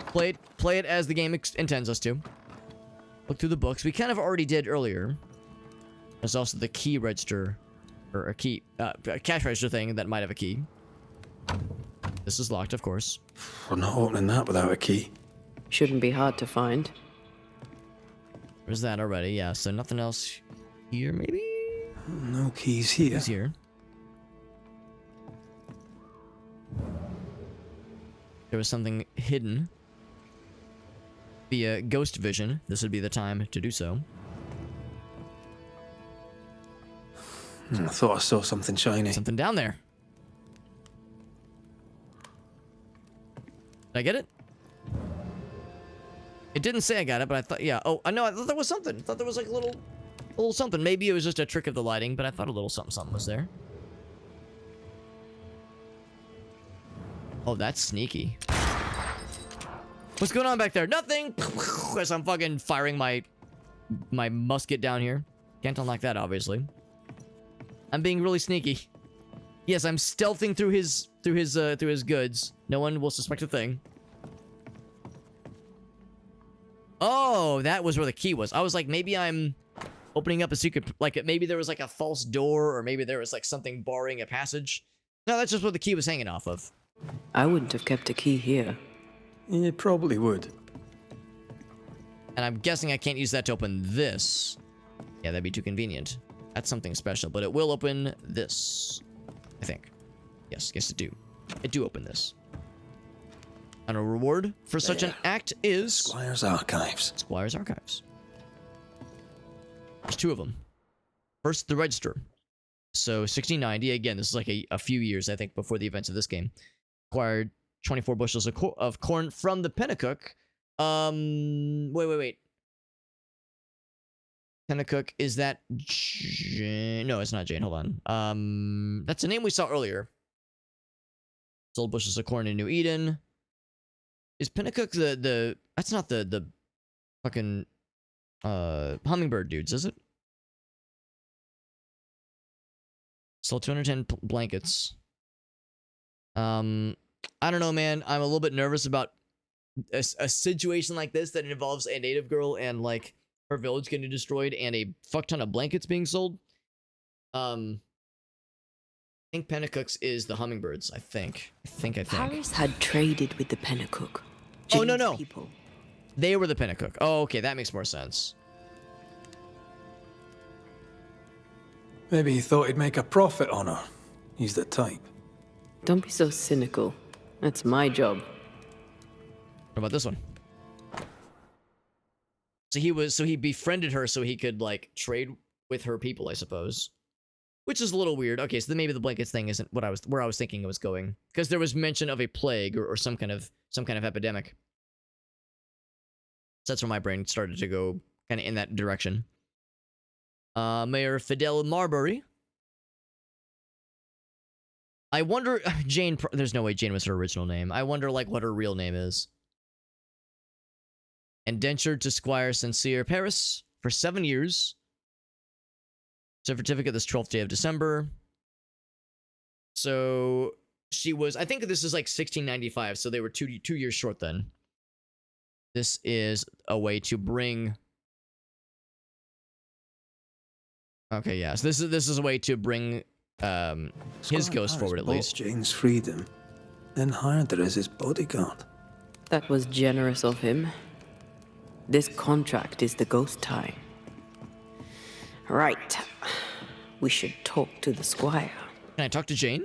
Play it as the game intends us to. Look through the books. We kind of already did earlier. There's also the key register, or a key, a cash register thing that might have a key. This is locked, of course. We're not opening that without a key. Shouldn't be hard to find. There's that already, yeah. So nothing else here, maybe? No keys here. Keys here. There was something hidden via ghost vision. This would be the time to do so. I thought I saw something shiny. Something down there. Did I get it? It didn't say I got it, but I thought, yeah. Oh, I know. I thought there was something. I thought there was like a little something. Maybe it was just a trick of the lighting, but I thought a little something was there. Oh, that's sneaky. What's going on back there? Nothing! As I'm fucking firing my musket down here. Can't unlock that, obviously. I'm being really sneaky. Yes, I'm stealthing through his goods. No one will suspect a thing. Oh, that was where the key was. I was like, maybe I'm opening up a secret, like maybe there was like a false door, or maybe there was like something barring a passage. No, that's just what the key was hanging off of. I wouldn't have kept a key here. You probably would. And I'm guessing I can't use that to open this. Yeah, that'd be too convenient. That's something special, but it will open this. I think. Yes, it do. It do open this. And a reward for such an act is... Squire's Archives. Squire's Archives. There's two of them. First, the register. So, 1690. Again, this is like a few years, I think, before the events of this game. Acquired 24 bushels of corn from the Pennacook. Wait. Pennacook, is that Jane? No, it's not Jane. Hold on. That's a name we saw earlier. Sold bushels of corn in New Eden. Is Pennacook the that's not the fucking hummingbird dudes, is it? Sold 210 blankets. I don't know, man. I'm a little bit nervous about a situation like this that involves a native girl and like her village getting destroyed and a fuck ton of blankets being sold. I think Pennacook's is the hummingbirds. I think. Paris had traded with the Pennacook. Oh, no. Jane's people. They were the Pennacook. Oh, okay, that makes more sense. Maybe he thought he'd make a profit on her. He's the type. Don't be so cynical. That's my job. What about this one? So he befriended her so he could, like, trade with her people, I suppose. Which is a little weird. Okay, so then maybe the blankets thing isn't where I was thinking it was going. Because there was mention of a plague or some kind of epidemic. So that's where my brain started to go kind of in that direction. Mayor Fidel Marbury. I wonder, Jane, there's no way Jane was her original name. I wonder, like, what her real name is. Indentured to Squire Sincere Paris for 7 years. Certificate this 12th day of December. So she was, I think this is like 1695, so they were two years short then. This is a way to bring... Okay, yeah, so this is a way to bring his ghost forward at least. Jane's freedom, then hired her as his bodyguard. That was generous of him. This contract is the ghost tie. Right. We should talk to the squire. Can I talk to Jane?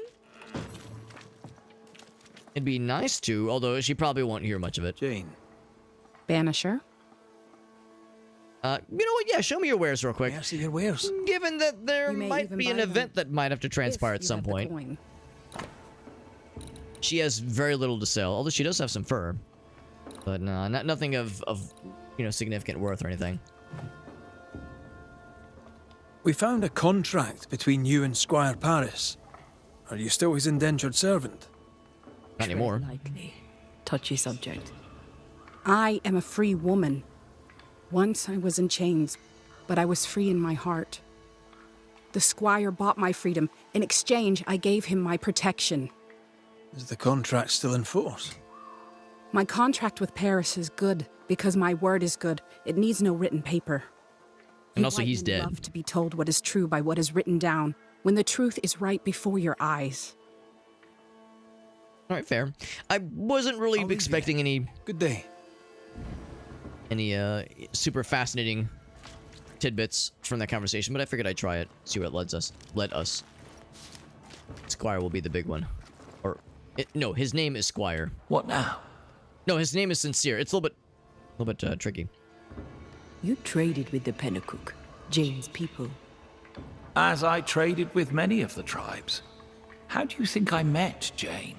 It'd be nice to, although she probably won't hear much of it. Jane. Banisher? You know what? Yeah, show me your wares real quick. May I see your wares? Given that there You may might even be an buy event them that might have to transpire at If you some have the point. coin. She has very little to sell, although she does have some fur. But no, nothing of significant worth or anything. We found a contract between you and Squire Paris. Are you still his indentured servant? Not anymore. Likely. Touchy subject. I am a free woman. Once I was in chains, but I was free in my heart. The squire bought my freedom. In exchange, I gave him my protection. Is the contract still in force? My contract with Paris is good because my word is good. It needs no written paper. And You also white he's men dead. love to be told what is true by what is written down, when the truth is right before your eyes. All right, fair. I wasn't really I'll leave you expecting any Good day. super fascinating tidbits from that conversation, but I figured I'd try it, see where it led us. Squire will be the big one. No, his name is Squire. What now? No, his name is Sincere. It's a little bit tricky. You traded with the Pennacook, Jane's people. As I traded with many of the tribes. How do you think I met Jane?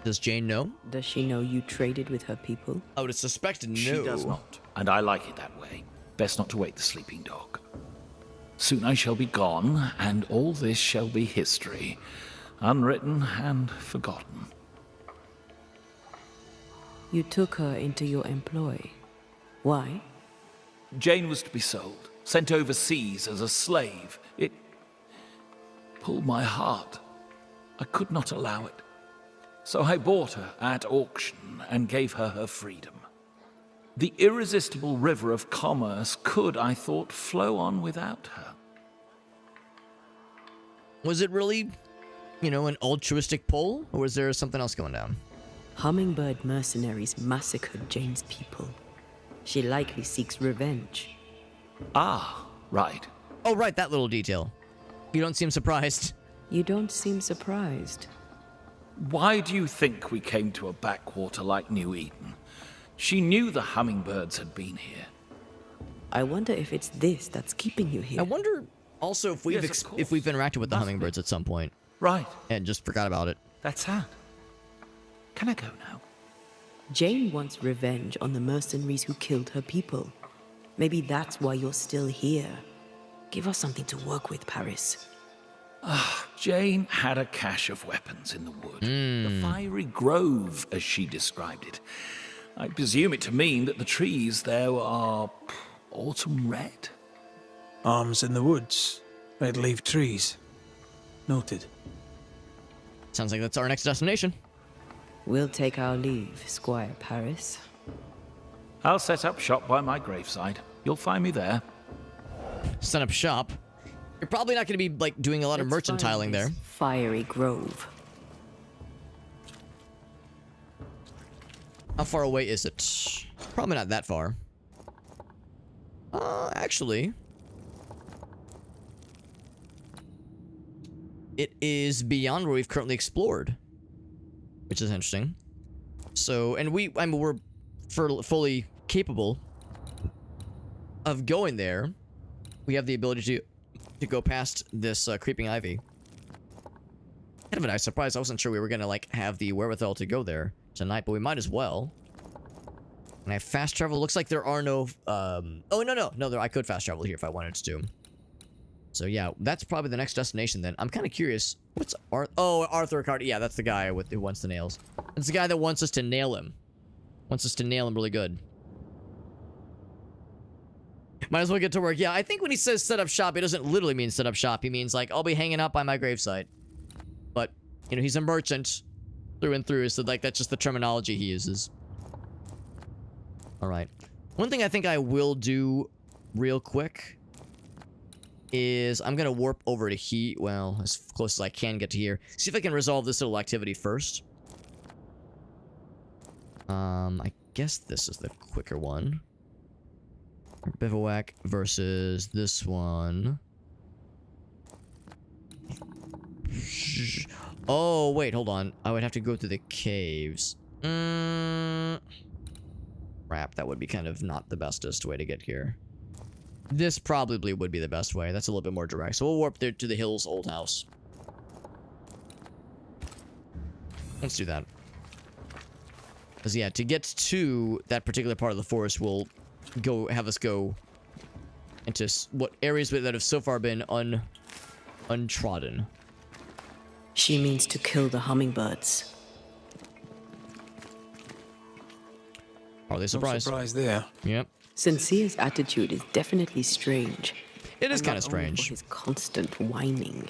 Does Jane know? Does she know you traded with her people? I would have suspected no. She does not, and I like it that way. Best not to wake the sleeping dog. Soon I shall be gone, and all this shall be history, unwritten and forgotten. You took her into your employ. Why? Jane was to be sold, sent overseas as a slave. It pulled my heart. I could not allow it. So I bought her at auction and gave her her freedom. The irresistible river of commerce could, I thought, flow on without her. Was it really, an altruistic pull, or was there something else going down? Hummingbird mercenaries massacred Jane's people. She likely seeks revenge. Ah, right. Oh, right, that little detail. You don't seem surprised. You don't seem surprised. Why do you think we came to a backwater like New Eden? She knew the hummingbirds had been here. I wonder if it's this that's keeping you here. I wonder also if we've Yes, of course. if we've interacted with the Must be. hummingbirds at some point Right. and just forgot about it. That's sad. Can I go now? Jane wants revenge on the mercenaries who killed her people. Maybe that's why you're still here. Give us something to work with, Paris. Jane had a cache of weapons in the wood. The fiery grove, as she described it. I presume it to mean that the trees there are autumn red. Arms in the woods. Red leaf trees. Noted. Sounds like that's our next destination. We'll take our leave, Squire Paris. I'll set up shop by my graveside. You'll find me there. Set up shop. You're probably not going to be doing a lot of Let's merchantiling find there. this Fiery grove. How far away is it? Probably not that far. Actually, it is beyond where we've currently explored, which is interesting. So, and I mean, we're fully capable of going there. We have the ability to go past this creeping ivy. Kind of a nice surprise. I wasn't sure we were gonna like have the wherewithal to go there tonight, but we might as well. And I fast travel. Looks like there are no. Oh no! I could fast travel here if I wanted to. So yeah, that's probably the next destination then. I'm kind of curious. What's Arthur Carter? Yeah, that's the guy who wants the nails. It's the guy that wants us to nail him. Wants us to nail him really good. Might as well get to work. Yeah, I think when he says set up shop, he doesn't literally mean set up shop. He means like, I'll be hanging out by my gravesite. But, you know, he's a merchant through and through, so like that's just the terminology he uses. Alright. One thing I think I will do real quick is I'm gonna warp over to well, as close as I can get to here. See if I can resolve this little activity first. I guess this is the quicker one. Bivouac versus this one. Oh, wait, hold on. I would have to go through the caves. Crap, that would be kind of not the bestest way to get here. This probably would be the best way. That's a little bit more direct. So we'll warp there to the Hill's old house. Let's do that. Because, yeah, to get to that particular part of the forest will have us go into what areas that have so far been untrodden. She means to kill the hummingbirds. Are they surprised? No surprise there. Yep. Sincere's attitude is definitely strange. It is kind of Not only strange. for his constant whining.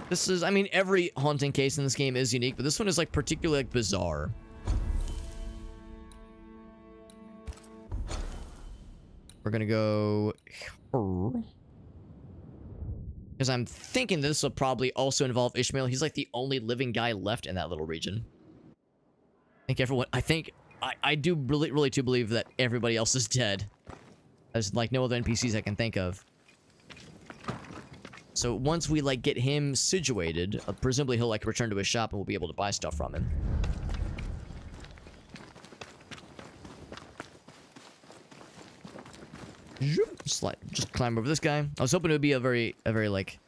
This is, I mean, every haunting case in this game is unique, but this one is like particularly like bizarre. We're gonna go because I'm thinking this will probably also involve Ishmael. He's like the only living guy left in that little region. I do really do believe that everybody else is dead. There's like no other NPCs I can think of. So once we like get him situated, presumably he'll like return to his shop and we'll be able to buy stuff from him. Just climb over this guy. I was hoping it would be a very like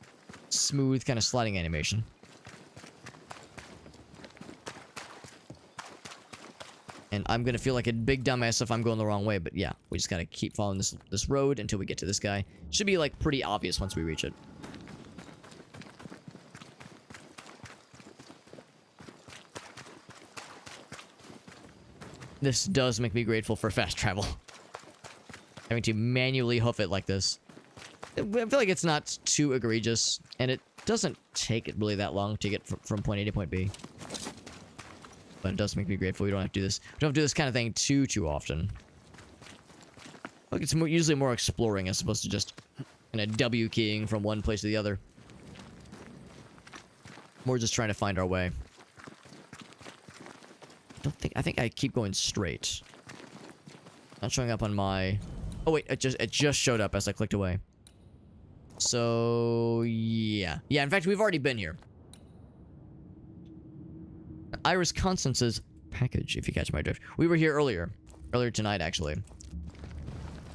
smooth kind of sliding animation. And I'm gonna feel like a big dumbass if I'm going the wrong way, but yeah, we just gotta keep following this road until we get to this guy. Should be like pretty obvious once we reach it. This does make me grateful for fast travel. Having to manually hoof it like this. I feel like it's not too egregious, and it doesn't take it really that long to get from point A to point B. But it does make me grateful we don't have to do this. We don't have to do this kind of thing too often. Like it's usually more exploring as opposed to just kind of W keying from one place to the other. More just trying to find our way. I think I keep going straight. Not showing up on my... Oh wait, it just showed up as I clicked away. So yeah. Yeah, in fact, we've already been here. Iris Constance's package, if you catch my drift. We were here earlier tonight, actually.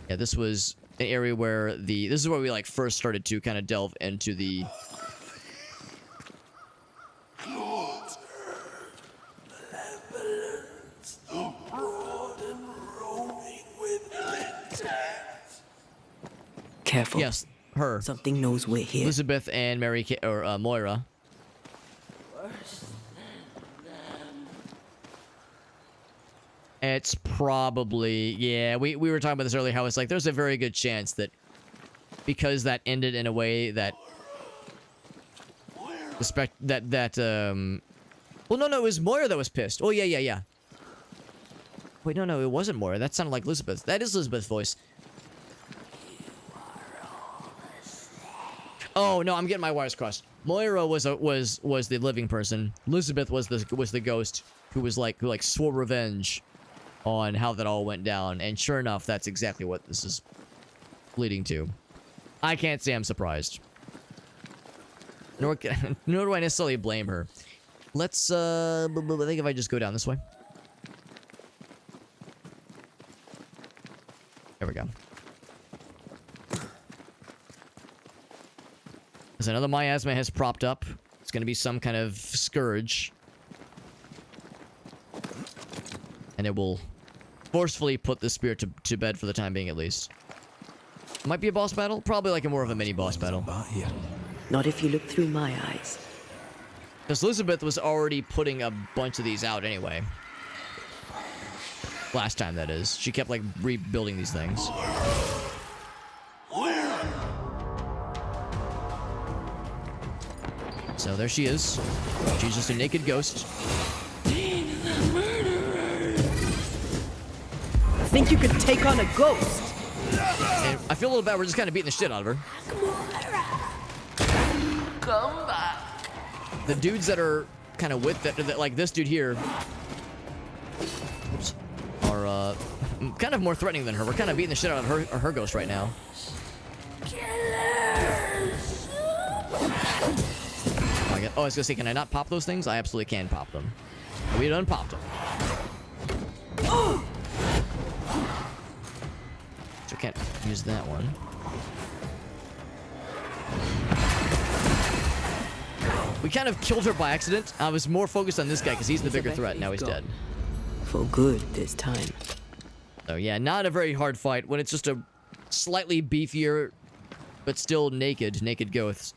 Yeah, this was an area where this is where we like first started to kind of delve into the... Careful. Yes, her. Something knows we're here. Elizabeth and Moira. It's probably, yeah, we were talking about this earlier, how it's like, there's a very good chance that because that ended in a way that well, no, it was Moira that was pissed. Oh, yeah. Wait, no, it wasn't Moira. That sounded like Elizabeth. That is Elizabeth's voice. Oh, no, I'm getting my wires crossed. Moira was the living person. Elizabeth was the ghost who swore revenge on how that all went down, and sure enough, that's exactly what this is leading to. I can't say I'm surprised. nor do I necessarily blame her. Let's, I think if I just go down this way. There we go. There's another miasma has propped up. It's going to be some kind of scourge. And it will forcefully put the spirit to bed for the time being, at least. Might be a boss battle? Probably like a more of a mini boss battle. Not if you look through my eyes. Because Elizabeth was already putting a bunch of these out anyway. Last time, that is. She kept, like, rebuilding these things. So there she is. She's just a naked ghost. Think you could take on a ghost? And I feel a little bad. We're just kind of beating the shit out of her. Come back. The dudes that are kind of with that, like this dude here, oops, are kind of more threatening than her. We're kind of beating the shit out of her ghost right now. Oh, I was gonna say, can I not pop those things? I absolutely can pop them. We done popped them. So I can't use that one. We kind of killed her by accident. I was more focused on this guy because he's the bigger threat. Now he's dead. For good this time. So yeah, not a very hard fight. When it's just a slightly beefier, but still naked ghost,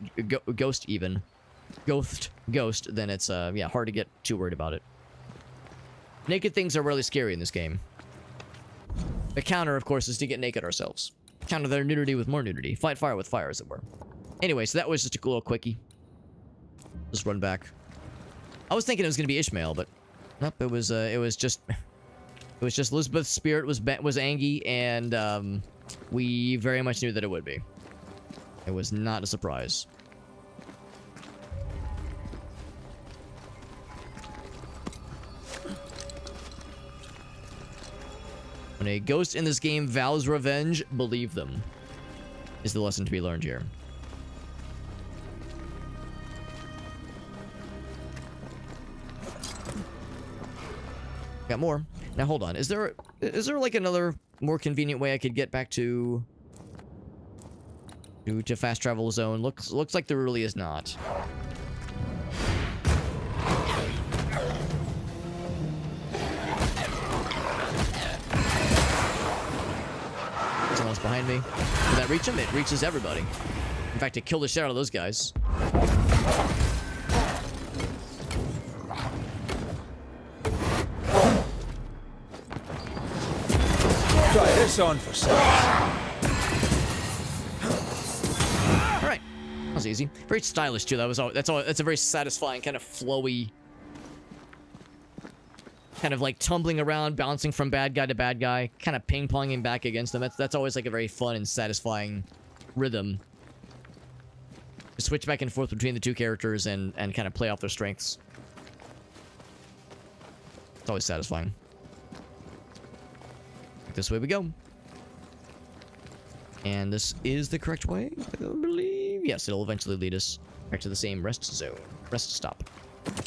ghost, then it's yeah, hard to get too worried about it. Naked things are really scary in this game. The counter, of course, is to get naked ourselves. Counter their nudity with more nudity. Fight fire with fire, as it were. Anyway, so that was just a little quickie. Just run back. I was thinking it was gonna be Ishmael, but nope. It was just Elizabeth's spirit was Angie, and we very much knew that it would be. It was not a surprise. When a ghost in this game vows revenge, believe them, is the lesson to be learned here. Got more. Now hold on. Is there like another more convenient way I could get back to fast travel zone? Looks like there really is not. Someone else behind me. Did that reach him? It reaches everybody. In fact, it killed the shit out of those guys. Try this on for size. All right, that was easy. Very stylish too. That's a very satisfying kind of flowy, kind of like tumbling around, bouncing from bad guy to bad guy, kind of ping-ponging back against them. That's always like a very fun and satisfying rhythm. To switch back and forth between the two characters and kind of play off their strengths. It's always satisfying. This way we go. And this is the correct way, I believe. Yes, it'll eventually lead us back to the same rest zone. Rest stop. In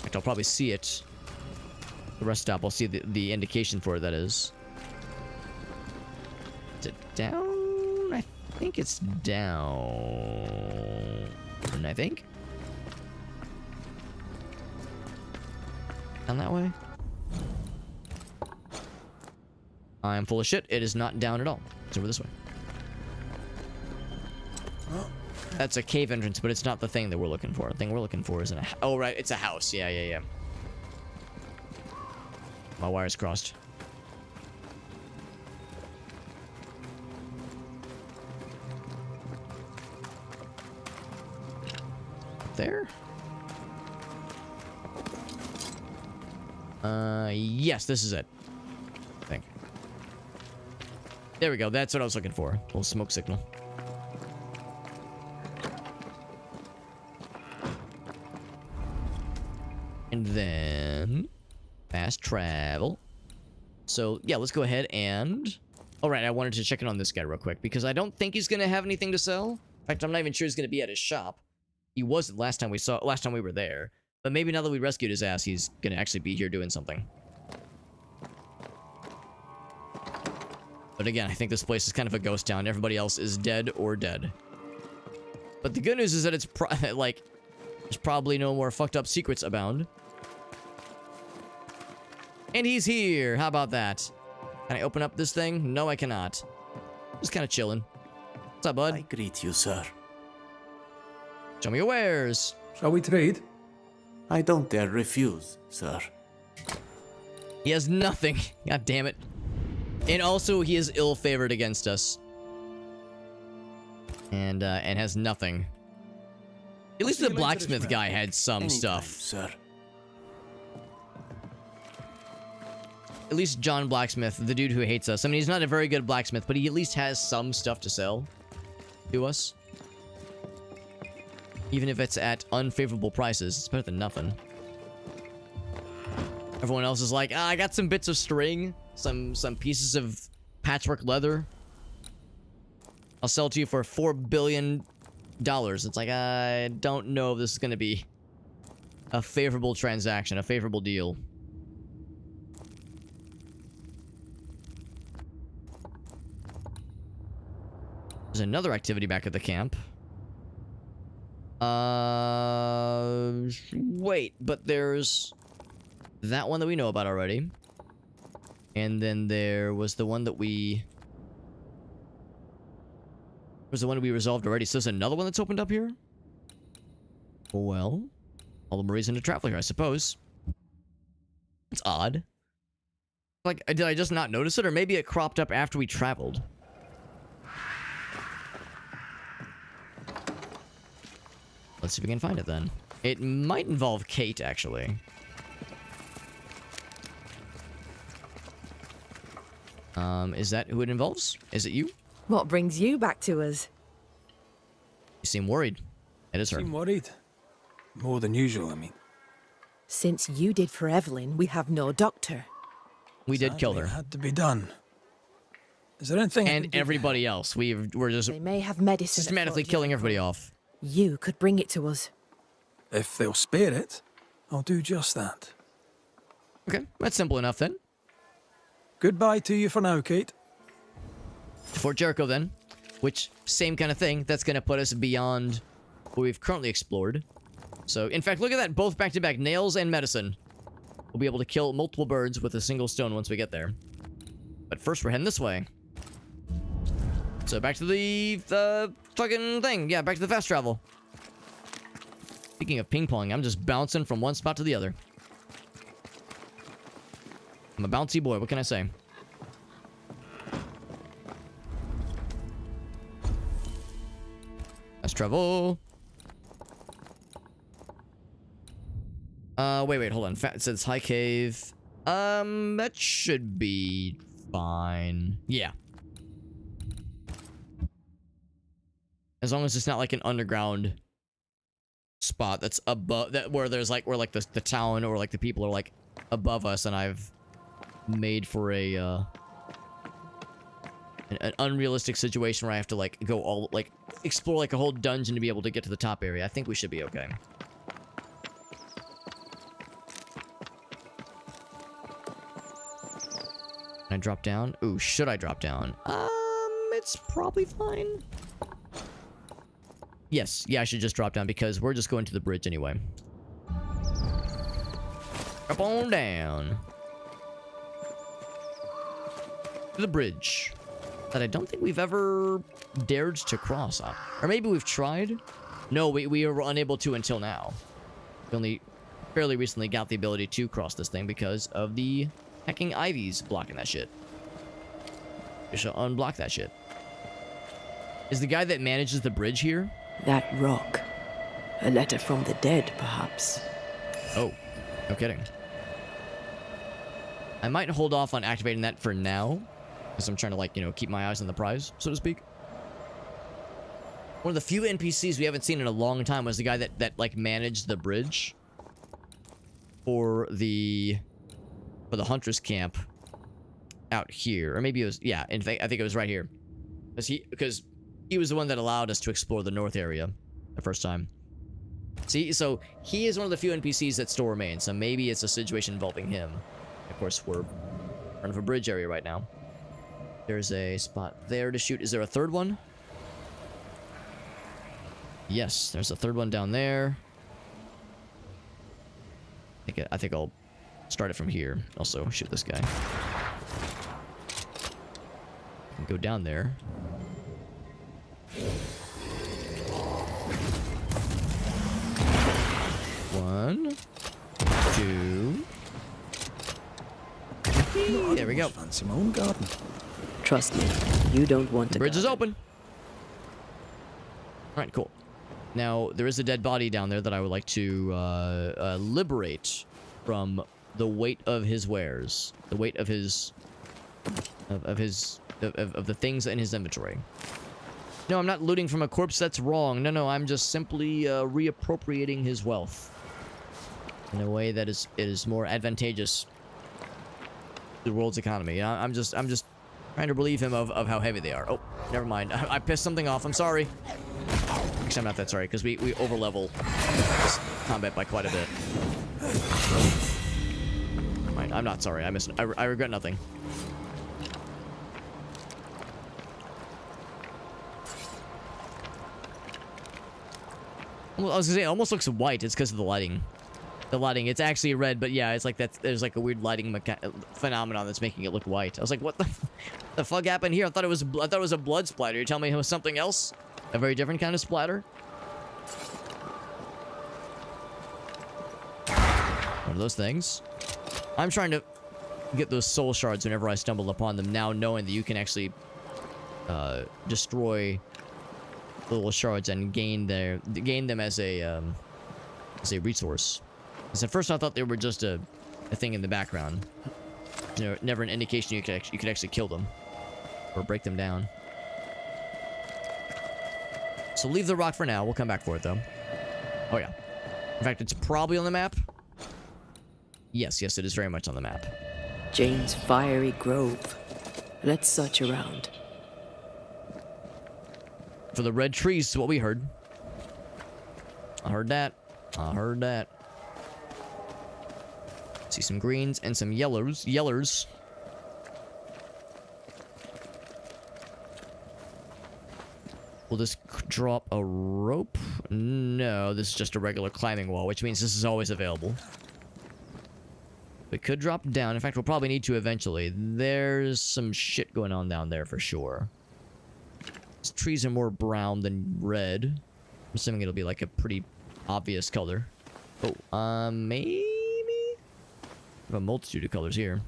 fact, I'll probably see it. The rest stop, I'll see the indication for it, that is. Is it down? I think it's down. I think. Down that way? I am full of shit. It is not down at all. It's over this way. That's a cave entrance, but it's not the thing that we're looking for. The thing we're looking for is in a... Oh, right. It's a house. Yeah. My wires crossed. There? Yes, this is it. I think. There we go. That's what I was looking for. A little smoke signal. And then fast travel. So, yeah, let's go ahead and All right, I wanted to check in on this guy real quick because I don't think he's gonna have anything to sell. In fact, I'm not even sure he's gonna be at his shop. He wasn't last time we were there. But maybe now that we rescued his ass, he's gonna actually be here doing something. But again, I think this place is kind of a ghost town. Everybody else is dead or dead. But the good news is that it's like there's probably no more fucked up secrets abound. And he's here. How about that? Can I open up this thing? No, I cannot. Just kind of chilling. What's up, bud? I greet you, sir. Show me your wares. Shall we trade? I don't dare refuse, sir. He has nothing. God damn it. And also, he is ill-favored against us. And has nothing. At least the blacksmith guy had some Anytime, stuff. sir. At least John Blacksmith, the dude who hates us. I mean, he's not a very good blacksmith, but he at least has some stuff to sell to us. Even if it's at unfavorable prices, it's better than nothing. Everyone else is like, I got some bits of string, some pieces of patchwork leather. I'll sell to you for $4 billion. It's like, I don't know if this is going to be a favorable transaction, a favorable deal. There's another activity back at the camp. Wait, but there's that one that we know about already. And then there was the one that we... was the one we resolved already. So there's another one that's opened up here? Well, all the reason to travel here, I suppose. It's odd. Like, did I just not notice it? Or maybe it cropped up after we traveled. Let's see if we can find it then. It might involve Kate, actually. Is that who it involves? Is it you? What brings you back to us? You seem worried. It is her. Seem worried? More than usual, I mean. Since you did for Evelyn, we have no doctor. We did kill her. It had to be done. Is there anything I And can do? everybody else. We're just They may have medicine. at systematically Fort killing Jericho. everybody off. You could bring it to us. If they'll spare it, I'll do just that. Okay, that's simple enough then. Goodbye to you for now, Kate. To Fort Jericho then. Which, same kind of thing. That's going to put us beyond what we've currently explored. So, in fact, look at that. Both back-to-back. Nails and medicine. We'll be able to kill multiple birds with a single stone once we get there. But first, we're heading this way. So, back to the fucking thing. Yeah, back to the fast travel. Speaking of ping-pong, I'm just bouncing from one spot to the other. I'm a bouncy boy. What can I say? Fast travel. Wait, hold on. It says high cave. That should be fine. Yeah. As long as it's not like an underground spot that's above that where there's like where like the town or like the people are like above us, and I've made for a an unrealistic situation where I have to like go all like explore like a whole dungeon to be able to get to the top area. I think we should be okay. Can I drop down? Ooh, should I drop down? It's probably fine. Yes, yeah, I should just drop down because we're just going to the bridge anyway. Drop on down. To the bridge. That I don't think we've ever dared to cross on. Or maybe we've tried? No, we were unable to until now. We only fairly recently got the ability to cross this thing because of the hecking ivies blocking that shit. We shall unblock that shit. Is the guy that manages the bridge here? That rock. A letter from the dead, perhaps. Oh, no kidding. I might hold off on activating that for now, because I'm trying to, like, you know, keep my eyes on the prize, so to speak. One of the few NPCs we haven't seen in a long time was the guy that like, managed the bridge for the Huntress camp. out here, or maybe it was, yeah, in fact, I think it was right here. Because he was the one that allowed us to explore the north area the first time. See, so he is one of the few NPCs that still remain, so maybe it's a situation involving him. Of course, we're in front of a bridge area right now. There's a spot there to shoot. Is there a third one? Yes, there's a third one down there. I think I'll start it from here. Also, shoot this guy. Go down there. One, two. There we go. Fancy my own garden. Trust me, you don't want to. Bridge is open. All right, cool. Now there is a dead body down there that I would like to liberate from the weight of his wares, the weight of his of the things in his inventory. No, I'm not looting from a corpse. That's wrong. No, I'm just simply reappropriating his wealth in a way that is more advantageous to the world's economy. I'm just trying to relieve him of how heavy they are. Oh, never mind. I pissed something off. I'm sorry. Actually, I'm not that sorry, because we overlevel this combat by quite a bit. Never mind. I'm not sorry. I regret nothing. Well, I was gonna say, it almost looks white. It's because of the lighting. The lighting, it's actually red, but yeah, it's like that. There's like a weird lighting phenomenon that's making it look white. I was like, what the fuck happened here? I thought it was a blood splatter. You're telling me it was something else? A very different kind of splatter? One of those things. I'm trying to get those soul shards whenever I stumble upon them, now knowing that you can actually destroy the little shards and gain them as a resource. Because at first I thought they were just a thing in the background. You know, never an indication you could actually kill them or break them down. So leave the rock for now. We'll come back for it though. Oh yeah. In fact, it's probably on the map. Yes, it is very much on the map. Jane's fiery grove. Let's search around. For the red trees is what we heard. I heard that. See some greens and some yellers. Will this drop a rope? No, this is just a regular climbing wall, which means this is always available. We could drop down. In fact, we'll probably need to eventually. There's some shit going on down there for sure. These trees are more brown than red. I'm assuming it'll be like a pretty obvious color. Oh, maybe? I have a multitude of colors here.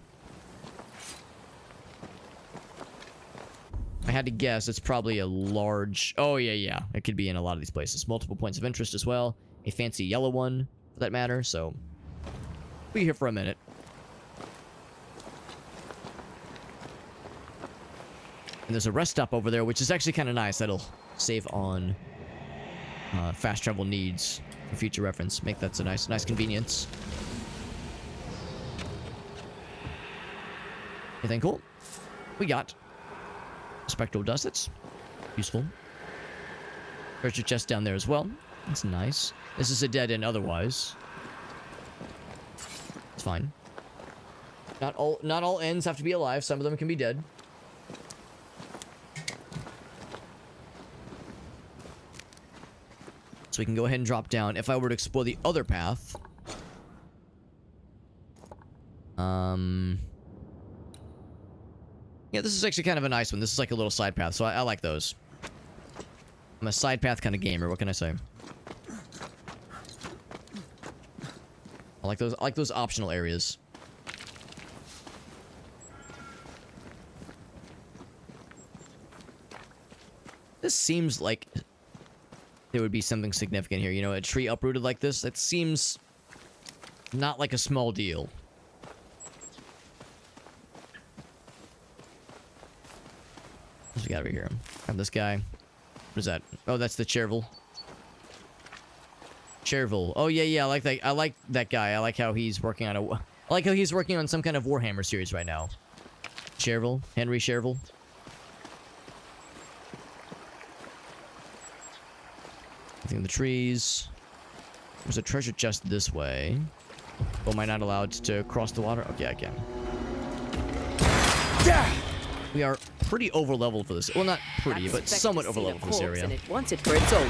I had to guess, it's probably a large... Oh, yeah. It could be in a lot of these places. Multiple points of interest as well. A fancy yellow one, for that matter, so... We'll be here for a minute. And there's a rest stop over there, which is actually kind of nice. That'll save on fast travel needs for future reference. Make that a nice convenience. Anything cool? We got spectral dust. That's useful. Treasure chest down there as well. That's nice. This is a dead end otherwise. It's fine. Not all ends have to be alive. Some of them can be dead. So we can go ahead and drop down. If I were to explore the other path... Yeah, this is actually kind of a nice one. This is like a little side path, so I like those. I'm a side path kind of gamer, what can I say? I like those optional areas. This seems like there would be something significant here. You know, a tree uprooted like this, that seems not like a small deal. What we got over here? Have this guy. What is that? Oh, that's the Chervil. Chervil. Oh yeah, I like that. I like that guy. I like how he's working on some kind of Warhammer series right now. Chervil. Henry Chervil. Nothing in the trees. There's a treasure chest this way. Oh, am I not allowed to cross the water? Okay, I can. We are pretty over leveled for this. Well, not pretty, but somewhat over leveled for this area. And it wants it for its own.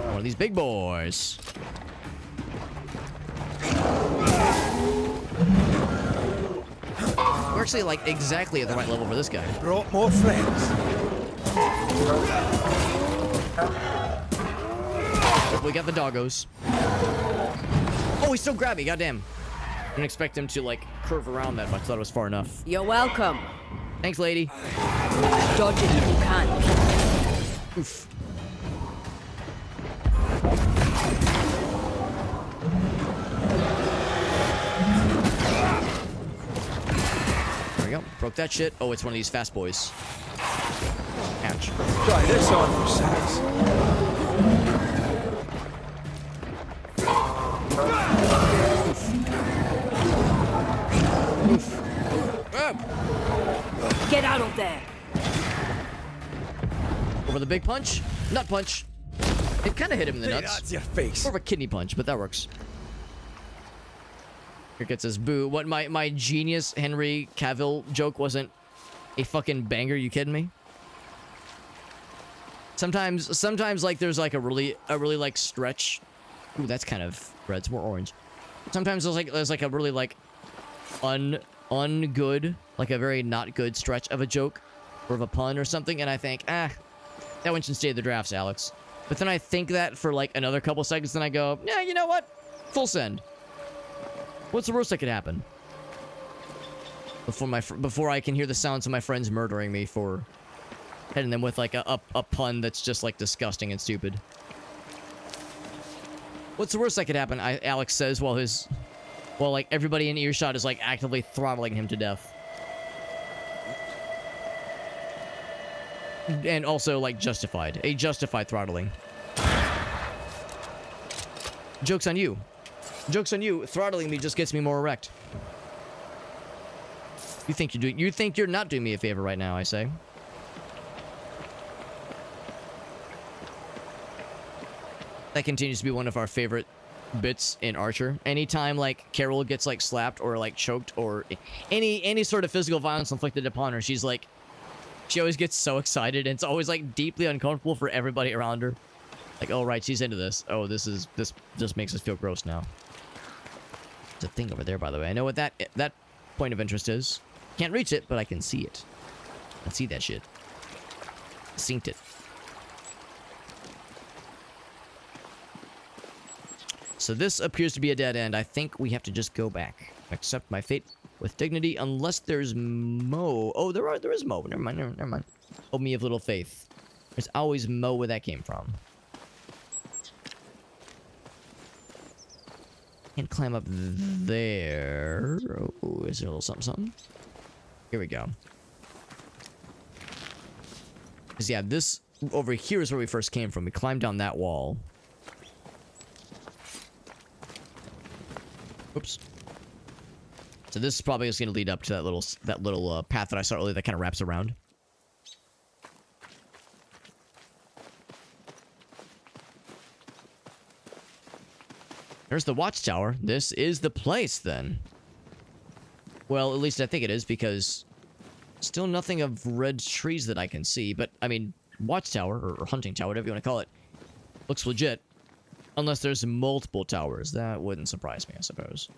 One of these big boys. We're actually like exactly at the right level for this guy. Brought more friends. We got the doggos. Oh, he's still grabby. Goddamn. Didn't expect him to like curve around that much. Thought it was far enough. You're welcome. Thanks, lady. Dodge it if you can. Oof. There we go. Broke that shit. Oh, it's one of these fast boys. Ouch. Try this on for size. Get out of there. Over the big punch. Nut punch. It kind of hit him in the nuts. That's your face. More of a kidney punch, but that works. Here gets his boo. What, my genius Henry Cavill joke wasn't a fucking banger? You kidding me? Sometimes like there's like a really like stretch. Ooh, that's kind of red. It's more orange. Sometimes there's like a really like ungood, like a very not good stretch of a joke or of a pun or something, and I think, that one should stay in the drafts, Alex. But then I think that for like another couple seconds, then I go, yeah, you know what? Full send. What's the worst that could happen? Before I can hear the sounds of my friends murdering me for hitting them with like a pun that's just like disgusting and stupid. What's the worst that could happen? Alex says while like everybody in earshot is like actively throttling him to death. And also like justified. A justified throttling. Joke's on you. Joke's on you. Throttling me just gets me more erect. You think you're not doing me a favor right now, I say. That continues to be one of our favorite bits in Archer. Anytime like Carol gets like slapped or like choked or any sort of physical violence inflicted upon her, she always gets so excited, and it's always like deeply uncomfortable for everybody around her. Like, oh right, she's into this. Oh, this just makes us feel gross now. There's a thing over there, by the way. I know what that point of interest is. Can't reach it, but I can see it. I can see that shit. Synced it. So this appears to be a dead end. I think we have to just go back. Accept my fate with dignity, unless there's Mo. Oh, there is Mo. Never mind. Oh, me of little faith. There's always Mo where that came from. Can't climb up there. Oh, is there a little something? Here we go. Because yeah, this over here is where we first came from. We climbed down that wall. Oops. So this is probably just going to lead up to that little path that I saw earlier that kind of wraps around. There's the watchtower. This is the place, then. Well, at least I think it is, because still nothing of red trees that I can see. But, I mean, watchtower, or hunting tower, whatever you want to call it, looks legit. Unless there's multiple towers. That wouldn't surprise me, I suppose.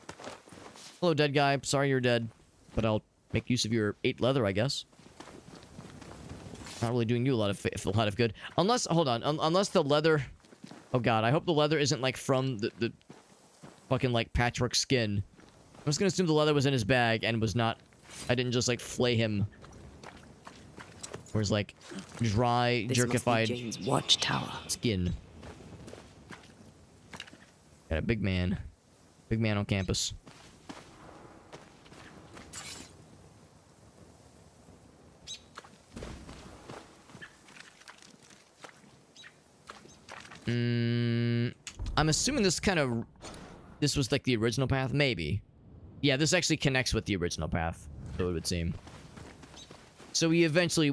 Hello, dead guy. Sorry you're dead. But I'll make use of your 8 leather, I guess. Not really doing you a lot of good. Unless, hold on. Unless the leather... Oh, God. I hope the leather isn't, like, from the fucking, like, patchwork skin. I'm just gonna assume the leather was in his bag and was not... I didn't just, like, flay him. Whereas, like, dry, jerkified... Jane's watchtower. Skin. Got a big man. Big man on campus. I'm assuming this was like the original path, maybe. Yeah, this actually connects with the original path, so it would seem. So we would eventually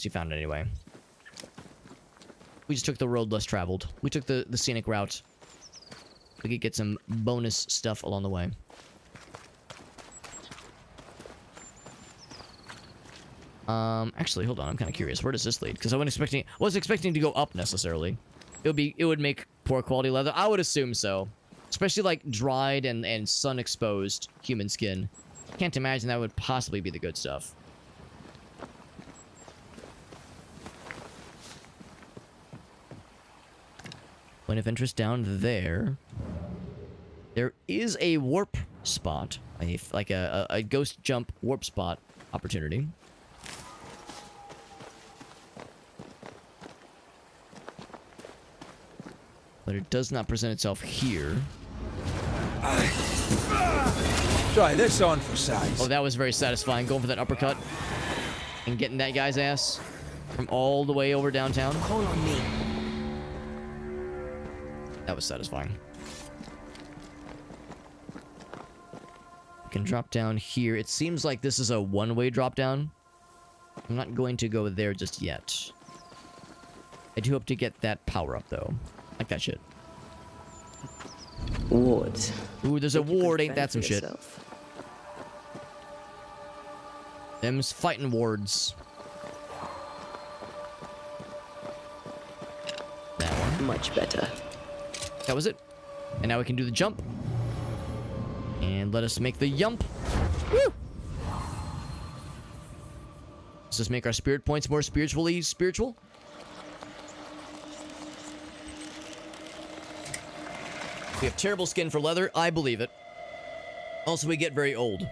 found it anyway. We just took the road less traveled. We took the scenic route. We could get some bonus stuff along the way. Actually, hold on. I'm kind of curious. Where does this lead? Because I wasn't expecting to go up necessarily. It would make poor quality leather. I would assume so. Especially like dried and sun exposed human skin. Can't imagine that would possibly be the good stuff. Point of interest down there. There is a warp spot. Like a ghost jump warp spot opportunity. But it does not present itself here. Try this on for size. Oh, that was very satisfying. Going for that uppercut. And getting that guy's ass. From all the way over downtown. Call on me. That was satisfying. Can drop down here. It seems like this is a one-way drop down. I'm not going to go there just yet. I do hope to get that power up though. Like that shit. Wards. Ooh, there's a ward. Ain't that some shit? Them's fighting wards. That one. Much better. That was it. And now we can do the jump. And let us make the yump. Woo! Does this make our spirit points more spiritually spiritual? We have terrible skin for leather. I believe it. Also, we get very old.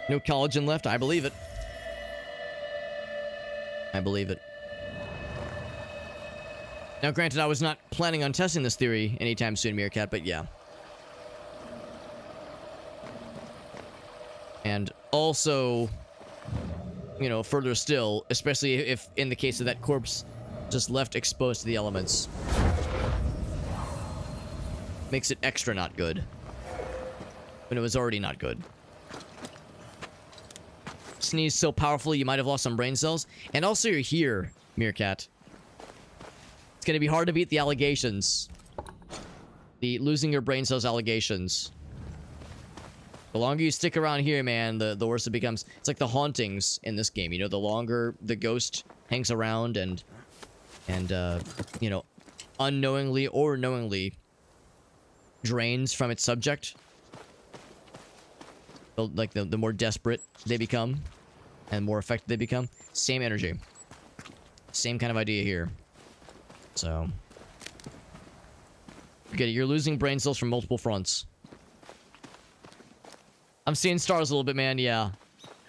No collagen left. I believe it. I believe it. Now, granted, I was not planning on testing this theory anytime soon, Meerkat, but yeah. And also, you know, further still, especially if in the case of that corpse just left exposed to the elements. Makes it extra not good. When it was already not good. Sneeze so powerfully you might have lost some brain cells. And also you're here, Meerkat. It's gonna be hard to beat the allegations. The losing your brain cells allegations. The longer you stick around here, man, the worse it becomes. It's like the hauntings in this game, you know, the longer the ghost hangs around and you know, unknowingly or knowingly drains from its subject. Like the more desperate they become and more effective they become. Same energy. Same kind of idea here. So get it, you're losing brain cells from multiple fronts. I'm seeing stars a little bit, man. Yeah,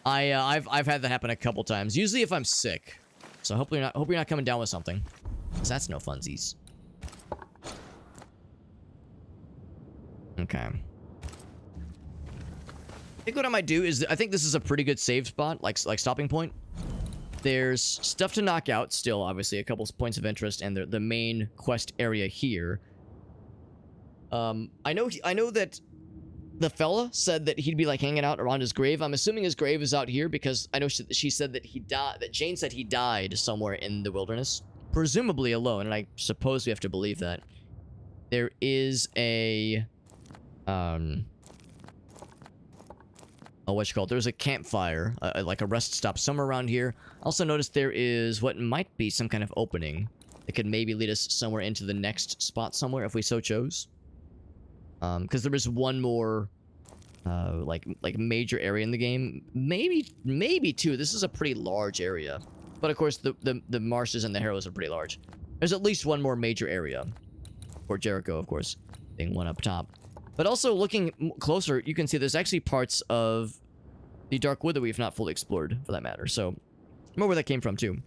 I've had that happen a couple times. Usually if I'm sick. So hope you're not coming down with something. 'Cause that's no funsies. Okay. I think what I might do is I think this is a pretty good save spot, like stopping point. There's stuff to knock out still, obviously a couple points of interest, and the main quest area here. I know that the fella said that he'd be like hanging out around his grave. I'm assuming his grave is out here because I know she said that he died. That Jane said he died somewhere in the wilderness, presumably alone, and I suppose we have to believe that. There is a there's a campfire, like a rest stop somewhere around here. Also noticed there is what might be some kind of opening that could maybe lead us somewhere into the next spot somewhere if we so chose. Because there is one more like major area in the game, maybe two. This is a pretty large area, but of course the marshes and the harrows are pretty large. There's at least one more major area. Fort Jericho, of course, being one up top. But also, looking closer, you can see there's actually parts of the Dark Wood that we've not fully explored, for that matter. So, remember where that came from, too.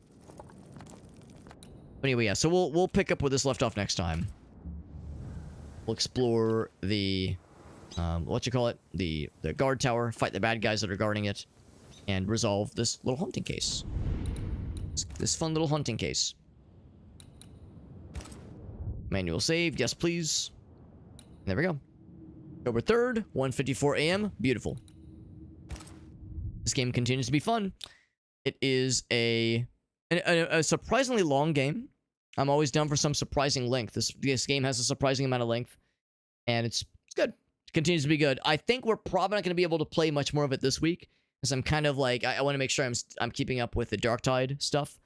But anyway, yeah, so we'll pick up where this left off next time. We'll explore the, the guard tower, fight the bad guys that are guarding it, and resolve this little hunting case. This fun little hunting case. Manual save, yes please. There we go. October 3rd, 1:54 a.m. Beautiful. This game continues to be fun. It is a surprisingly long game. I'm always down for some surprising length. This game has a surprising amount of length, and it's good. It continues to be good. I think we're probably not going to be able to play much more of it this week, because I'm kind of like, I want to make sure I'm keeping up with the Darktide stuff.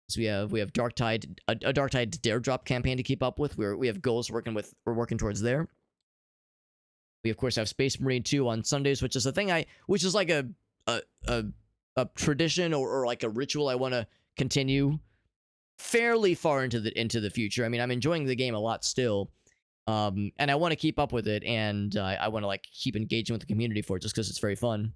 So we have Darktide, a Darktide Dare Drop campaign to keep up with. We have goals we're working towards there. We of course have Space Marine 2 on Sundays, which is a thing which is like a tradition or like a ritual I want to continue fairly far into the future. I mean, I'm enjoying the game a lot still, and I want to keep up with it, and I want to like keep engaging with the community for it just because it's very fun.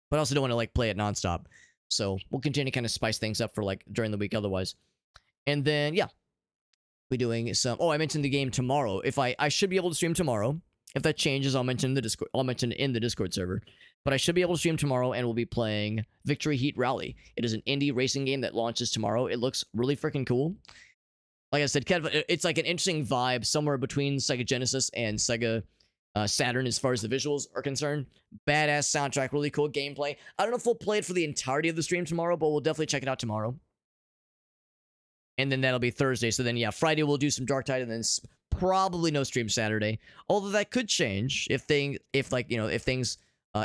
But I also don't want to like play it nonstop. So we'll continue to kind of spice things up for like during the week otherwise. And then yeah, we're doing some. Oh, I mentioned the game tomorrow. If I should be able to stream tomorrow. If that changes, I'll mention the Discord. I'll mention it in the Discord server. But I should be able to stream tomorrow, and we'll be playing Victory Heat Rally. It is an indie racing game that launches tomorrow. It looks really freaking cool. Like I said, it's like an interesting vibe somewhere between Sega Genesis and Sega Saturn as far as the visuals are concerned. Badass soundtrack, really cool gameplay. I don't know if we'll play it for the entirety of the stream tomorrow, but we'll definitely check it out tomorrow. And then that'll be Thursday. So then, yeah, Friday we'll do some Darktide, and then probably no stream Saturday. Although that could change if things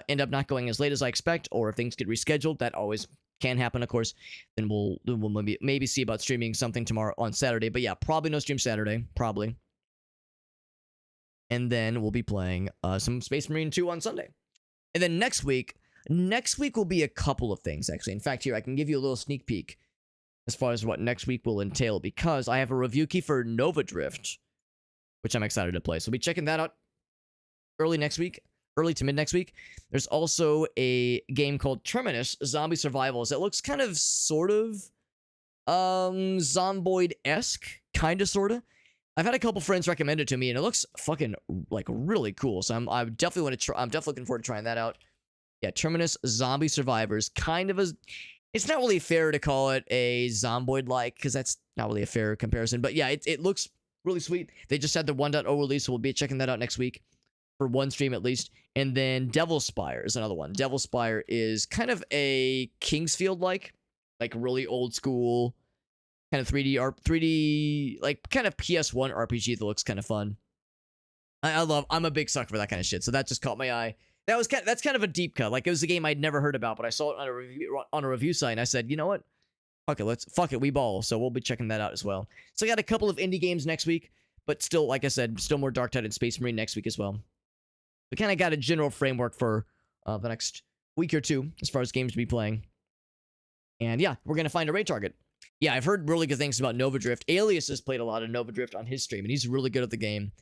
end up not going as late as I expect, or if things get rescheduled. That always can happen, of course. Then we'll maybe see about streaming something tomorrow on Saturday. But yeah, probably no stream Saturday, probably. And then we'll be playing some Space Marine 2 on Sunday. And then next week will be a couple of things, actually. In fact, here, I can give you a little sneak peek as far as what next week will entail, because I have a review key for Nova Drift, which I'm excited to play. So we'll be checking that out early to mid next week. There's also a game called Terminus Zombie Survivals that looks kind of sort of Zomboid-esque, kind of sort of. I've had a couple friends recommend it to me, and it looks fucking like really cool. So I'm definitely looking forward to trying that out. Yeah, Terminus Zombie Survivors, kind of it's not really fair to call it a Zomboid-like, because that's not really a fair comparison. But yeah, it looks really sweet. They just had the 1.0 release, so we'll be checking that out next week for one stream at least. And then Devil Spire is another one. Devil Spire is kind of a Kingsfield-like really old school kind of 3D, like kind of PS1 RPG that looks kind of fun. I'm a big sucker for that kind of shit. So that just caught my eye. That's kind of a deep cut. Like, it was a game I'd never heard about, but I saw it on a review site, and I said, you know what? Fuck it, we ball. So we'll be checking that out as well. So I got a couple of indie games next week, but still, like I said, still more Darktide and Space Marine next week as well. We kind of got a general framework for the next week or two as far as games to be playing. And yeah, we're going to find a raid target. Yeah, I've heard really good things about Nova Drift. Alias has played a lot of Nova Drift on his stream, and he's really good at the game.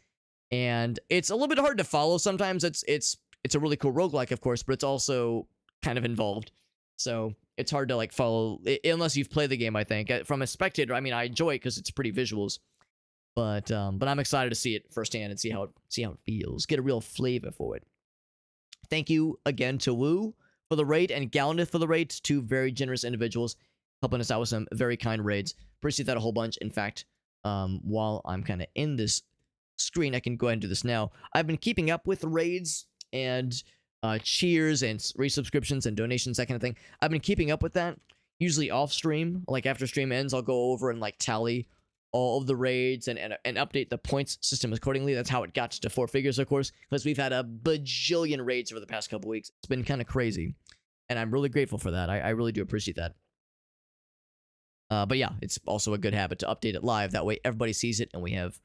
And it's a little bit hard to follow sometimes. It's a really cool roguelike, of course, but it's also kind of involved. So it's hard to like follow unless you've played the game, I think. From a spectator, I mean, I enjoy it because it's pretty visuals. But I'm excited to see it firsthand and see how it feels. Get a real flavor for it. Thank you again to Woo for the raid and Galnith for the raid. Two very generous individuals helping us out with some very kind raids. Appreciate that a whole bunch. In fact, while I'm kind of in this screen, I can go ahead and do this now. I've been keeping up with raids and cheers and resubscriptions and donations, that kind of thing. I've been keeping up with that. Usually off stream, like after stream ends, I'll go over and like tally all of the raids and update the points system accordingly. That's how it got to 4 figures, of course, because we've had a bajillion raids over the past couple weeks. It's been kind of crazy, and I'm really grateful for that. I really do appreciate that. But yeah, it's also a good habit to update it live. That way, everybody sees it, and we have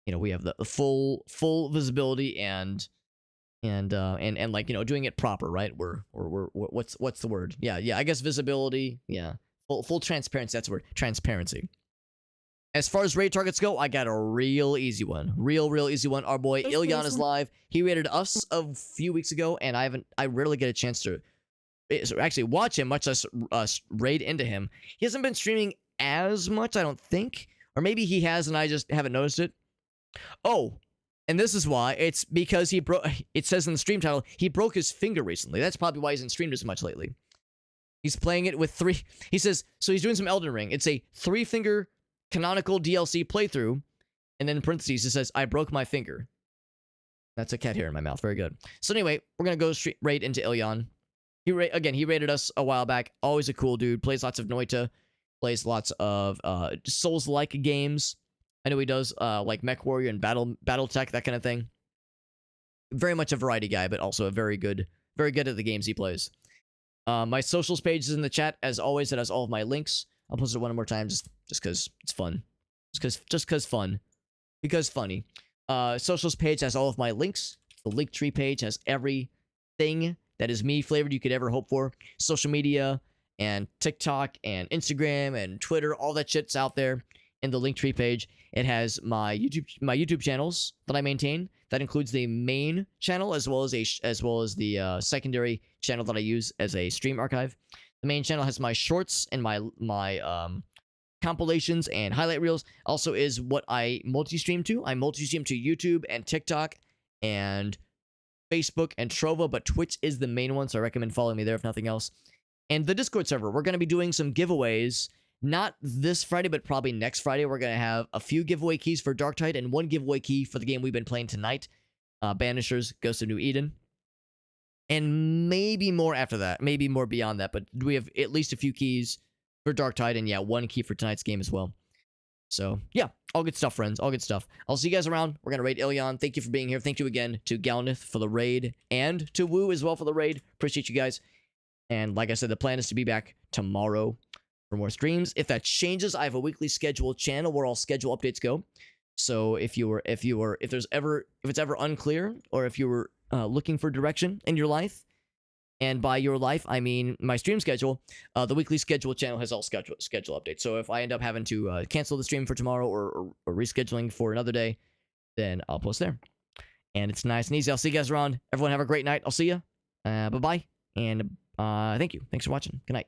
the full visibility and like doing it proper, right? We're what's the word? Yeah. I guess visibility. Yeah, full transparency. That's the word. Transparency. As far as raid targets go, I got a real easy one. Real easy one. Our boy Ilyan is live. He raided us a few weeks ago, and I rarely get a chance to actually watch him, much less raid into him. He hasn't been streaming as much, I don't think. Or maybe he has and I just haven't noticed it. Oh, and this is why. It's because it says in the stream title, he broke his finger recently. That's probably why he hasn't streamed as much lately. He's playing it with 3... He says, so he's doing some Elden Ring. It's a 3-finger canonical DLC playthrough, and then in parentheses it says, I broke my finger. That's a cat hair in my mouth. Very good. So anyway, we're gonna go straight right into Ilyan. He rated us a while back. Always a cool dude. Plays lots of Noita. Plays lots of Souls-like games. I know he does like Mech Warrior and BattleTech, that kind of thing. Very much a variety guy, but also very good at the games he plays. My socials page is in the chat as always. It has all of my links. I'll post it one more time just because it's fun. Just because fun. Because funny. Socials page has all of my links. The Linktree page has everything that is me flavored you could ever hope for. Social media and TikTok and Instagram and Twitter, all that shit's out there in the Linktree page. It has my YouTube channels that I maintain. That includes the main channel as well as the secondary channel that I use as a stream archive. The main channel has my shorts and my compilations and highlight reels. Also is what I multi-stream to. I multi-stream to YouTube and TikTok and Facebook and Trovo, but Twitch is the main one, so I recommend following me there if nothing else. And the Discord server, we're going to be doing some giveaways. Not this Friday, but probably next Friday. We're going to have a few giveaway keys for Darktide and one giveaway key for the game we've been playing tonight, Banishers, Ghost of New Eden. And maybe more after that, maybe more beyond that, but we have at least a few keys for Darktide, and yeah, one key for tonight's game as well. So, yeah, all good stuff, friends, all good stuff. I'll see you guys around. We're going to raid Ilion. Thank you for being here. Thank you again to Galnith for the raid, and to Woo as well for the raid. Appreciate you guys. And like I said, the plan is to be back tomorrow for more streams. If that changes, I have a weekly scheduled channel where all schedule updates go. So if it's ever unclear, or if you were looking for direction in your life, and by your life I mean my stream schedule, the weekly schedule channel has all schedule updates. So if I end up having to cancel the stream for tomorrow or rescheduling for another day, then I'll post there. And it's nice and easy. I'll see you guys around. Everyone have a great night. I'll see you. Bye bye. And thank you. Thanks for watching. Good night.